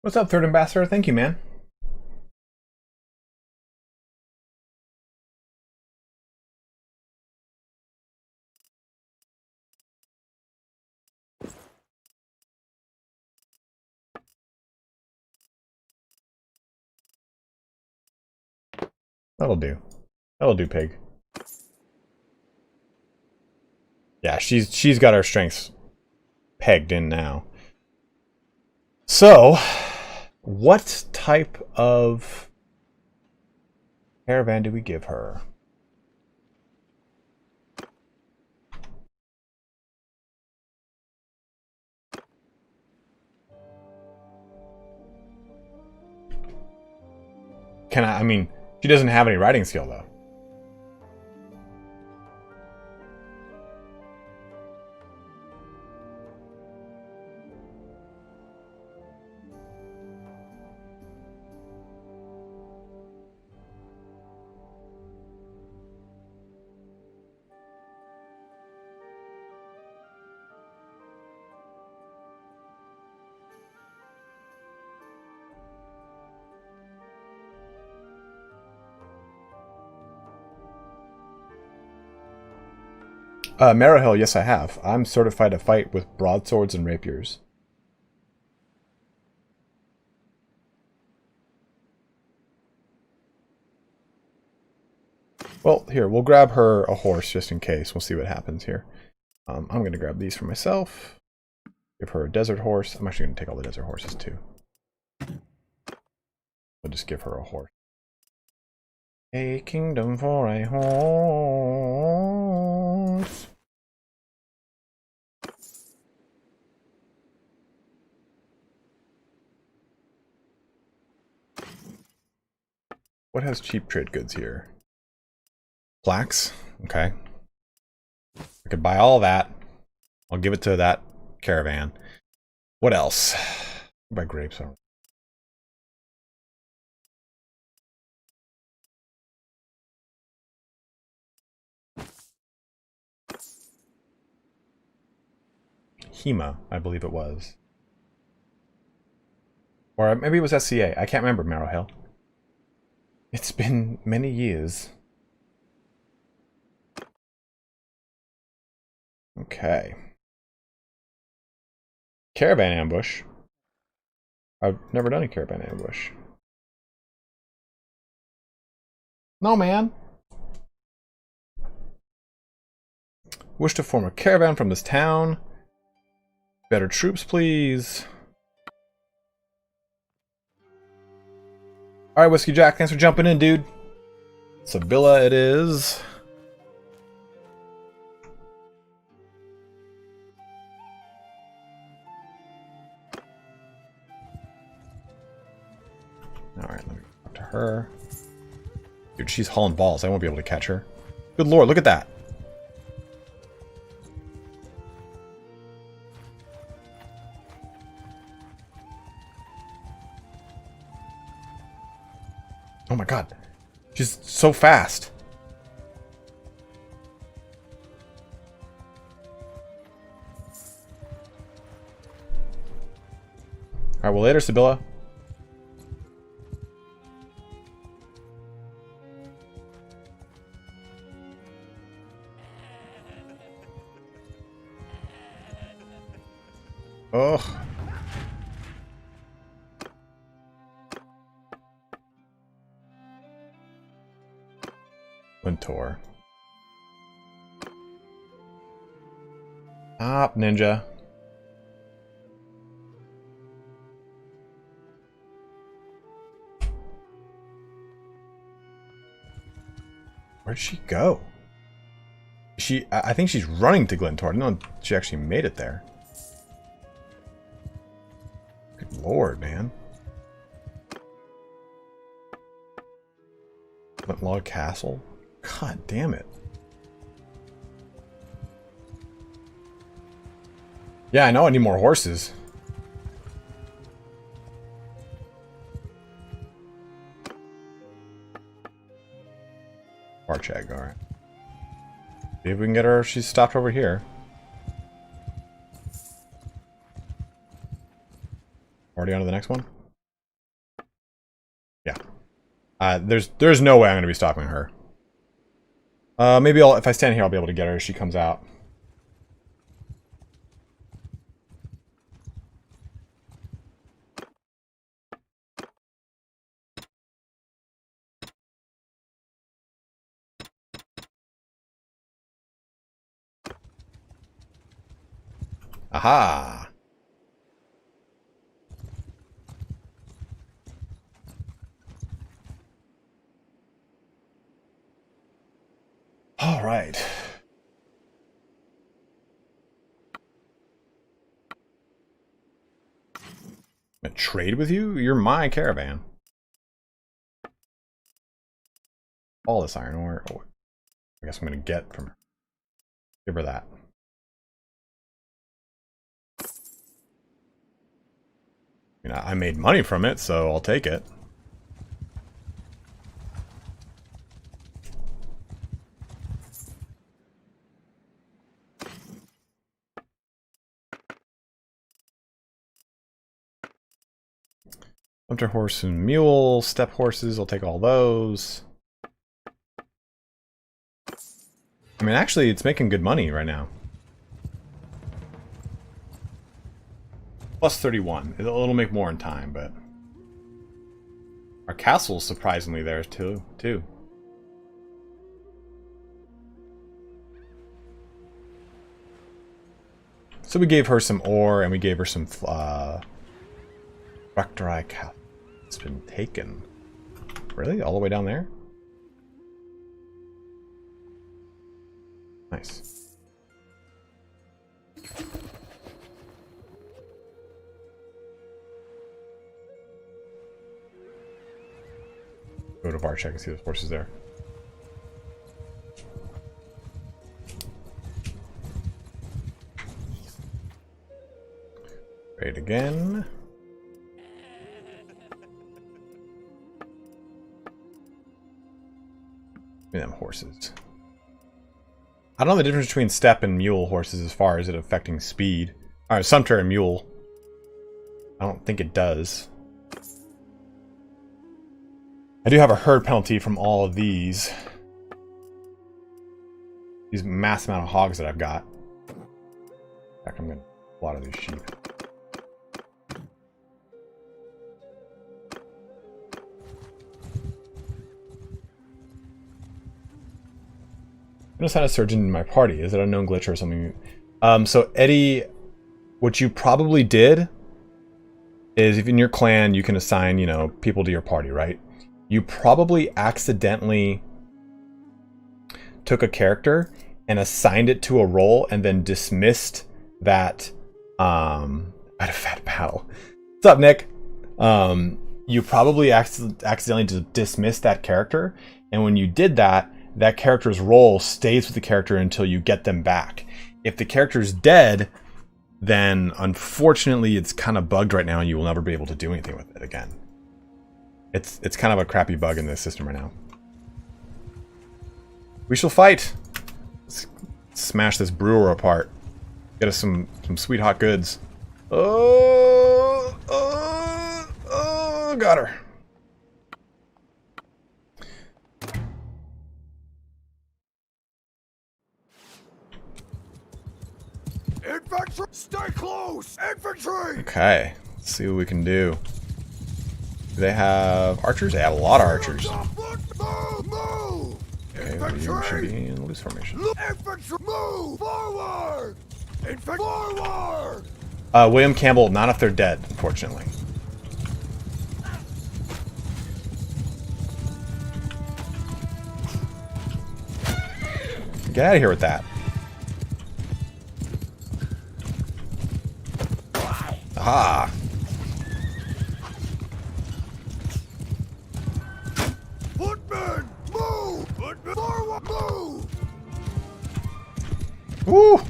what's up, Third Ambassador? Thank you, man. That'll do. That'll do, pig. Yeah, she's got her strengths pegged in now. So, what type of caravan do we give her? I mean, she doesn't have any riding skill, though. Marrowhill, yes I have. I'm certified to fight with broadswords and rapiers. Well, here, we'll grab her a horse just in case. We'll see what happens here. I'm going to grab these for myself. Give her a desert horse. I'm actually going to take all the desert horses too. We'll just give her a horse. A kingdom for a horse. What has cheap trade goods here? Flax? Okay. I could buy all that. I'll give it to that caravan. What else? I'll buy grapes. HEMA, I believe it was. Or maybe it was SCA. I can't remember, Marrowhill. It's been many years. Okay. Caravan ambush. I've never done a caravan ambush. No, man. Wish to form a caravan from this town. Better troops, please. Alright, Whiskey Jack, thanks for jumping in, dude. Sabilla it is. Alright, let me go up to her. Dude, she's hauling balls. I won't be able to catch her. Good lord, look at that. Oh my god. She's so fast. Alright, well later, Sibylla. Oh. Wintor. Stop, ninja. Where'd she go? I think she's running to Glentor. I didn't know she actually made it there. Good lord, man. Log Castle? God damn it. Yeah, I know I need more horses. Barchag, alright. See if we can get her. She's stopped over here. Already on to the next one? Yeah. There's no way I'm going to be stopping her. Maybe if I stand here, I'll be able to get her as she comes out. Aha! All right. I'm gonna trade with you? You're my caravan. All this iron ore. Oh, I guess I'm gonna get from her. Give her that. I mean, I made money from it, so I'll take it. Hunter horse and mule, step horses, I'll take all those. I mean, actually, it's making good money right now. Plus 31. It'll make more in time, but... Our castle's surprisingly there, too. So we gave her some ore, and we gave her some... Rectory Castle. It's been taken. Really? All the way down there? Nice. Go to Varchek and see those horses there. Trade again. Give me them horses. I don't know the difference between steppe and mule horses as far as it affecting speed. Alright, sumpter and mule. I don't think it does. I do have a herd penalty from all of these. These mass amount of hogs that I've got. In fact, I'm going to slaughter these sheep. I just had a surgeon in my party. Is it a known glitch or something? So Eddie, what you probably did is if in your clan you can assign, you know, people to your party, right? You probably accidentally took a character and assigned it to a role and then dismissed that. I had a fat battle. What's up, Nick? You probably accidentally dismissed that character, and when you did that, that character's role stays with the character until you get them back. If the character's dead, then unfortunately it's kind of bugged right now and you will never be able to do anything with it again. It's kind of a crappy bug in this system right now. We shall fight. Let's smash this brewer apart. Get us some sweet hot goods. Oh, got her. Infantry! Stay close! Infantry! Okay, let's see what we can do. Do they have archers? They have a lot of archers. Move! Move! Okay, well, you should be in loose formation. Infantry! Move! Forward! Infantry! Forward! William Campbell, not if they're dead, unfortunately. Get out of here with that. Aha! Footmen! Move! Footmen! Forward! Move! Woo!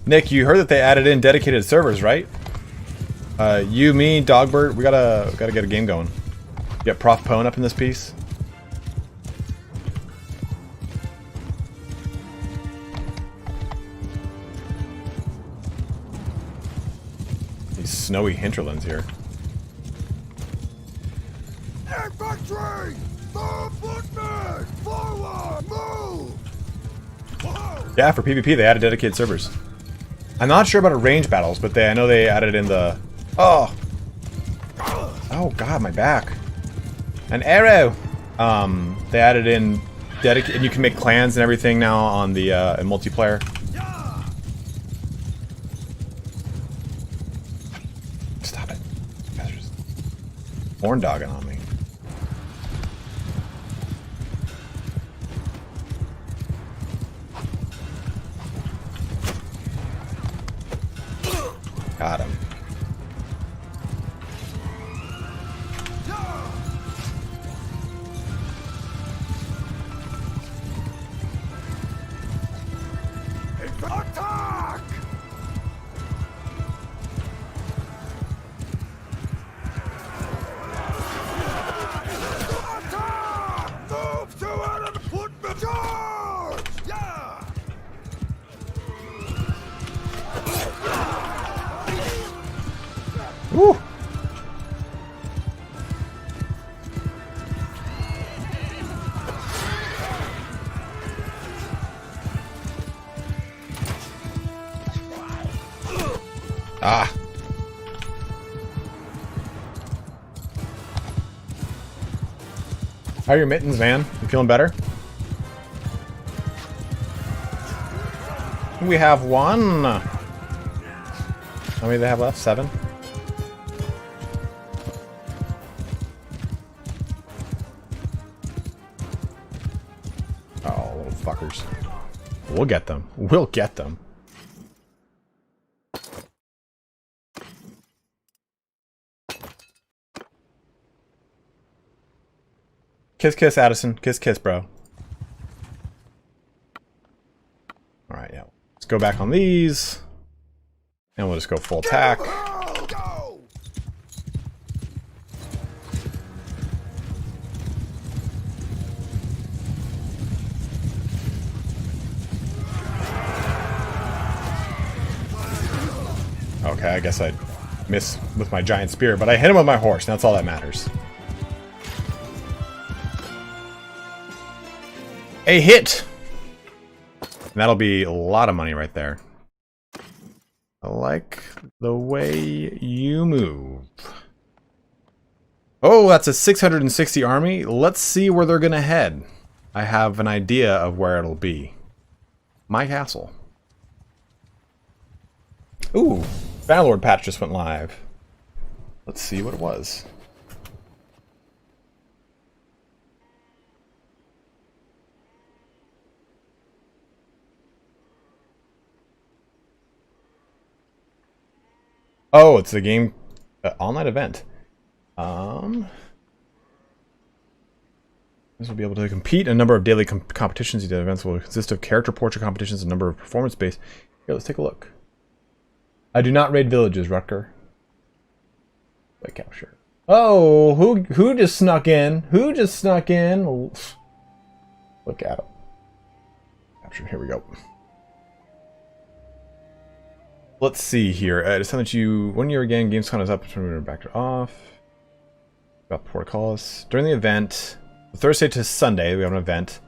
Nick, you heard that they added in dedicated servers, right? You, me, Dogbert, we gotta get a game going. Get Prof Pwn up in this piece. These snowy hinterlands here. Infantry! Move! Footmen! Forward! Move! Whoa! Yeah, for PvP they added dedicated servers. I'm not sure about range battles, but I know they added in the... Oh! Oh god, my back. An arrow! They added in dedicated... And you can make clans and everything now on the in multiplayer. Stop it. You guys are just horn dogging on me. Got him. Attack! Attack! Move to enemy! Footmen! Charge! Yeah! Woo! Ah! How are your mittens, man? You feeling better? We have one! How many do they have left? 7? Oh, little fuckers. We'll get them. We'll get them. Kiss, kiss, Addison. Kiss, kiss, bro. Alright, yeah. Let's go back on these. And we'll just go full attack. Go! Okay, I guess I missed with my giant spear, but I hit him with my horse, and that's all that matters. A hit! And that'll be a lot of money right there. I like the way you move. Oh, that's a 660 army. Let's see where they're gonna head. I have an idea of where it'll be. My castle. Ooh, Bannerlord patch just went live. Let's see what it was. Oh, it's a game online event. This will be able to compete in a number of daily competitions. These events will consist of character portrait competitions, a number of performance-based. Here, let's take a look. I do not raid villages, Rutger. Play capture. Oh, who just snuck in? Who just snuck in? Look at him. Capture. Here we go. Let's see here. It's time that you 1 year again. Gamescom is up. Back to off. About protocols during the event. Thursday to Sunday, we have an event.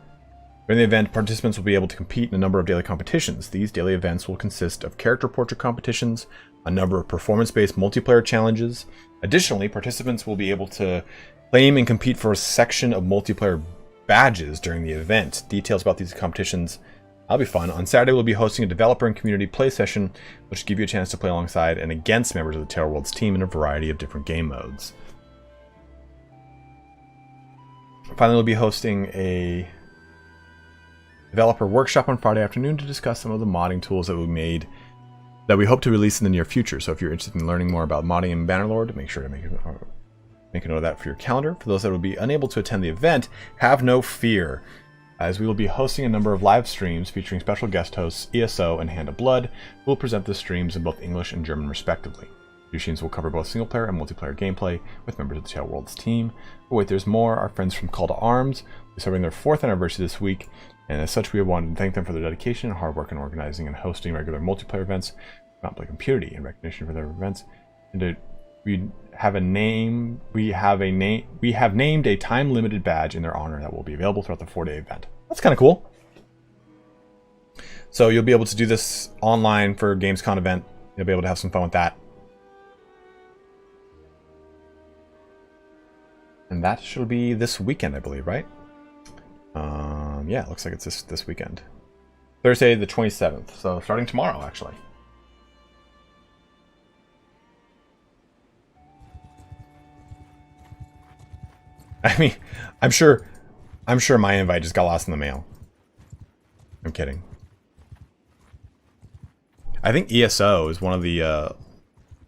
During the event, participants will be able to compete in a number of daily competitions. These daily events will consist of character portrait competitions, a number of performance-based multiplayer challenges. Additionally, participants will be able to claim and compete for a section of multiplayer badges during the event. Details about these competitions will be fun. On Saturday, we'll be hosting a developer and community play session, which will give you a chance to play alongside and against members of the Terror Worlds team in a variety of different game modes. Finally, we'll be hosting a developer workshop on Friday afternoon to discuss some of the modding tools that we made that we hope to release in the near future. So if you're interested in learning more about modding in Bannerlord, make sure to make a note of that for your calendar. For those that will be unable to attend the event, have no fear, as we will be hosting a number of live streams featuring special guest hosts, ESO and Hand of Blood, who will present the streams in both English and German respectively. These streams will cover both single-player and multiplayer gameplay with members of the Terror Worlds team. But wait, there's more. Our friends from Call to Arms will be celebrating their 4th anniversary this week, and as such, we wanted to thank them for their dedication and hard work in organizing and hosting regular multiplayer events, not like community, in recognition for their events. And we have named a time-limited badge in their honor that will be available throughout the 4-day event. That's kind of cool. So you'll be able to do this online for Gamescom event. You'll be able to have some fun with that. And that should be this weekend, I believe, right? Yeah, it looks like it's this weekend. Thursday the 27th, so starting tomorrow, actually. I mean, I'm sure my invite just got lost in the mail. I'm kidding. I think ESO is one of the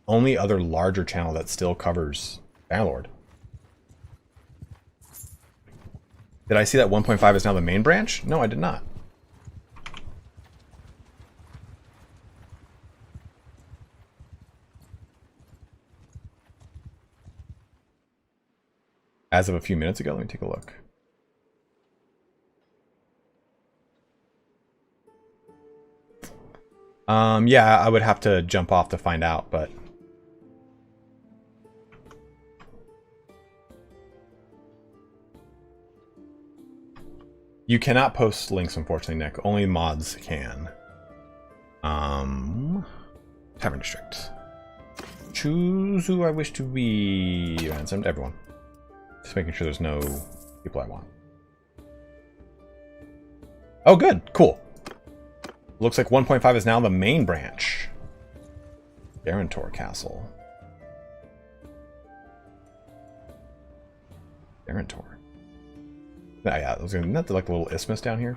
only other larger channel that still covers Bannerlord. Did I see that 1.5 is now the main branch? No, I did not. As of a few minutes ago, let me take a look. Yeah, I would have to jump off to find out, but you cannot post links, unfortunately, Nick. Only mods can. Tavern District. Choose who I wish to be ransomed. Everyone. Just making sure there's no people I want. Oh, good. Cool. Looks like 1.5 is now the main branch. Guarantor Castle. Guarantor. Yeah, isn't that like a little isthmus down here?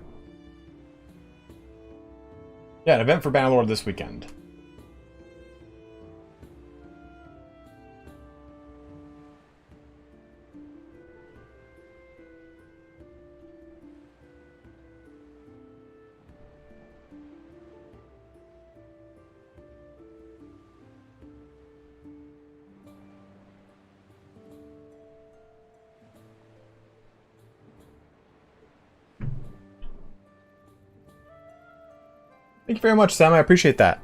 Yeah, an event for Bannerlord this weekend. Thank you very much, Sam. I appreciate that.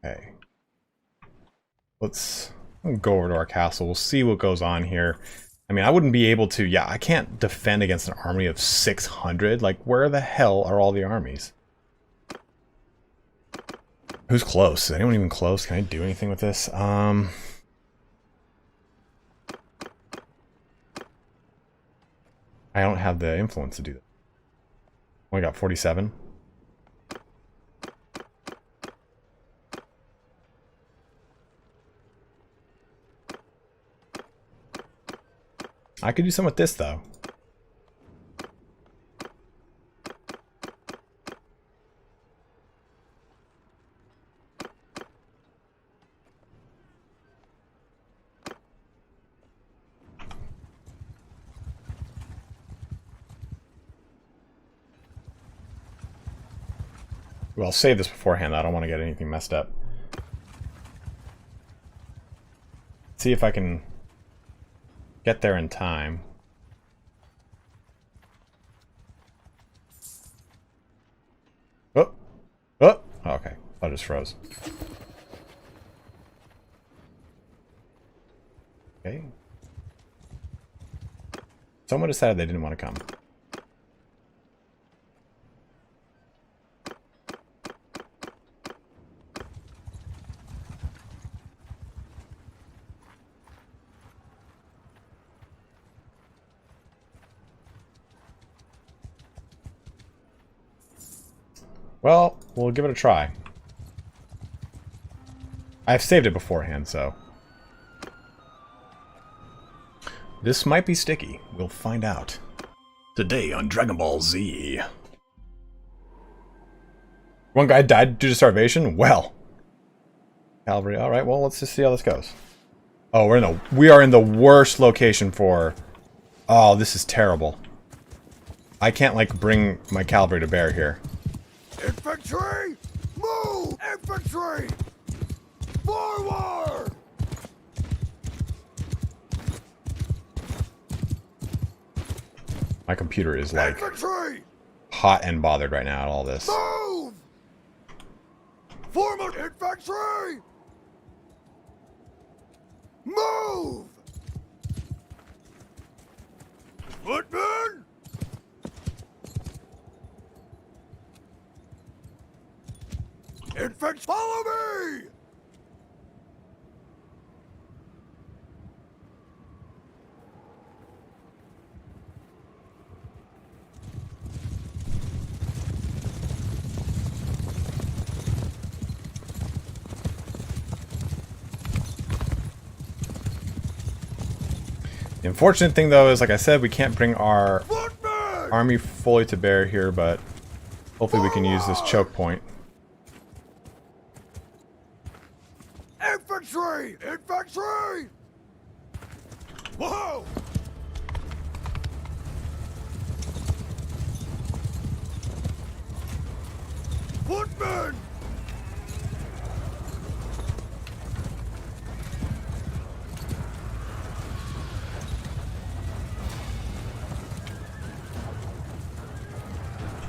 Okay. Let's go over to our castle. We'll see what goes on here. I mean, I wouldn't be able to... Yeah, I can't defend against an army of 600. Like, where the hell are all the armies? Who's close? Is anyone even close? Can I do anything with this? I don't have the influence to do that. Only got 47. I could do some with this, though. Well, I'll save this beforehand. I don't want to get anything messed up. See if I can get there in time. Oh! Oh! Okay. I just froze. Okay. Someone decided they didn't want to come. Well, we'll give it a try. I've saved it beforehand, so... This might be sticky. We'll find out. Today on Dragon Ball Z. One guy died due to starvation? Well. Cavalry, alright, well, let's just see how this goes. Oh, we are in the worst location for... Oh, this is terrible. I can't, like, bring my cavalry to bear here. Infantry! Move! Infantry! Forward! My computer is, like, Infantry! hot and bothered right now at all this. Move! Form of infantry! Move! Footmen! Infantry, follow me! The unfortunate thing, though, is, like I said, we can't bring our Footmen! army fully to bear here, but hopefully we can use this choke point. Infantry! Infantry! Whoa! Footmen!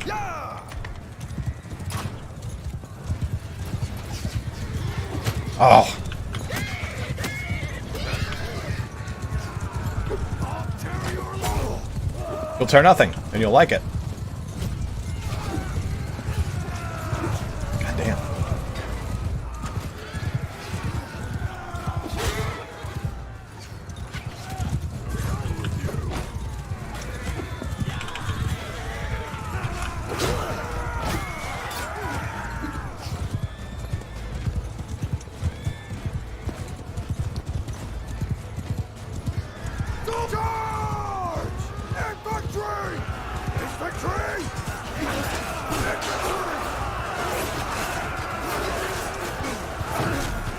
Yeah! Oh! You'll tear nothing, and you'll like it. God damn. Charge! Infantry! Infantry!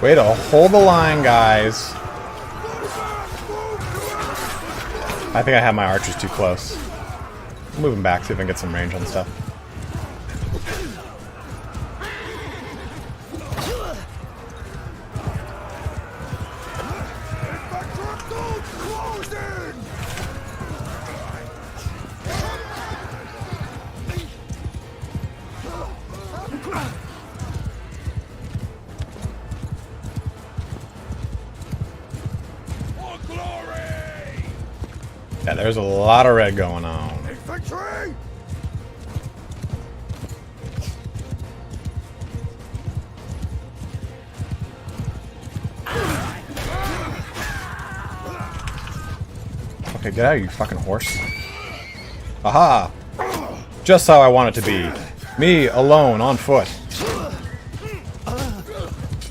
Way to hold the line, guys. I think I have my archers too close. I'm moving back, see if I can get some range on stuff. Yeah, there's a lot of red going on. Infantry! Okay, get out, you fucking horse. Aha! Just how I want it to be. Me, alone, on foot.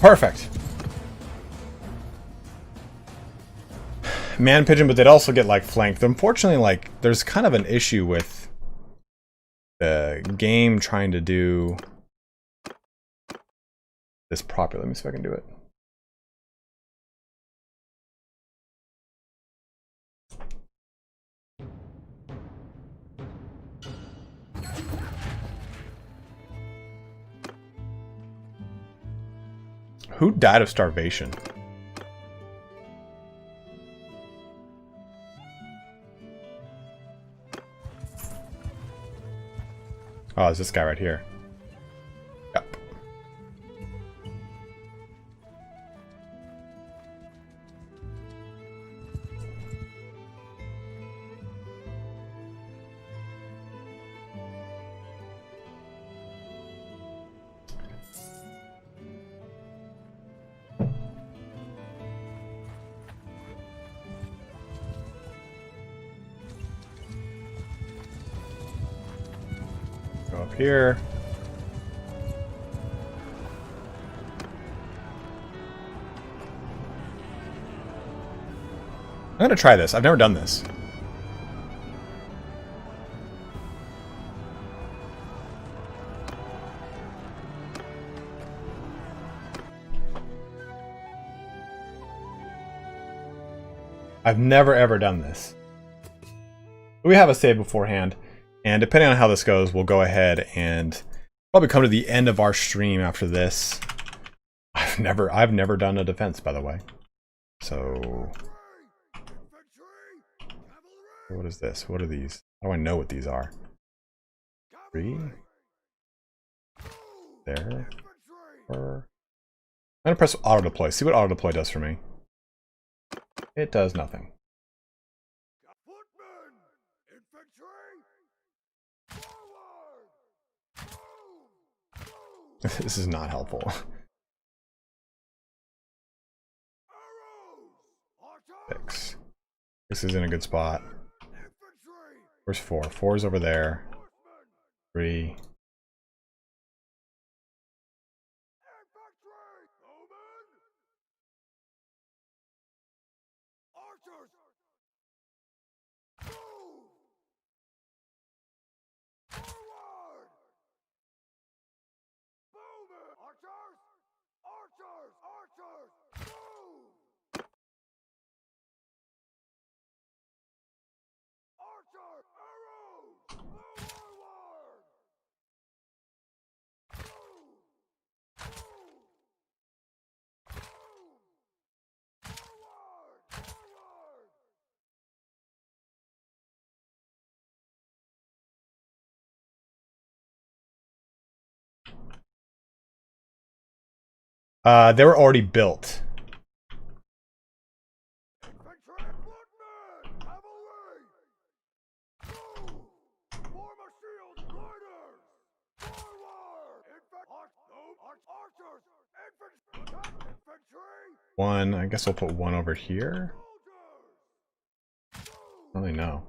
Perfect. Man pigeon, but they'd also get like flanked. Unfortunately, like there's kind of an issue with the game trying to do this properly. Let me see if I can do it. Who died of starvation? Oh, it's this guy right here. Yep. Go up here. I'm gonna try this. I've never done this. I've never ever done this. We have a save beforehand, and depending on how this goes, we'll go ahead and probably come to the end of our stream after this. I've never done a defense, by the way. So what is this? What are these? How do I know what these are? 3 there. 4. I'm gonna press auto deploy. See what auto deploy does for me. It does nothing. This is not helpful. 6. This is in a good spot. Where's 4? 4 is over there. 3. They were already built. One, I guess we'll put one over here. I don't really know.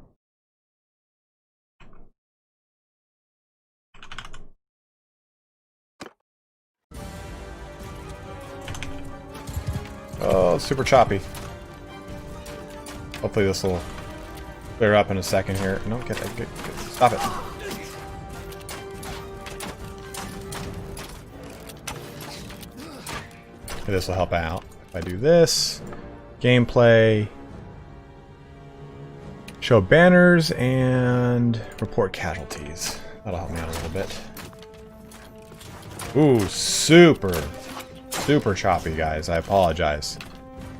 Oh, it's super choppy. Hopefully this will clear up in a second here. No, get stop it. This will help out. If I do this, gameplay, show banners, and report casualties. That'll help me out a little bit. Ooh, super choppy, guys. I apologize.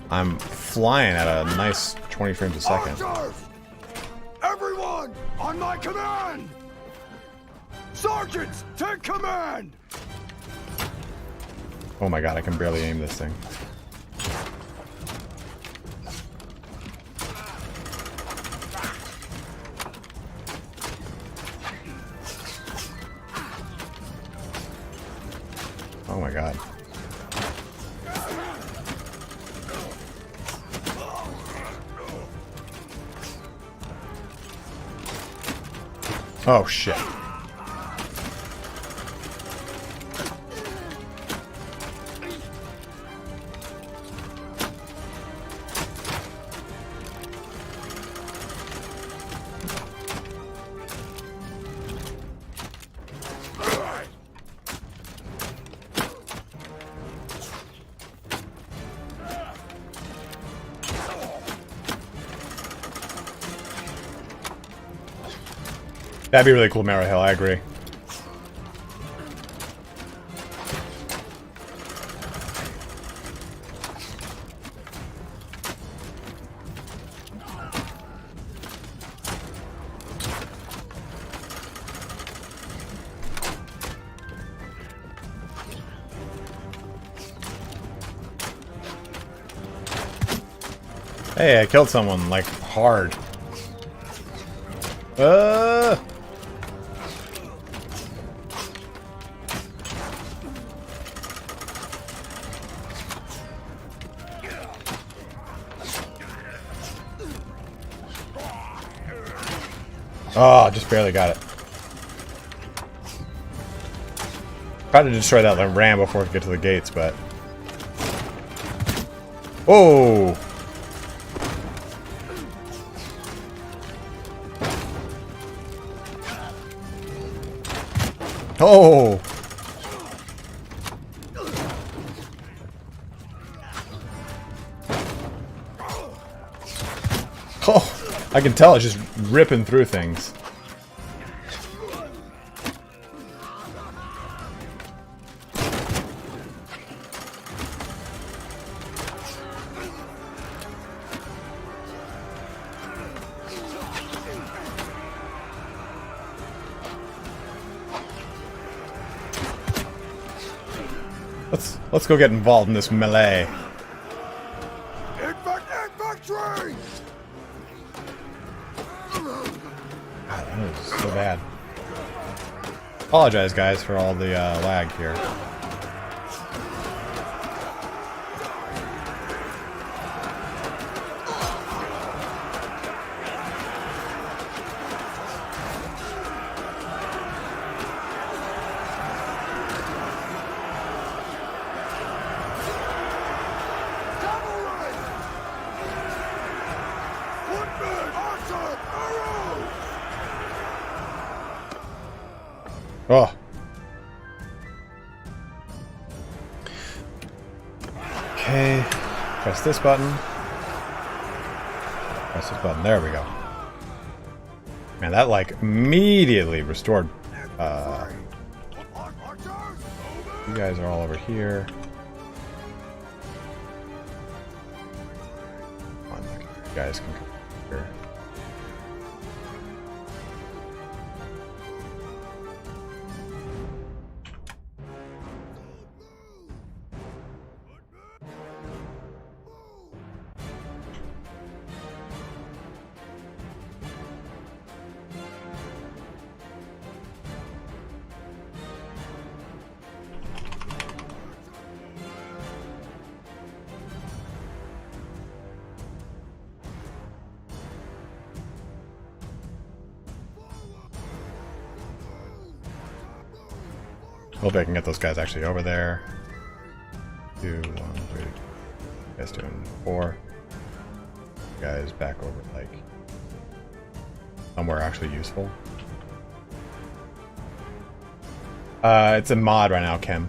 I'm flying at a nice 20 frames a second. Archers! Everyone on my command! Sergeants, take command! Oh my god, I can barely aim this thing. Oh my god. Oh shit. That'd be really cool, Marrow Hill, I agree. Hey, I killed someone, like, hard. Oh, just barely got it. Tried to destroy that ram before it get to the gates, but... Whoa! Oh! Oh! I can tell it's just ripping through things. Let's go get involved in this melee. Infantry! God, that was so bad. Apologize, guys, for all the lag here. Oh. Okay. Press this button. Press this button. There we go. Man, that like immediately restored. You guys are all over here. Come on, you guys can come here. Hope I can get those guys actually over there. 2, 1, 3. You guys doing 4. You guys back over like somewhere actually useful. It's a mod right now, Kim.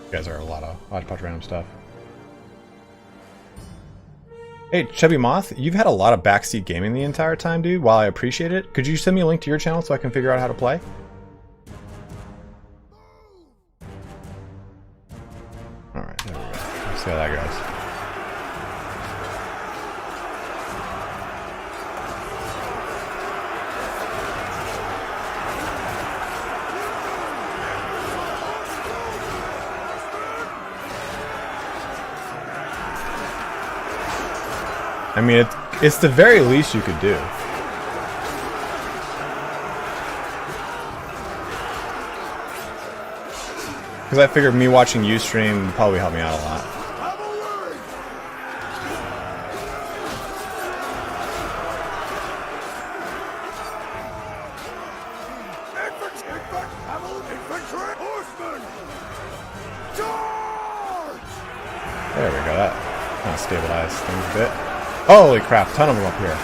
You guys are a lot of hodgepodge random stuff. Hey, Chubby Moth, you've had a lot of backseat gaming the entire time, dude. While I appreciate it, could you send me a link to your channel so I can figure out how to play? Alright, there we go. Let's see how that goes. I mean, it's the very least you could do. Because I figured me watching you stream would probably help me out a lot. There we go, that kind of stabilized things a bit. Holy crap, ton of them up here.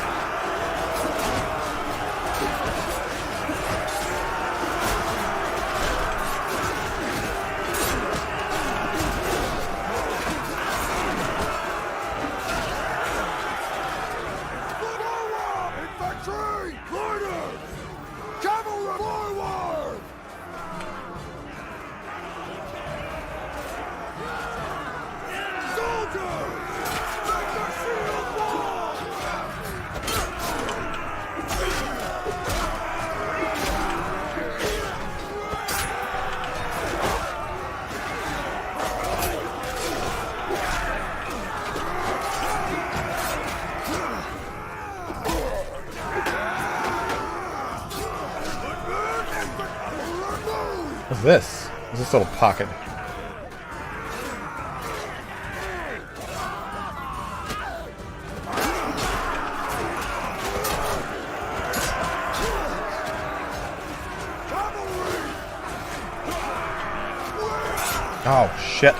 is this? What's this little pocket? Oh, shit.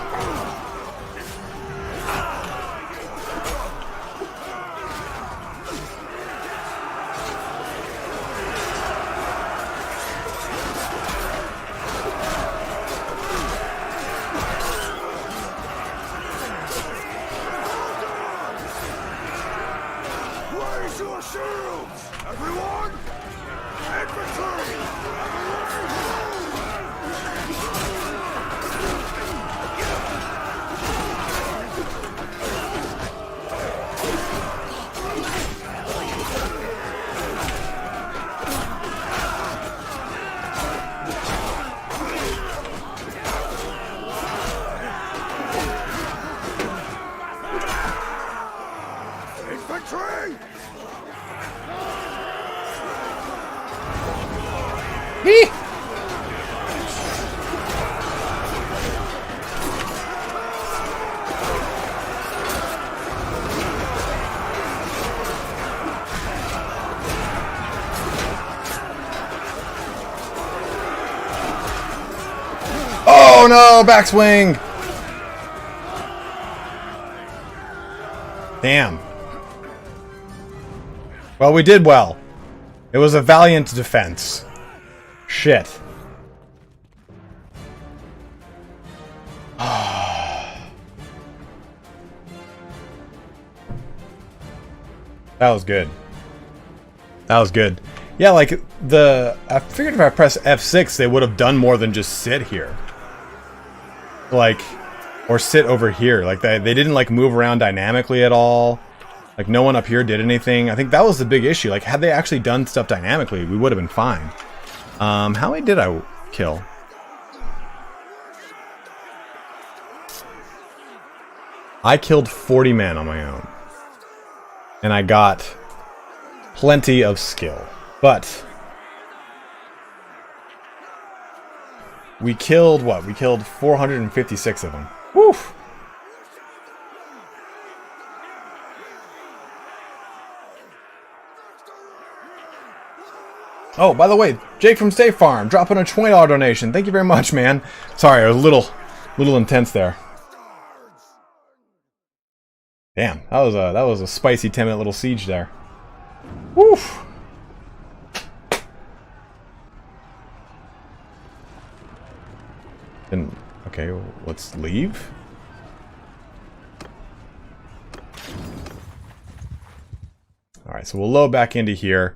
Raise your shields! Everyone! Infantry! Infantry! Hee! Oh no, backswing! Damn. Well, we did well. It was a valiant defense. Shit. That was good. That was good. Yeah, like, I figured if I press F6, they would have done more than just sit here. Like, or sit over here. Like, they didn't, like, move around dynamically at all. Like, no one up here did anything. I think that was the big issue. Like, had they actually done stuff dynamically, we would have been fine. How many did I kill? I killed 40 men on my own. And I got plenty of skill. But we killed what? We killed 456 of them. Woo! Oh, by the way, Jake from State Farm dropping a $20 donation. Thank you very much, man. Sorry, I was a little intense there. Damn, that was a spicy 10-minute little siege there. Woof. And okay, well, let's leave. All right, so we'll load back into here,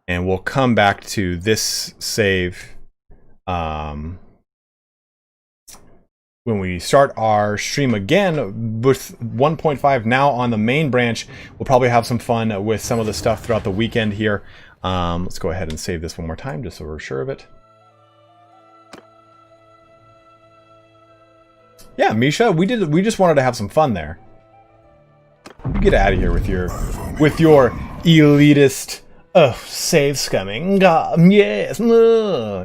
and we'll come back to this save when we start our stream again with 1.5 now on the main branch. We'll probably have some fun with some of the stuff throughout the weekend here. Let's go ahead and save this one more time just so we're sure of it. Yeah, Misha, we just wanted to have some fun there. You get out of here with your elitist save scumming. Yes.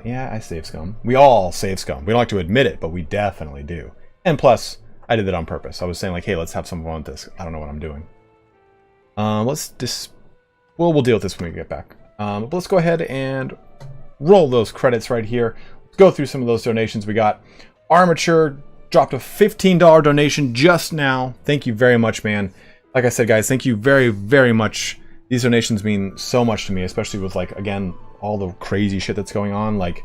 Yeah, I save scum. We all save scum. We don't like to admit it, but we definitely do. And plus, I did that on purpose. I was saying like, hey, let's have some fun with this. I don't know what I'm doing. We'll deal with this when we get back. But let's go ahead and roll those credits right here. Let's go through some of those donations we got. Armature dropped a $15 donation just now. Thank you very much, man. Like I said, guys, thank you very, very much. These donations mean so much to me, especially with, like, again, all the crazy shit that's going on. Like,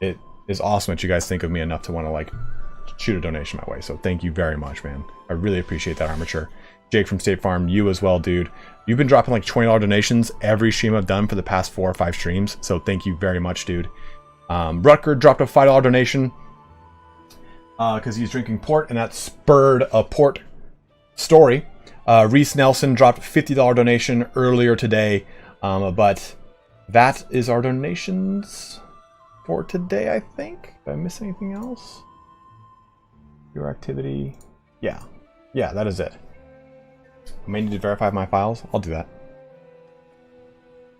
it is awesome that you guys think of me enough to want to, like, shoot a donation my way. So thank you very much, man. I really appreciate that, Armature. Jake from State Farm, you as well, dude. You've been dropping, like, $20 donations every stream I've done for the past 4 or 5 streams. So thank you very much, dude. Rutger dropped a $5 donation because he's drinking port, and that spurred a port story. Reese Nelson dropped a $50 donation earlier today, but that is our donations for today, I think. Did I miss anything else? Your activity. Yeah, that is it. I may need to verify my files. I'll do that.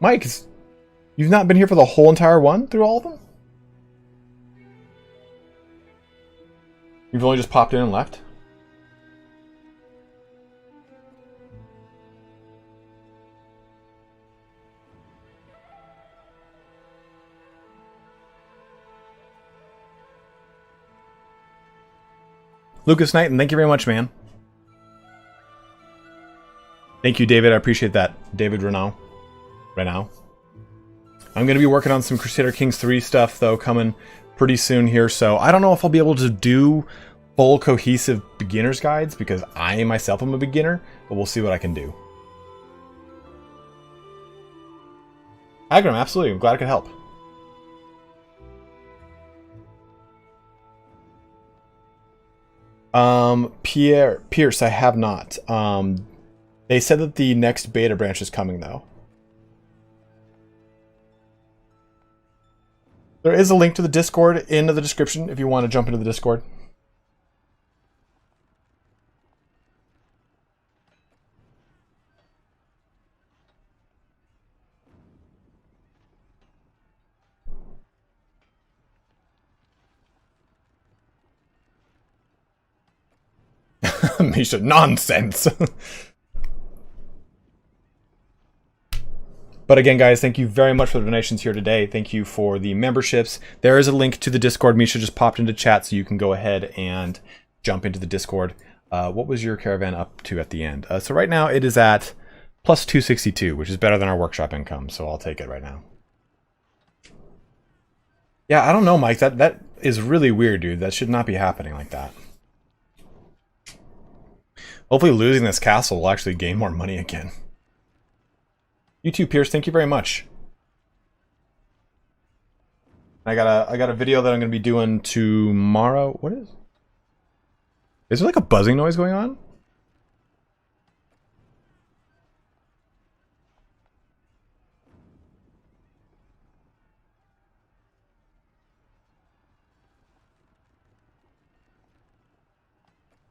Mike, you've not been here for the whole entire one through all of them? You've only just popped in and left? Lucas Knight, and thank you very much, man. Thank you, David. I appreciate that. David Renault. I'm going to be working on some Crusader Kings 3 stuff, though, coming pretty soon here. So I don't know if I'll be able to do full cohesive beginner's guides, because I myself am a beginner, but we'll see what I can do. Agram, absolutely. I'm glad I could help. Pierce, I have not. They said that the next beta branch is coming, though. There is a link to the Discord in the description if you want to jump into the Discord. Misha, nonsense. But again, guys, thank you very much for the donations here today. Thank you for the memberships. There is a link to the Discord. Misha just popped into chat, so you can go ahead and jump into the Discord. What was your caravan up to at the end? So right now it is at plus 262, which is better than our workshop income, so I'll take it right now. Yeah, I don't know, Mike. That is really weird, dude. That should not be happening like that. Hopefully losing this castle will actually gain more money again. You too, Pierce. Thank you very much. I got a video that I'm going to be doing tomorrow. What is? Is there like a buzzing noise going on?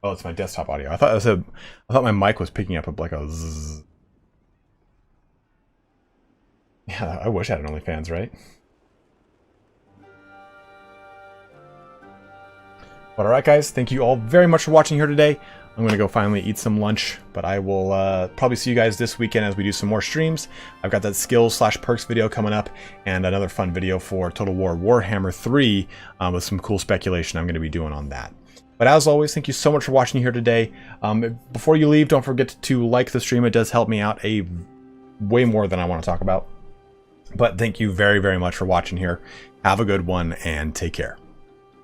Oh, it's my desktop audio. I thought my mic was picking up like a zzz. Yeah, I wish I had an OnlyFans, right? But alright, guys, thank you all very much for watching here today. I'm going to go finally eat some lunch, but I will probably see you guys this weekend as we do some more streams. I've got that skills/perks video coming up, and another fun video for Total War Warhammer 3 with some cool speculation I'm going to be doing on that. But as always, thank you so much for watching here today. Before you leave, don't forget to like the stream. It does help me out way more than I want to talk about. But thank you very, very much for watching here. Have a good one, and take care.